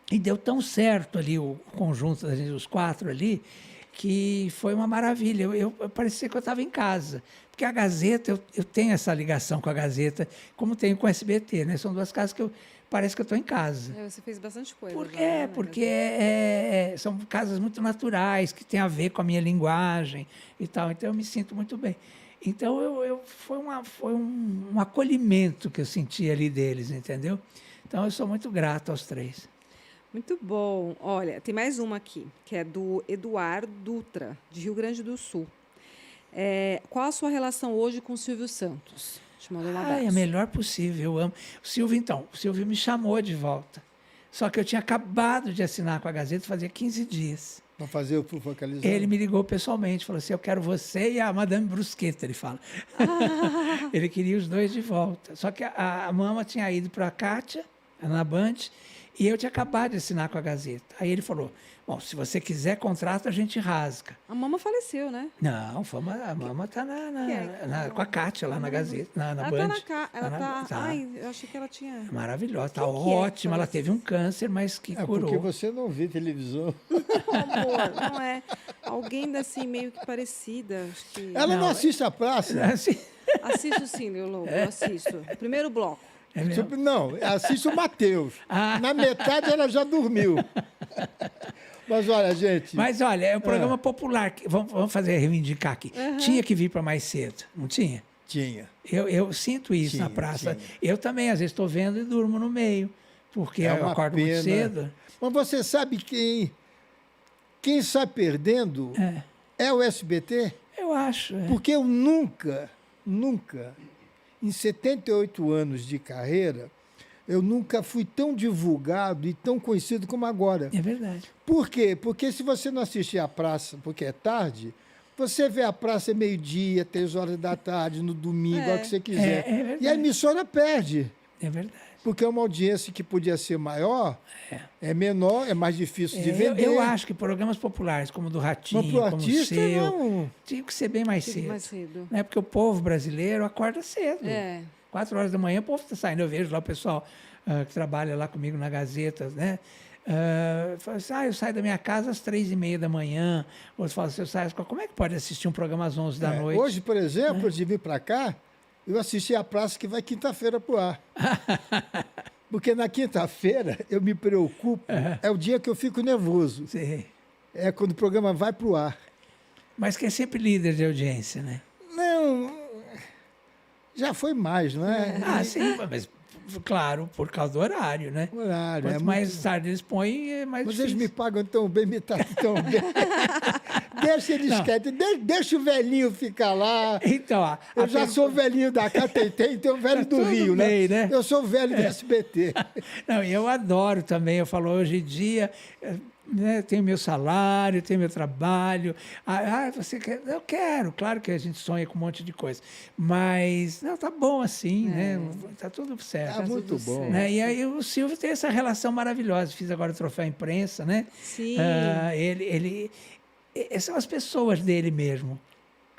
Speaker 3: E deu tão certo ali o conjunto, os quatro ali, que foi uma maravilha. Eu parecia que eu estava em casa. Porque a Gazeta, eu tenho essa ligação com a Gazeta, como tenho com o SBT, né? São duas casas que eu parece que eu estou em casa.
Speaker 2: Você fez bastante coisa.
Speaker 3: Porque são casas muito naturais, que têm a ver com a minha linguagem e tal. Então, eu me sinto muito bem. Então, foi um acolhimento que eu senti ali deles, entendeu? Então, eu sou muito grato aos 3.
Speaker 2: Muito bom. Olha, tem mais uma aqui, que é do Eduardo Dutra, de Rio Grande do Sul. Qual a sua relação hoje com o Silvio Santos? Te mandou um abraço.
Speaker 3: A melhor possível, eu amo. O Silvio me chamou de volta. Só que eu tinha acabado de assinar com a Gazeta, fazia 15 dias.
Speaker 1: Para fazer o focalizado?
Speaker 3: Ele me ligou pessoalmente, falou assim, eu quero você e a Madame Brusqueta, ele fala. Ele queria os 2 de volta. Só que a Mama tinha ido para a Kátia, na Band, e eu tinha acabado de assinar com a Gazeta. Aí ele falou, bom, se você quiser contrato, a gente rasga.
Speaker 2: A Mama faleceu, né?
Speaker 3: Não, a Mama está com a Kátia lá na Gazeta, na Band.
Speaker 2: Ela está. Ai, eu achei que ela tinha.
Speaker 3: Maravilhosa, está ótima. Ela teve um câncer, mas que curou.
Speaker 1: Porque você não vê televisão.
Speaker 2: Amor, não é. Alguém assim, meio que parecida. Acho que...
Speaker 1: Ela não assiste a praça?
Speaker 2: Assisto sim, meu louco, assisto. Primeiro bloco.
Speaker 1: Não, assiste o Matheus. Na metade ela já dormiu. Mas olha, gente...
Speaker 3: Mas olha, é um programa popular. Vamos reivindicar aqui. Tinha que vir para mais cedo, não tinha?
Speaker 1: Tinha.
Speaker 3: Eu sinto isso na praça.
Speaker 1: Tinha.
Speaker 3: Eu também, às vezes, estou vendo e durmo no meio, porque eu acordo muito cedo.
Speaker 1: Mas você sabe quem sai perdendo é o SBT?
Speaker 3: Eu acho.
Speaker 1: Porque eu nunca, em 78 anos de carreira, eu nunca fui tão divulgado e tão conhecido como agora.
Speaker 3: É verdade.
Speaker 1: Por quê? Porque se você não assistir a praça, porque é tarde, você vê a praça meio-dia, 3 horas da tarde, no domingo, a hora que você quiser.
Speaker 3: É verdade.
Speaker 1: E a emissora perde.
Speaker 3: É verdade.
Speaker 1: Porque é uma audiência que podia ser maior, é menor, é mais difícil de vender.
Speaker 3: Eu acho que programas populares, como o do Ratinho,
Speaker 1: mas pro
Speaker 3: como
Speaker 1: artista,
Speaker 3: o seu,
Speaker 1: não.
Speaker 3: tinha que ser bem mais cedo.
Speaker 2: Mais cedo.
Speaker 3: Né? Porque o povo brasileiro acorda cedo. 4 horas da manhã o povo está saindo. Eu vejo lá o pessoal que trabalha lá comigo na Gazeta, né? Fala assim, eu saio da minha casa às 3h30 da manhã. Outros falam assim, como é que pode assistir um programa às 11 da noite?
Speaker 1: Hoje, por exemplo, antes de vir para cá, eu assisti a praça que vai quinta-feira para o ar. Porque na quinta-feira eu me preocupo, é o dia que eu fico nervoso.
Speaker 3: Sim.
Speaker 1: É quando o programa vai para o ar.
Speaker 3: Mas que é sempre líder de audiência, né?
Speaker 1: Não, já foi mais, não é?
Speaker 3: Sim, mas claro, por causa do horário, né?
Speaker 1: O horário.
Speaker 3: Quanto mais tarde eles põem, é mais difícil.
Speaker 1: Mas eles me pagam tão bem, me tratam tão bem. Deixa eles quietos, deixa o velhinho ficar lá.
Speaker 3: Então,
Speaker 1: eu já sou velhinho da KTT, então velho do Rio,
Speaker 3: bem, né?
Speaker 1: Eu sou velho do SBT.
Speaker 3: Não, eu adoro também. Eu falo, hoje em dia, né, tenho meu salário, tenho meu trabalho. Você quer? Eu quero. Claro que a gente sonha com um monte de coisa. Mas, não, tá bom assim, né? Tá tudo certo.
Speaker 1: Tá muito bom.
Speaker 3: Né? E aí o Silvio tem essa relação maravilhosa. Fiz agora o troféu imprensa, né?
Speaker 2: Sim.
Speaker 3: São as pessoas dele mesmo,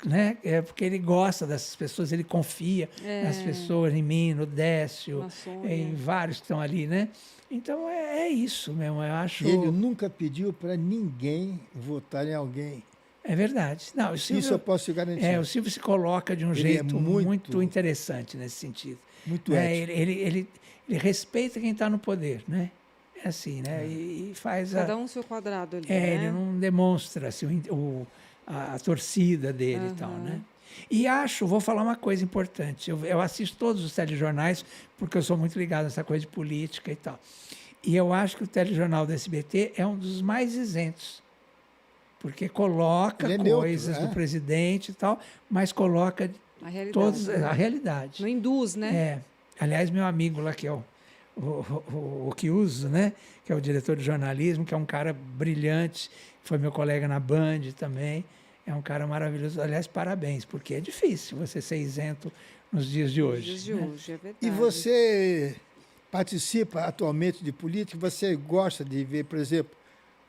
Speaker 3: né? Porque ele gosta dessas pessoas, ele confia nas pessoas, em mim, no Décio, em vários que estão ali, né? Então é isso mesmo, eu acho.
Speaker 1: Ele nunca pediu para ninguém votar em alguém.
Speaker 3: É verdade. Não, o Silvio,
Speaker 1: isso eu posso garantir.
Speaker 3: O Silvio se coloca de um jeito muito interessante nesse sentido.
Speaker 1: Muito ético.
Speaker 3: Ele respeita quem está no poder, né? É assim, né? E faz
Speaker 2: cada um seu quadrado ali, né?
Speaker 3: Ele não demonstra assim, a torcida dele e tal, né? E vou falar uma coisa importante, eu assisto todos os telejornais, porque eu sou muito ligado nessa coisa de política e tal. E eu acho que o telejornal do SBT é um dos mais isentos, porque coloca coisas do presidente e tal, mas coloca a realidade.
Speaker 2: Não induz, né?
Speaker 3: Aliás, meu amigo lá, que é o Kiuso, né? Que é o diretor de jornalismo, que é um cara brilhante, foi meu colega na Band também, é um cara maravilhoso. Aliás, parabéns, porque é difícil você ser isento nos dias de hoje.
Speaker 2: Nos dias de hoje, é verdade.
Speaker 1: E você participa atualmente de política? Você gosta de ver, por exemplo,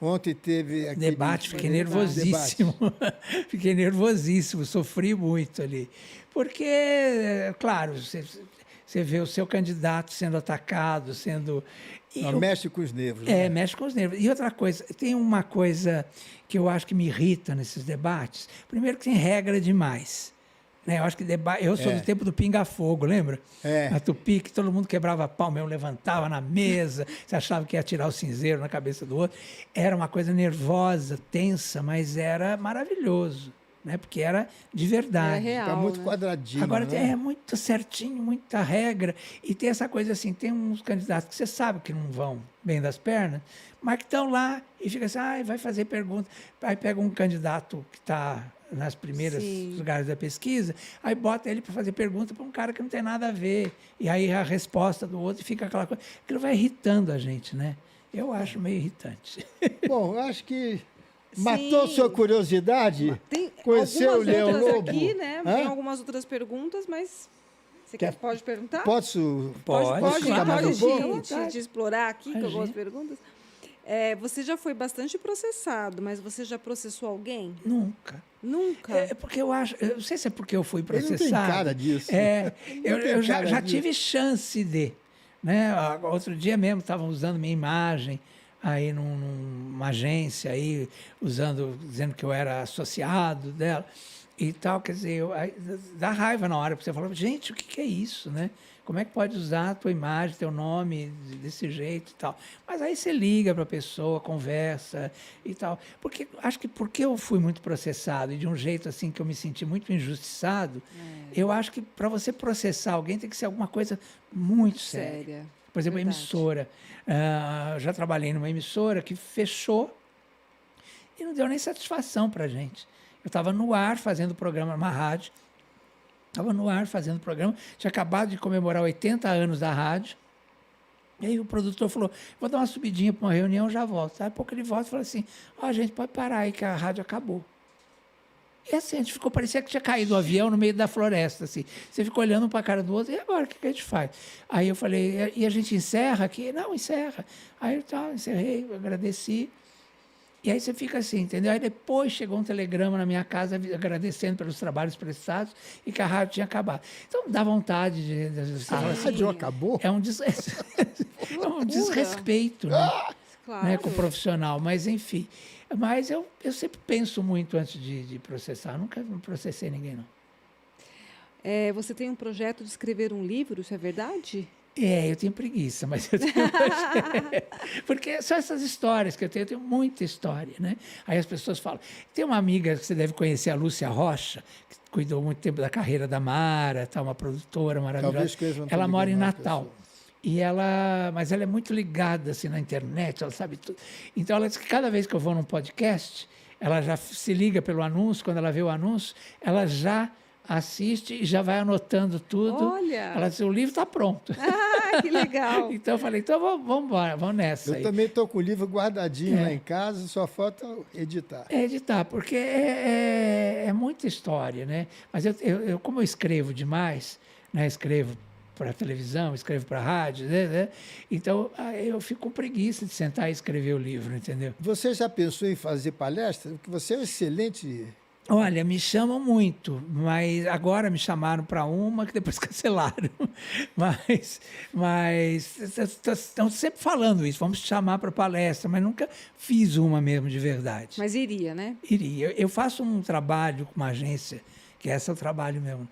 Speaker 1: ontem teve aquele
Speaker 3: debate, fiquei nervosíssimo. Fiquei nervosíssimo, sofri muito ali. Porque, claro, você vê o seu candidato sendo atacado, sendo...
Speaker 1: mexe com os nervos. Né?
Speaker 3: Mexe com os nervos. E outra coisa, tem uma coisa que eu acho que me irrita nesses debates. Primeiro que tem regra demais. né? Eu acho que eu sou do tempo do pinga-fogo, lembra?
Speaker 1: É.
Speaker 3: A Tupi, que todo mundo quebrava pau, eu levantava na mesa, você achava que ia tirar o cinzeiro na cabeça do outro. Era uma coisa nervosa, tensa, mas era maravilhoso, né? Porque era de verdade.
Speaker 2: Era real.
Speaker 1: Está muito
Speaker 2: né?
Speaker 1: quadradinho,
Speaker 3: Agora
Speaker 1: né?
Speaker 3: é muito certinho, muita regra. E tem essa coisa assim, tem uns candidatos que você sabe que não vão bem das pernas, mas que estão lá e fica assim, vai fazer pergunta. Aí pega um candidato que está nas primeiras
Speaker 2: Sim.
Speaker 3: lugares da pesquisa, aí bota ele para fazer pergunta para um cara que não tem nada a ver. E aí a resposta do outro fica aquela coisa. Aquilo vai irritando a gente, né? Eu acho meio irritante.
Speaker 1: Bom, eu acho que matou
Speaker 2: Sim.
Speaker 1: sua curiosidade.
Speaker 2: Tem
Speaker 1: Conheceu o
Speaker 2: algumas
Speaker 1: Leão
Speaker 2: outras
Speaker 1: Lobo?
Speaker 2: aqui, né?
Speaker 1: Hã?
Speaker 2: Tem algumas outras perguntas, mas você pode perguntar?
Speaker 1: Posso?
Speaker 3: Pode,
Speaker 1: ficar mais um pouco?
Speaker 2: de explorar aqui com algumas
Speaker 3: Imagina.
Speaker 2: perguntas. Você já foi bastante processado, mas você já processou alguém?
Speaker 3: Nunca.
Speaker 2: Nunca?
Speaker 3: É porque eu acho, eu não sei se é porque eu fui
Speaker 1: Ele não
Speaker 3: processado.
Speaker 1: tem cara disso.
Speaker 3: Eu já
Speaker 1: cara disso.
Speaker 3: tive chance de, né? Outro dia mesmo estavam usando minha imagem aí numa agência aí dizendo que eu era associado dela e tal, quer dizer, aí dá raiva na hora porque você fala, gente, o que é isso, né? Como é que pode usar a tua imagem, teu nome desse jeito e tal? Mas aí você liga para a pessoa, conversa e tal. Acho que porque eu fui muito processado e de um jeito assim que eu me senti muito injustiçado, eu acho que para você processar alguém tem que ser alguma coisa muito séria.
Speaker 2: Séria.
Speaker 3: Por exemplo, a
Speaker 2: Verdade.
Speaker 3: emissora. Já trabalhei numa emissora que fechou e não deu nem satisfação para a gente. Eu estava no ar fazendo programa numa rádio. Estava no ar fazendo programa, tinha acabado de comemorar 80 anos da rádio. E aí o produtor falou, vou dar uma subidinha para uma reunião, já volto. Aí pouco ele volta e fala assim, gente, pode parar aí que a rádio acabou. E assim, a gente ficou, parecia que tinha caído o avião no meio da floresta, assim. Você ficou olhando um para a cara do outro, e agora, o que a gente faz? Aí eu falei, e a gente encerra aqui? Não, encerra. Aí eu encerrei, agradeci. E aí você fica assim, entendeu? Aí depois chegou um telegrama na minha casa agradecendo pelos trabalhos prestados e que a rádio tinha acabado. Então dá vontade de você
Speaker 1: A
Speaker 3: falar assim,
Speaker 1: rádio acabou?
Speaker 3: é um desrespeito, né?
Speaker 2: Claro.
Speaker 3: Né, com o profissional, mas enfim. Mas eu sempre penso muito antes de processar. Nunca processei ninguém, não.
Speaker 2: Você tem um projeto de escrever um livro, isso é verdade?
Speaker 3: Eu tenho preguiça, mas eu tenho porque são essas histórias que eu tenho muita história, né? Aí as pessoas falam, tem uma amiga que você deve conhecer, a Lúcia Rocha, que cuidou muito tempo da carreira da Mara, tá, uma produtora maravilhosa.
Speaker 1: Talvez que eles não
Speaker 3: Ela mora em
Speaker 1: ligando,
Speaker 3: Natal. Mas ela é muito ligada assim na internet, ela sabe tudo. Então ela diz que cada vez que eu vou num podcast, ela já se liga pelo anúncio, quando ela vê o anúncio, ela já assiste e já vai anotando tudo.
Speaker 2: Olha!
Speaker 3: Ela diz, o livro está pronto.
Speaker 2: Que legal!
Speaker 3: Então eu falei, então vamos embora, vamos nessa.
Speaker 1: Eu
Speaker 3: aí.
Speaker 1: também estou com o livro guardadinho lá em casa, só falta editar.
Speaker 3: Editar, porque é muita história, né? Mas eu como eu escrevo demais, né? Escrevo para televisão, escrevo para rádio, né? Então eu fico com preguiça de sentar e escrever o livro, entendeu?
Speaker 1: Você já pensou em fazer palestra? Porque você é um excelente...
Speaker 3: Olha, me chamam muito, mas agora me chamaram para uma que depois cancelaram. Mas estão sempre falando isso, vamos te chamar para palestra, mas nunca fiz uma mesmo de verdade.
Speaker 2: Mas iria, né?
Speaker 3: Iria. Eu faço um trabalho com uma agência, que esse é o trabalho mesmo,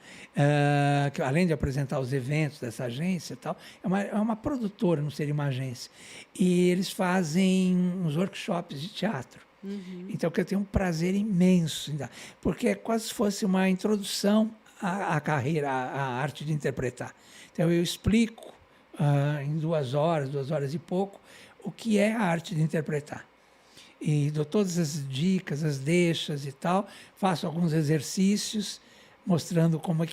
Speaker 3: que além de apresentar os eventos dessa agência e tal, é uma produtora, não seria uma agência. E eles fazem uns workshops de teatro. Então, que eu tenho um prazer imenso em dar, porque é quase se fosse uma introdução à carreira, à arte de interpretar. Então, eu explico em 2 horas e pouco, o que é a arte de interpretar. E dou todas as dicas, as deixas e tal, faço alguns exercícios, mostrando como é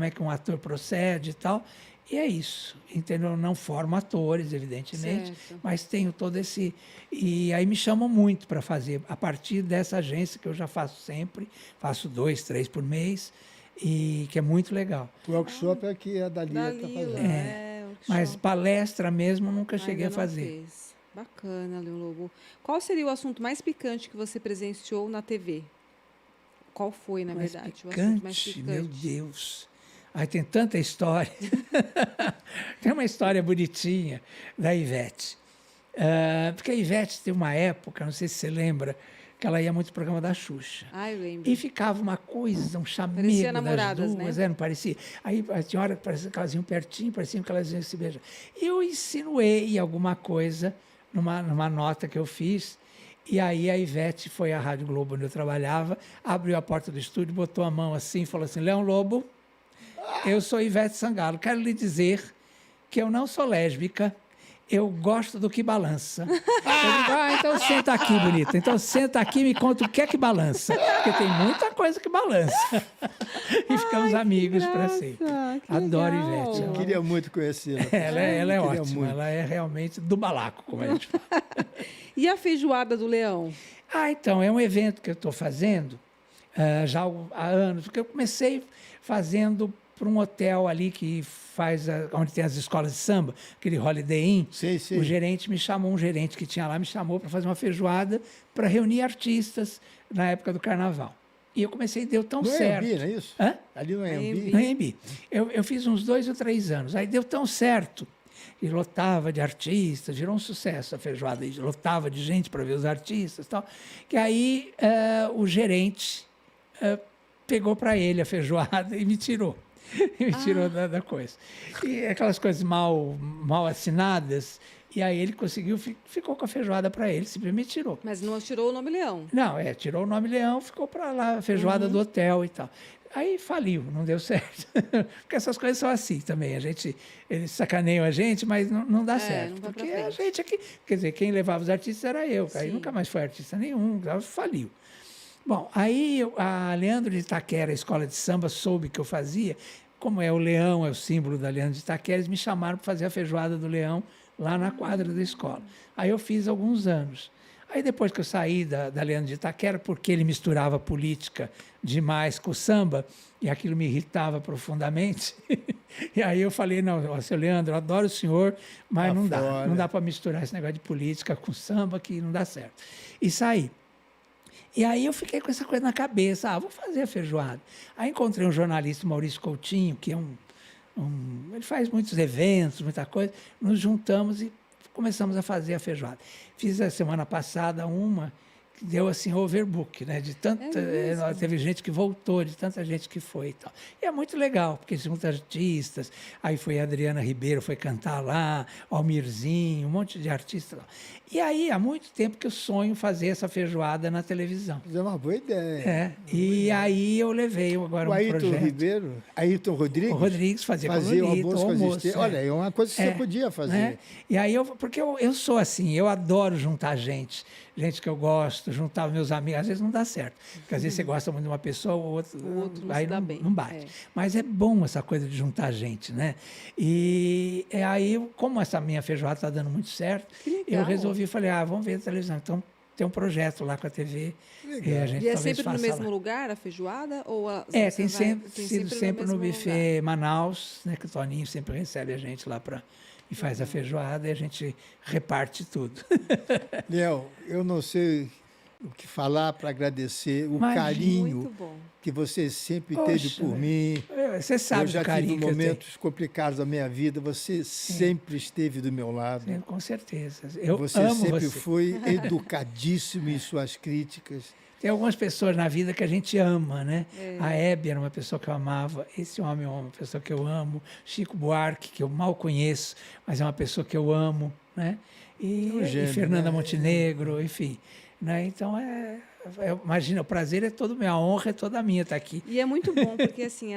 Speaker 3: que um ator procede e tal. E é isso, entendeu? Não formo atores, evidentemente,
Speaker 2: Certo.
Speaker 3: mas tenho todo esse... E aí me chamam muito para fazer, a partir dessa agência que eu já faço sempre, faço 2, 3 por mês, e que é muito legal.
Speaker 1: O workshop é que a Dalila está
Speaker 2: Dalila,
Speaker 1: fazendo.
Speaker 3: Mas palestra mesmo nunca cheguei
Speaker 2: Ainda
Speaker 3: a
Speaker 2: não
Speaker 3: fazer.
Speaker 2: fez. Bacana, Leão Lobo. Qual seria o assunto mais picante que você presenciou na TV? Qual foi, na
Speaker 3: Mais
Speaker 2: verdade, o assunto
Speaker 3: picante,
Speaker 2: mais picante?
Speaker 3: meu Deus. Ai, tem tanta história. Tem uma história bonitinha da Ivete. Porque a Ivete tem uma época, não sei se você lembra, que ela ia muito no programa da Xuxa.
Speaker 2: Ah, eu lembro.
Speaker 3: E ficava uma coisa, um chamego
Speaker 2: Parecia
Speaker 3: das
Speaker 2: namoradas,
Speaker 3: duas,
Speaker 2: né?
Speaker 3: não parecia? Aí tinha hora que parecia que elas iam pertinho, parecia que elas iam se beijar. Eu insinuei alguma coisa numa nota que eu fiz, e aí a Ivete foi à Rádio Globo, onde eu trabalhava, abriu a porta do estúdio, botou a mão assim e falou assim, Leão Lobo, eu sou Ivete Sangalo, quero lhe dizer que eu não sou lésbica, eu gosto do que balança. Eu digo, então senta aqui, bonita. Então senta aqui e me conta o que é que balança. Porque tem muita coisa que balança. E ficamos amigos para sempre. Adoro
Speaker 2: legal.
Speaker 3: Ivete.
Speaker 1: Eu queria muito conhecê-la.
Speaker 3: Ela é
Speaker 1: Queria
Speaker 3: ótima.
Speaker 1: muito.
Speaker 3: Ela é realmente do balaco, como a gente fala.
Speaker 2: E a feijoada do Leão?
Speaker 3: Então, é um evento que eu estou fazendo já há anos, porque eu comecei fazendo para um hotel ali que faz, onde tem as escolas de samba, aquele Holiday Inn.
Speaker 1: Sei, sei.
Speaker 3: O gerente me chamou, um gerente que tinha lá, me chamou para fazer uma feijoada para reunir artistas na época do carnaval. E eu comecei, deu tão
Speaker 1: No
Speaker 3: certo.
Speaker 1: AMB, não é isso?
Speaker 3: Hã?
Speaker 1: Ali no AMB.
Speaker 3: No AMB. Eu fiz uns 2 ou 3 anos. Aí deu tão certo. E lotava de artistas, virou um sucesso a feijoada. E lotava de gente para ver os artistas e tal. Que aí o gerente pegou para ele a feijoada e me tirou. E me tirou da coisa. E aquelas coisas mal assinadas. E aí ele conseguiu, ficou com a feijoada para ele, simplesmente tirou.
Speaker 2: Mas não tirou o nome Leão.
Speaker 3: Não, tirou o nome Leão, ficou para lá, a feijoada do hotel e tal. Aí faliu, não deu certo. Porque essas coisas são assim também. Eles sacaneiam a gente, mas não dá certo.
Speaker 2: não vai pra
Speaker 3: Porque a
Speaker 2: frente.
Speaker 3: gente aqui, quer dizer, quem levava os artistas era eu. Aí
Speaker 2: Sim.
Speaker 3: nunca mais foi artista nenhum, faliu. Bom, aí a Leandro de Itaquera, a escola de samba, soube que eu fazia. Como o leão é o símbolo da Leandro de Itaquera, eles me chamaram para fazer a feijoada do leão lá na quadra da escola. Aí eu fiz alguns anos. Aí depois que eu saí da Leandro de Itaquera, porque ele misturava política demais com o samba, e aquilo me irritava profundamente, e aí eu falei, não, seu Leandro, eu adoro o senhor, mas não dá para misturar esse negócio de política com samba, que não dá certo. E saí. E aí eu fiquei com essa coisa na cabeça, vou fazer a feijoada. Aí encontrei um jornalista, Maurício Coutinho, que é ele faz muitos eventos, muita coisa, nos juntamos e começamos a fazer a feijoada. Fiz a semana passada uma que deu assim overbook, né? De tanta, teve gente que voltou, de tanta gente que foi e tal. E é muito legal, porque são muitos artistas. Aí foi a Adriana Ribeiro, foi cantar lá, Almirzinho, um monte de artistas lá. E aí, há muito tempo que eu sonho fazer essa feijoada na televisão.
Speaker 1: Mas é uma boa ideia.
Speaker 3: E aí eu levei agora
Speaker 1: O
Speaker 3: um
Speaker 1: Ayrton
Speaker 3: projeto.
Speaker 1: Ribeiro, Ayrton Rodrigues?
Speaker 3: O Rodrigues fazia
Speaker 1: o
Speaker 3: colorido,
Speaker 1: almoço com as
Speaker 3: almoço.
Speaker 1: estrelas. Olha, é uma coisa que você podia fazer.
Speaker 3: Né? E aí, porque eu sou assim, eu adoro juntar gente que eu gosto, juntar meus amigos. Às vezes não dá certo, porque às vezes você gosta muito de uma pessoa, o outro
Speaker 2: não
Speaker 3: aí
Speaker 2: se dá
Speaker 3: não,
Speaker 2: bem.
Speaker 3: não bate. Mas é bom essa coisa de juntar gente, né? E aí, como essa minha feijoada está dando muito certo, eu resolvi, falei, vamos ver a televisão. Então, tem um projeto lá com a TV. E a gente
Speaker 2: E é
Speaker 3: talvez
Speaker 2: sempre no
Speaker 3: faça
Speaker 2: mesmo
Speaker 3: lá.
Speaker 2: lugar a feijoada? Ou
Speaker 3: Tem
Speaker 2: você
Speaker 3: sido sempre no
Speaker 2: mesmo
Speaker 3: buffet Manaus, né, que o Toninho sempre recebe a gente lá e faz a
Speaker 2: Uhum.
Speaker 3: feijoada e a gente reparte tudo.
Speaker 1: Léo, eu não sei o que falar para agradecer o
Speaker 3: Imagina.
Speaker 1: carinho
Speaker 2: Muito bom.
Speaker 1: que você sempre
Speaker 3: Poxa,
Speaker 1: teve por mim.
Speaker 3: Você sabe
Speaker 1: Eu já
Speaker 3: do carinho
Speaker 1: tive
Speaker 3: que eu tenho.
Speaker 1: momentos complicados da minha vida, você sempre esteve do meu lado.
Speaker 3: Sim, com certeza. Eu
Speaker 1: Você
Speaker 3: amo
Speaker 1: sempre
Speaker 3: você.
Speaker 1: foi educadíssimo em suas críticas.
Speaker 3: Tem algumas pessoas na vida que a gente ama, né? A Hebe era uma pessoa que eu amava, esse homem é uma pessoa que eu amo, Chico Buarque, que eu mal conheço, mas é uma pessoa que eu amo, né? E
Speaker 1: gênio,
Speaker 3: Fernanda
Speaker 1: né?
Speaker 3: Montenegro, enfim. Né? Então, imagina, o prazer é todo meu, a honra é toda minha estar aqui.
Speaker 2: E é muito bom, porque assim,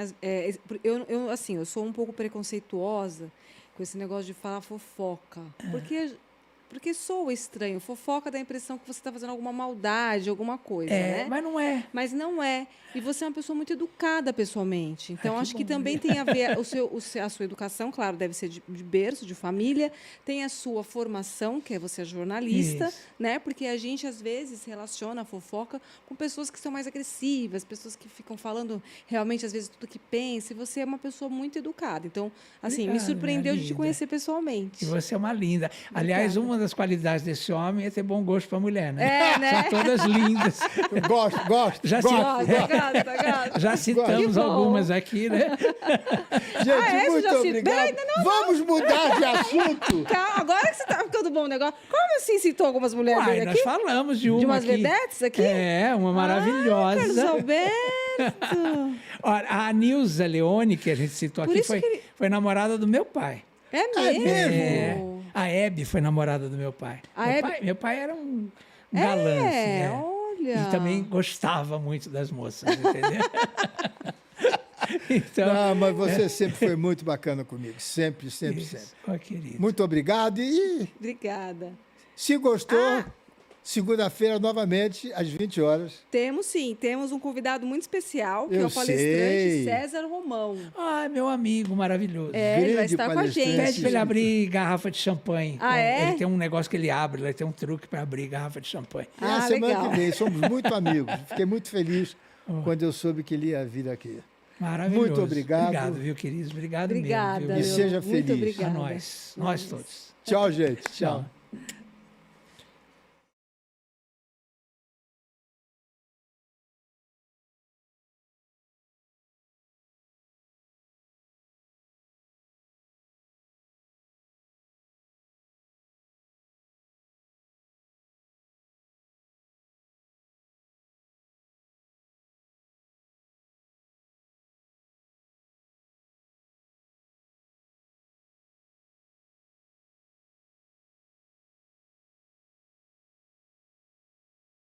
Speaker 2: eu sou um pouco preconceituosa com esse negócio de falar fofoca. Porque soa estranho. Fofoca dá a impressão que você está fazendo alguma maldade, alguma coisa, né?
Speaker 3: Mas não é.
Speaker 2: Mas não é. E você é uma pessoa muito educada pessoalmente. Então,
Speaker 3: que
Speaker 2: acho que
Speaker 3: bom.
Speaker 2: também tem a ver a sua educação, claro, deve ser de berço, de família. Tem a sua formação, que você é jornalista,
Speaker 3: Isso.
Speaker 2: né? Porque a gente, às vezes, relaciona a fofoca com pessoas que são mais agressivas, pessoas que ficam falando realmente, às vezes, tudo que pensa. E você é uma pessoa muito educada. Então, assim, me
Speaker 3: Obrigado,
Speaker 2: surpreendeu
Speaker 3: minha
Speaker 2: de te
Speaker 3: linda.
Speaker 2: conhecer pessoalmente.
Speaker 3: E você é uma linda. Aliás, uma das qualidades desse homem é ter bom gosto para mulher, né?
Speaker 2: É, né?
Speaker 3: São todas lindas.
Speaker 1: Eu gosto.
Speaker 3: Já
Speaker 2: Gosta, gosta.
Speaker 3: Já citamos
Speaker 2: Que bom.
Speaker 3: algumas aqui, né?
Speaker 1: Gente,
Speaker 2: esse
Speaker 1: muito
Speaker 2: já se-
Speaker 1: obrigado.
Speaker 2: Peraí,
Speaker 1: Vamos mudar de assunto.
Speaker 2: Calma, agora que você tá ficando bom o negócio. Como assim citou algumas mulheres
Speaker 3: Uai,
Speaker 2: dele
Speaker 3: nós
Speaker 2: aqui?
Speaker 3: falamos de uma
Speaker 2: De umas
Speaker 3: aqui.
Speaker 2: vedetes aqui?
Speaker 3: É, uma maravilhosa.
Speaker 2: Carlos Alberto.
Speaker 3: Olha, a Nilza Leone, que a gente citou
Speaker 2: Por
Speaker 3: aqui,
Speaker 2: isso que ele-
Speaker 3: foi namorada do meu pai.
Speaker 2: É mesmo?
Speaker 1: mesmo?
Speaker 3: A Hebe foi namorada do meu pai.
Speaker 2: A
Speaker 3: meu,
Speaker 2: Hebe-
Speaker 3: pai meu pai era um galã, assim,
Speaker 2: É,
Speaker 3: é.
Speaker 2: olha.
Speaker 3: E também gostava muito das moças, entendeu? Então,
Speaker 1: Não, mas você sempre foi muito bacana comigo. Sempre.
Speaker 3: ó, querido.
Speaker 1: Muito obrigado. E
Speaker 2: Obrigada.
Speaker 1: se gostou, segunda-feira, novamente, às 20 horas.
Speaker 2: Temos sim, temos um convidado muito especial, que
Speaker 1: Eu
Speaker 2: é o palestrante
Speaker 1: sei.
Speaker 2: César Romão.
Speaker 3: Ah, meu amigo maravilhoso.
Speaker 2: É, ele vai
Speaker 1: Grande
Speaker 2: estar com a
Speaker 1: palestrante.
Speaker 2: gente.
Speaker 3: Pede para ele abrir garrafa de champanhe.
Speaker 2: Ah, é?
Speaker 3: Ele tem um negócio que ele abre, ele tem um truque para abrir garrafa de champanhe.
Speaker 1: É a
Speaker 2: Ah,
Speaker 1: semana
Speaker 2: legal.
Speaker 1: que vem, somos muito amigos. Fiquei muito feliz quando eu soube que ele ia vir aqui.
Speaker 3: Maravilhoso.
Speaker 1: Muito obrigado.
Speaker 3: Obrigado, viu, queridos? Obrigado
Speaker 2: Obrigada.
Speaker 3: mesmo.
Speaker 1: E
Speaker 3: Viu?
Speaker 1: seja
Speaker 2: Muito
Speaker 1: feliz.
Speaker 2: obrigada.
Speaker 3: A nós todos.
Speaker 1: Tchau, gente.
Speaker 3: Tchau.
Speaker 1: Tchau.